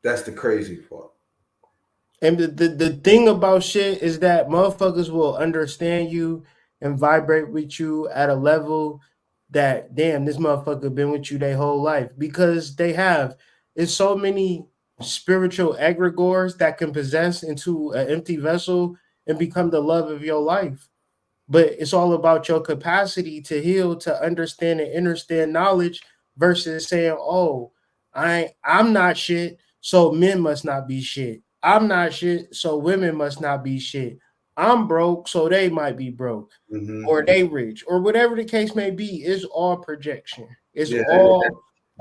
That's the crazy part. And the thing about shit is that motherfuckers will understand you and vibrate with you at a level that, damn, this motherfucker been with you their whole life, because they have. It's so many spiritual egregores that can possess into an empty vessel and become the love of your life. But it's all about your capacity to heal, to understand and understand knowledge, versus saying, oh, I'm not shit, so men must not be shit. I'm not shit, so women must not be shit. I'm broke, so they might be broke, or they rich, or whatever the case may be. It's all projection. It's all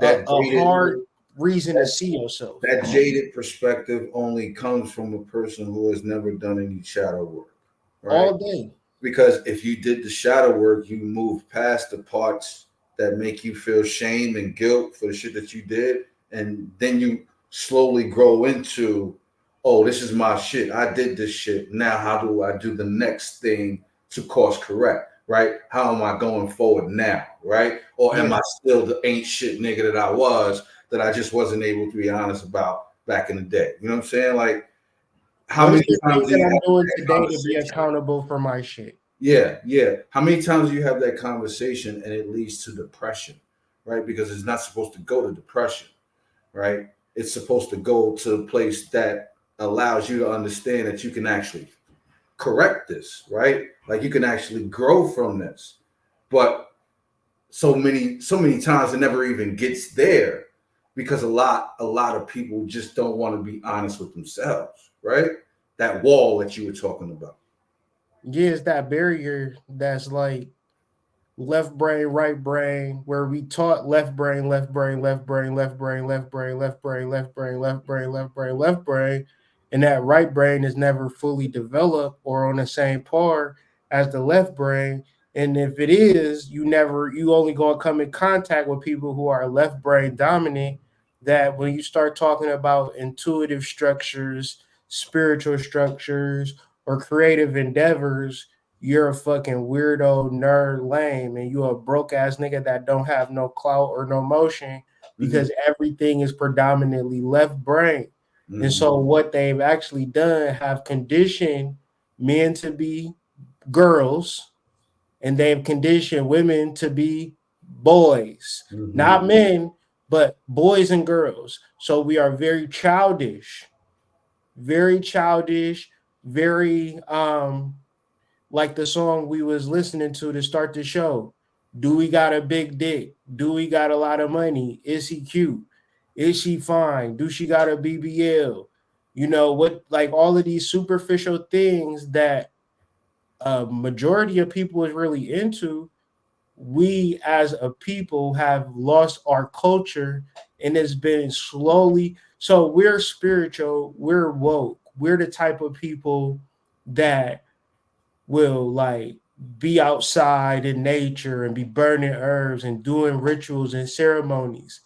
a hard reason to see yourself. That jaded perspective only comes from a person who has never done any shadow work. Right? All day. Because if you did the shadow work, you move past the parts that make you feel shame and guilt for the shit that you did, and then you slowly grow into, oh, this is my shit. I did this shit. Now, how do I do the next thing to course correct, right? How am I going forward now, right? Or am I still the ain't shit nigga that I was, that I just wasn't able to be honest about back in the day? You know what I'm saying? Like, how many times that I'm doing today to be accountable for my shit? Yeah, yeah. How many times do you have that conversation and it leads to depression, right? Because it's not supposed to go to depression, right? It's supposed to go to a place that allows you to understand that you can actually correct this, right? Like you can actually grow from this. But so many times it never even gets there, because a lot of people just don't want to be honest with themselves, right? That wall that you were talking about. Yeah, it's that barrier that's like left brain, right brain, where we taught left brain, left brain, left brain, left brain, left brain, left brain, left brain, left brain, left brain, left brain, and that right brain is never fully developed or on the same par as the left brain. And if it is, you only gonna come in contact with people who are left brain dominant, that when you start talking about intuitive structures, spiritual structures, or creative endeavors, you're a fucking weirdo, nerd, lame, and you a broke ass nigga that don't have no clout or no motion, because everything is predominantly left brain. And so what they've actually done have conditioned men to be girls, and they've conditioned women to be boys, not men, but boys and girls. So we are very childish, very like the song we was listening to start the show. Do we got a big dick? Do we got a lot of money? Is he cute? Is she fine? Do she got a BBL? You know what? Like all of these superficial things that a majority of people is really into. We as a people have lost our culture, and it's been slowly. So we're spiritual, we're woke, we're the type of people that will like be outside in nature and be burning herbs and doing rituals and ceremonies.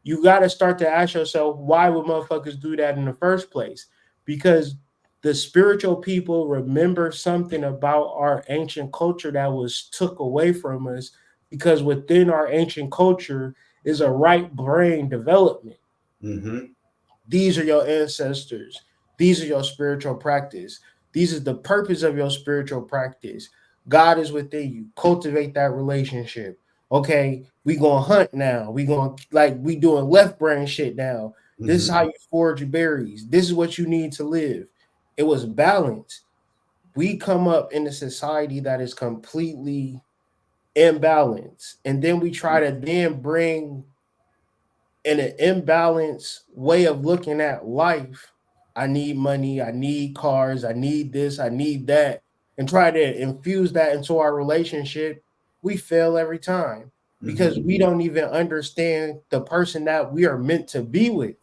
You got to start to ask yourself, why would motherfuckers do that in the first place? Because the spiritual people remember something about our ancient culture that was took away from us, because within our ancient culture is a right brain development. These are your ancestors. These are your spiritual practice. These is the purpose of your spiritual practice. God is within you. Cultivate that relationship. Okay, we gonna hunt now. We doing left brain shit now. This is how you forage your berries. This is what you need to live. It was balanced. We come up in a society that is completely imbalance, and then we try to then bring in an imbalanced way of looking at life. I need money, I need cars, I need this, I need that, and try to infuse that into our relationship. We fail every time because we don't even understand the person that we are meant to be with.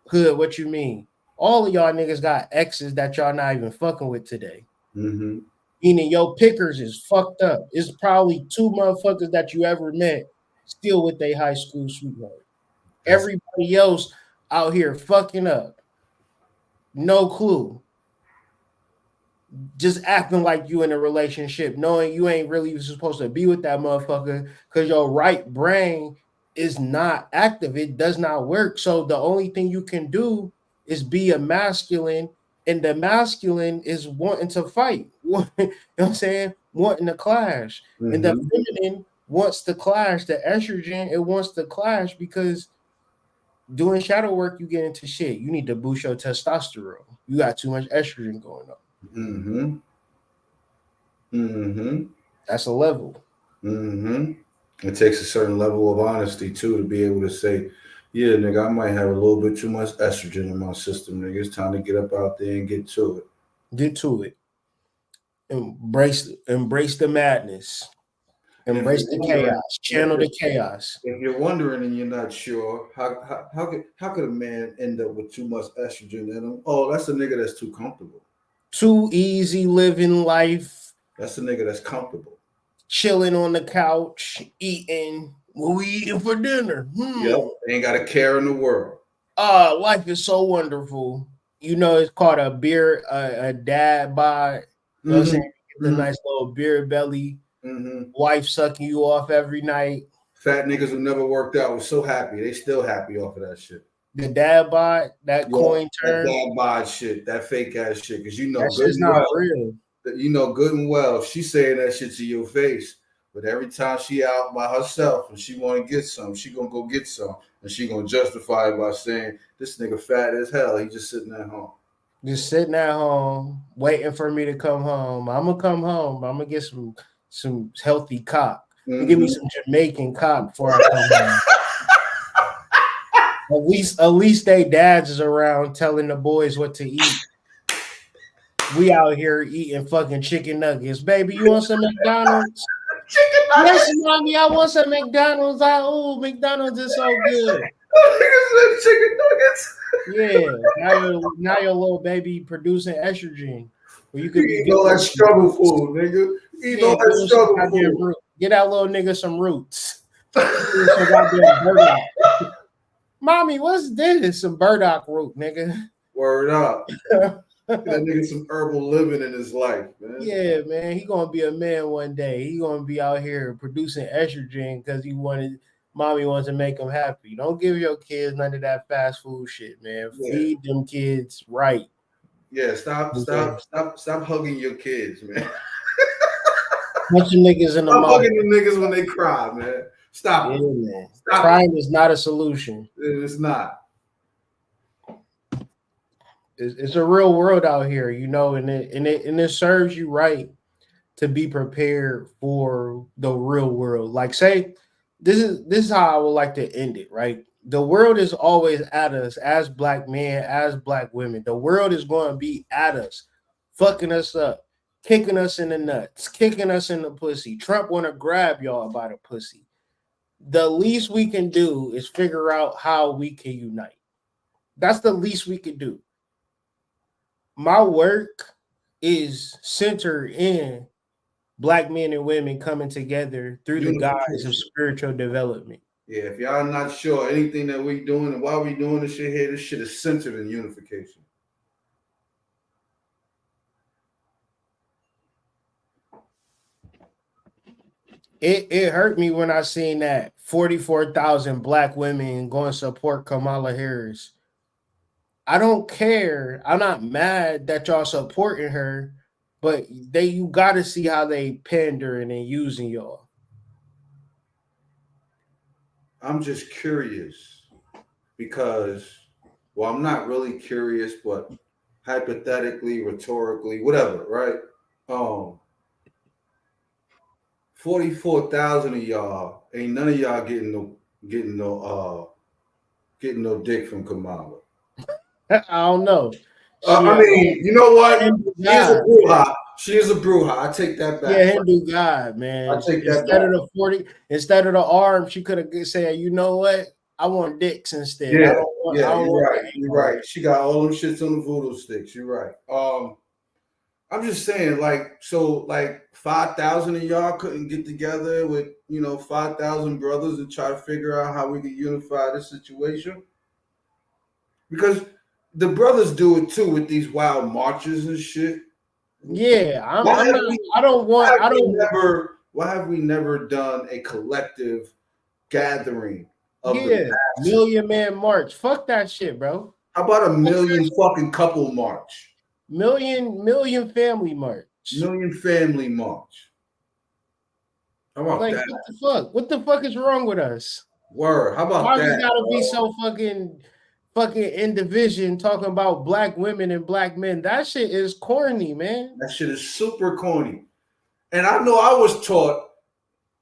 Hood, what you mean? All of y'all niggas got exes that y'all not even fucking with today. Meaning your pickers is fucked up. It's probably 2 motherfuckers that you ever met still with their high school sweetheart. Everybody else out here fucking up. No clue. Just acting like you in a relationship, knowing you ain't really supposed to be with that motherfucker because your right brain is not active. It does not work. So the only thing you can do is be a masculine, and the masculine is wanting to fight. You know what I'm saying? Wanting to clash. And the feminine wants to clash. The estrogen, it wants to clash because doing shadow work, you get into shit. You need to boost your testosterone. You got too much estrogen going on. That's a level. It takes a certain level of honesty too to be able to say, yeah, nigga, I might have a little bit too much estrogen in my system, nigga. It's time to get up out there and get to it. Get to it. Embrace the madness. Embrace the chaos. Channel the chaos. If you're wondering and you're not sure, how could a man end up with too much estrogen in him? Oh, that's a nigga that's too comfortable. Too easy living life. That's a nigga that's comfortable. Chilling on the couch, eating. What we eating for dinner? Yep. Ain't got a care in the world. Life is so wonderful. You know, it's called a beer, a dad bod. You know what I'm saying? The nice little beer belly. Wife sucking you off every night. Fat niggas who never worked out was so happy. They still happy off of that shit. The dad bod, that coin turn. That dad bod shit, that fake ass shit. Because you know, that shit's not real. You know good and well she's saying that shit to your face. But every time she out by herself and she want to get some, she gonna go get some. And she gonna justify it by saying, this nigga fat as hell. He just sitting at home. Just sitting at home, waiting for me to come home. I'm gonna come home. I'm gonna get some healthy cock. Give me some Jamaican cock before I come home. At least they dads is around telling the boys what to eat. We out here eating fucking chicken nuggets. Baby, you want some McDonald's? Chicken nuggets? Yes, mommy, I want some McDonald's. McDonald's is so good. Chicken nuggets. Yeah, now your little baby producing estrogen. Where you could eat all that struggle food, nigga. Eat all that struggle food. Get that little nigga some roots. Some goddamn burdock. Mommy, what's this? Some burdock root, nigga. Word up. That nigga some herbal living in his life, man. Yeah, man. He gonna be a man one day. He gonna be out here producing estrogen because mommy wants to make him happy. Don't give your kids none of that fast food shit, man. Feed them kids right. Yeah, stop hugging your kids, man. Bunch of niggas in the Stop hugging the niggas when they cry, man. Stop it. Man. Stop Crying is not a solution. It's not. It's a real world out here, you know, and it serves you right to be prepared for the real world. Like, say, this is how I would like to end it, right? The world is always at us as black men, as black women. The world is going to be at us, fucking us up, kicking us in the nuts, kicking us in the pussy. Trump want to grab y'all by the pussy. The least we can do is figure out how we can unite. That's the least we can do. My work is centered in black men and women coming together through the guise of spiritual development. Yeah, if y'all not sure anything that we doing and why we doing this shit here, this shit is centered in unification. It hurt me when I seen that 44,000 black women going to support Kamala Harris. I don't care. I'm not mad that y'all supporting her, but you got to see how they pandering and using y'all. I'm just curious because, well, I'm not really curious, but hypothetically, rhetorically, whatever, right? 44,000 of y'all ain't none of y'all getting no dick from Kamala. I don't know. I mean, you know what? She is a bruja. She is a bruja. I take that back. Yeah, Hindu God, man. I take that instead back. of the 40, instead of the arm, she could have said, you know what? I want dicks instead. Yeah, I don't want, I don't you're want right. You're right. She got all them shits on the voodoo sticks. You're right. I'm just saying, like 5,000 of y'all couldn't get together with 5,000 brothers and try to figure out how we could unify this situation, because the brothers do it too with these wild marches and shit. Yeah, Why have we never done a collective gathering of the masses? Million Man March? Fuck that shit, bro. How about a million fucking couple march? Million family march. Million family march. How about like, that? What the fuck? What the fuck is wrong with us? Word. How about Why that? we gotta be so fucking in division talking about black women and black men? That shit is corny, man. That shit is super corny. And I know I was taught.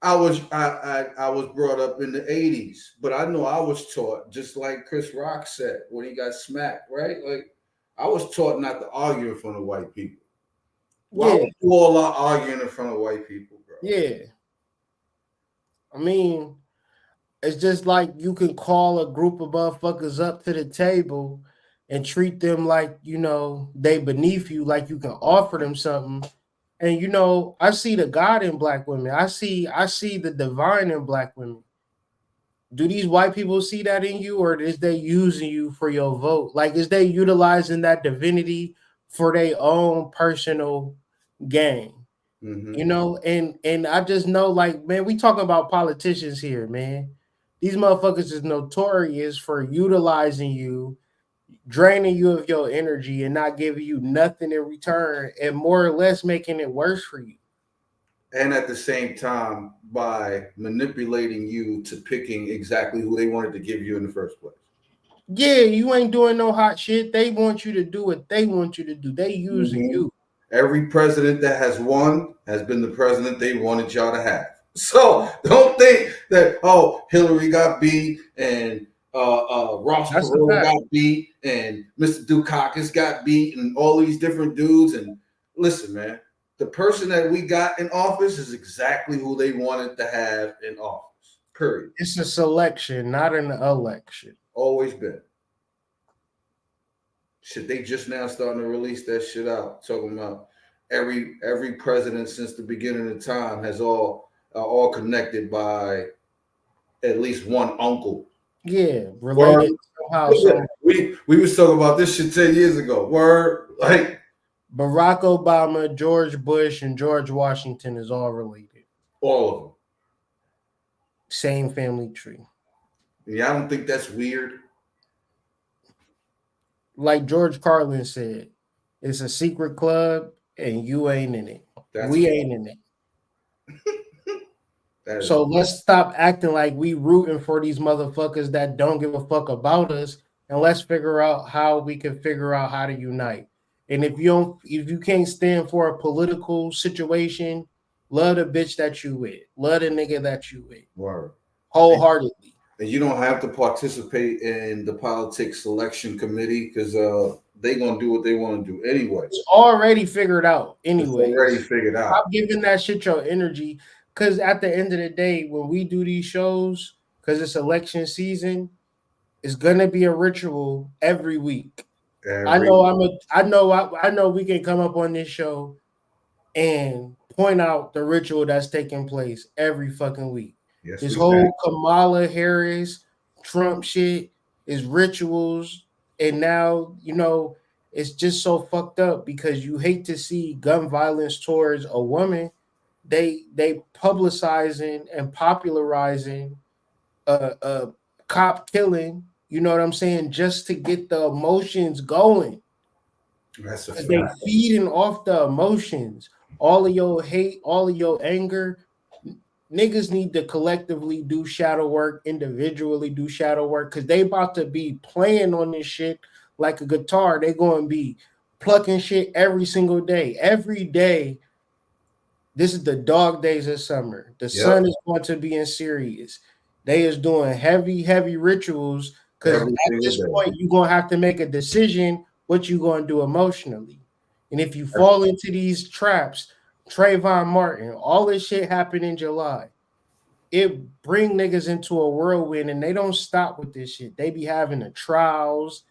I was brought up in the 80s, but I know I was taught, just like Chris Rock said when he got smacked, right? Like, I was taught not to argue in front of white people. Why would you all are arguing in front of white people, bro? Yeah. I mean, it's just like you can call a group of motherfuckers up to the table and treat them like, they beneath you, like you can offer them something. And I see the God in black women. I see the divine in black women. Do these white people see that in you, or is they using you for your vote? Like, is they utilizing that divinity for their own personal gain? Mm-hmm. And I just know, like, man, we talking about politicians here, man. These motherfuckers is notorious for utilizing you, draining you of your energy, and not giving you nothing in return, and more or less making it worse for you. And at the same time, by manipulating you to picking exactly who they wanted to give you in the first place. Yeah, you ain't doing no hot shit. They want you to do what they want you to do. They using you. Every president that has won has been the president they wanted y'all to have. So don't think that, Hillary got beat and Ross Perot got beat and Mr. Dukakis got beat and all these different dudes. And listen, man, the person that we got in office is exactly who they wanted to have in office. Period. It's a selection, not an election. Always been. Shit, they just now starting to release that shit out, talking about every president since the beginning of time has all connected by at least one uncle. Yeah, related somehow. We was talking about this shit 10 years ago. Word, like Barack Obama, George Bush, and George Washington is all related. All of them. Same family tree. Yeah, I don't think that's weird. Like George Carlin said, it's a secret club and you ain't in it. We ain't in it. So let's stop acting like we rooting for these motherfuckers that don't give a fuck about us, and let's figure out how we can figure out how to unite. And if you can't stand for a political situation, love the bitch that you with. Love the nigga that you with. Word. Wholeheartedly. And you don't have to participate in the politics selection committee because they're gonna do what they want to do anyway. It's already figured out anyway. It's already figured out. Stop giving that shit your energy. Because at the end of the day, when we do these shows, because it's election season, it's gonna be a ritual every week. I know we can come up on this show and point out the ritual that's taking place every fucking week. Yes, this whole Kamala Harris Trump shit is rituals, and now it's just so fucked up because you hate to see gun violence towards a woman. They publicizing and popularizing a cop killing, you know what I'm saying, just to get the emotions going. That's a fact. They feeding off the emotions. All of your hate, all of your anger. Niggas need to collectively do shadow work, individually do shadow work, because they about to be playing on this shit like a guitar. They going to be plucking shit every single day. Every day, This is the dog days of summer. The sun is going to be in Sirius. They is doing heavy rituals because at this point you're gonna have to make a decision what you're gonna do emotionally. And if you fall into these traps, Trayvon Martin, all this shit happened in July. It bring niggas into a whirlwind, and they don't stop with this shit. They be having the trials.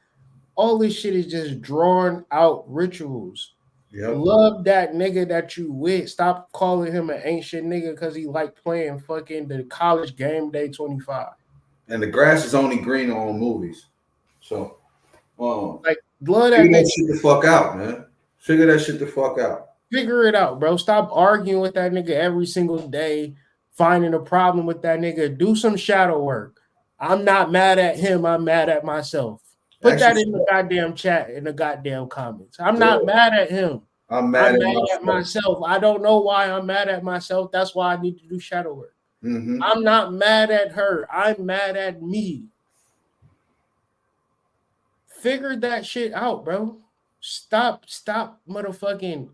All this shit is just drawn out rituals. Yep. Love that nigga that you with. Stop calling him an ancient nigga because he like playing fucking the college game day 25. And the grass is only greener on movies. So, like, love that figure nigga. that shit the fuck out, man. Figure that shit the fuck out. Figure it out, bro. Stop arguing with that nigga every single day, finding a problem with that nigga. Do some shadow work. I'm not mad at him. I'm mad at myself. Put that in the goddamn chat, in the goddamn comments. I'm not mad at him. I'm mad at myself. I don't know why I'm mad at myself. That's why I need to do shadow work. Mm-hmm. I'm not mad at her. I'm mad at me. Figure that shit out, bro. Stop motherfucking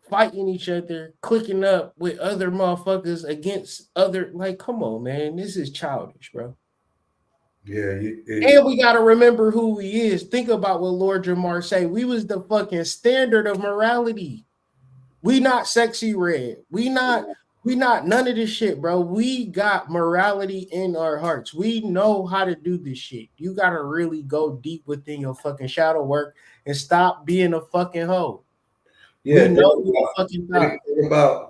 fighting each other, clicking up with other motherfuckers against other. Like, come on, man. This is childish, bro. Yeah, and we gotta remember who he is. Think about what Lord Jamar say. We was the fucking standard of morality. We not Sexy Red. We not none of this shit, bro. We got morality in our hearts. We know how to do this shit. You gotta really go deep within your fucking shadow work and stop being a fucking hoe. Yeah,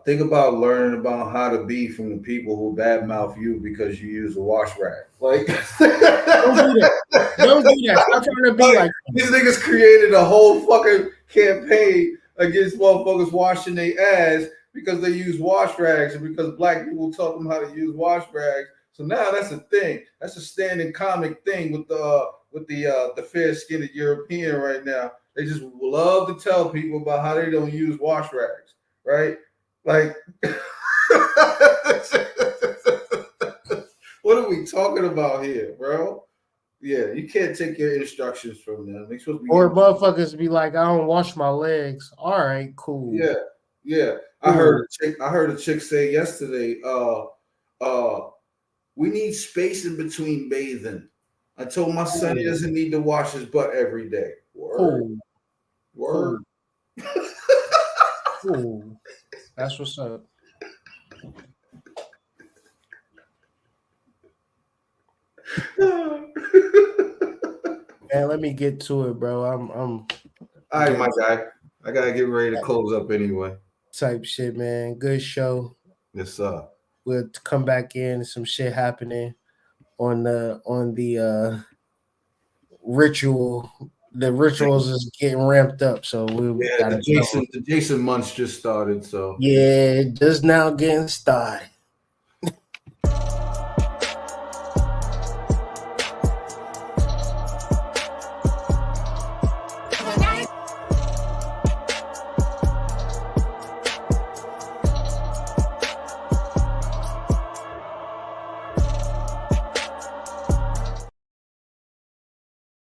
think about learning about how to be from the people who badmouth you because you use a wash rag. Like, don't do that. Don't do that. Stop trying to be like these niggas created a whole fucking campaign against motherfuckers washing their ass because they use wash rags and because black people taught them how to use wash rags. So now that's a thing. That's a standing comic thing with the fair-skinned European right now. They just love to tell people about how they don't use wash rags, right? Like, what are we talking about here, bro? Yeah, you can't take your instructions from them. They're supposed to be or motherfuckers be like, I don't wash my legs. All right, cool. Yeah. I heard a chick say yesterday, we need space in between bathing. I told my son he doesn't need to wash his butt every day. Word. Word. Cool. That's what's up. Man, let me get to it, bro. I'm all right, my guy. I gotta get ready to close up anyway. Type shit, man. Good show. Yes, sir. We'll come back in. Some shit happening on the ritual. The rituals is getting ramped up, so the Jason months just started. So yeah, just now getting started.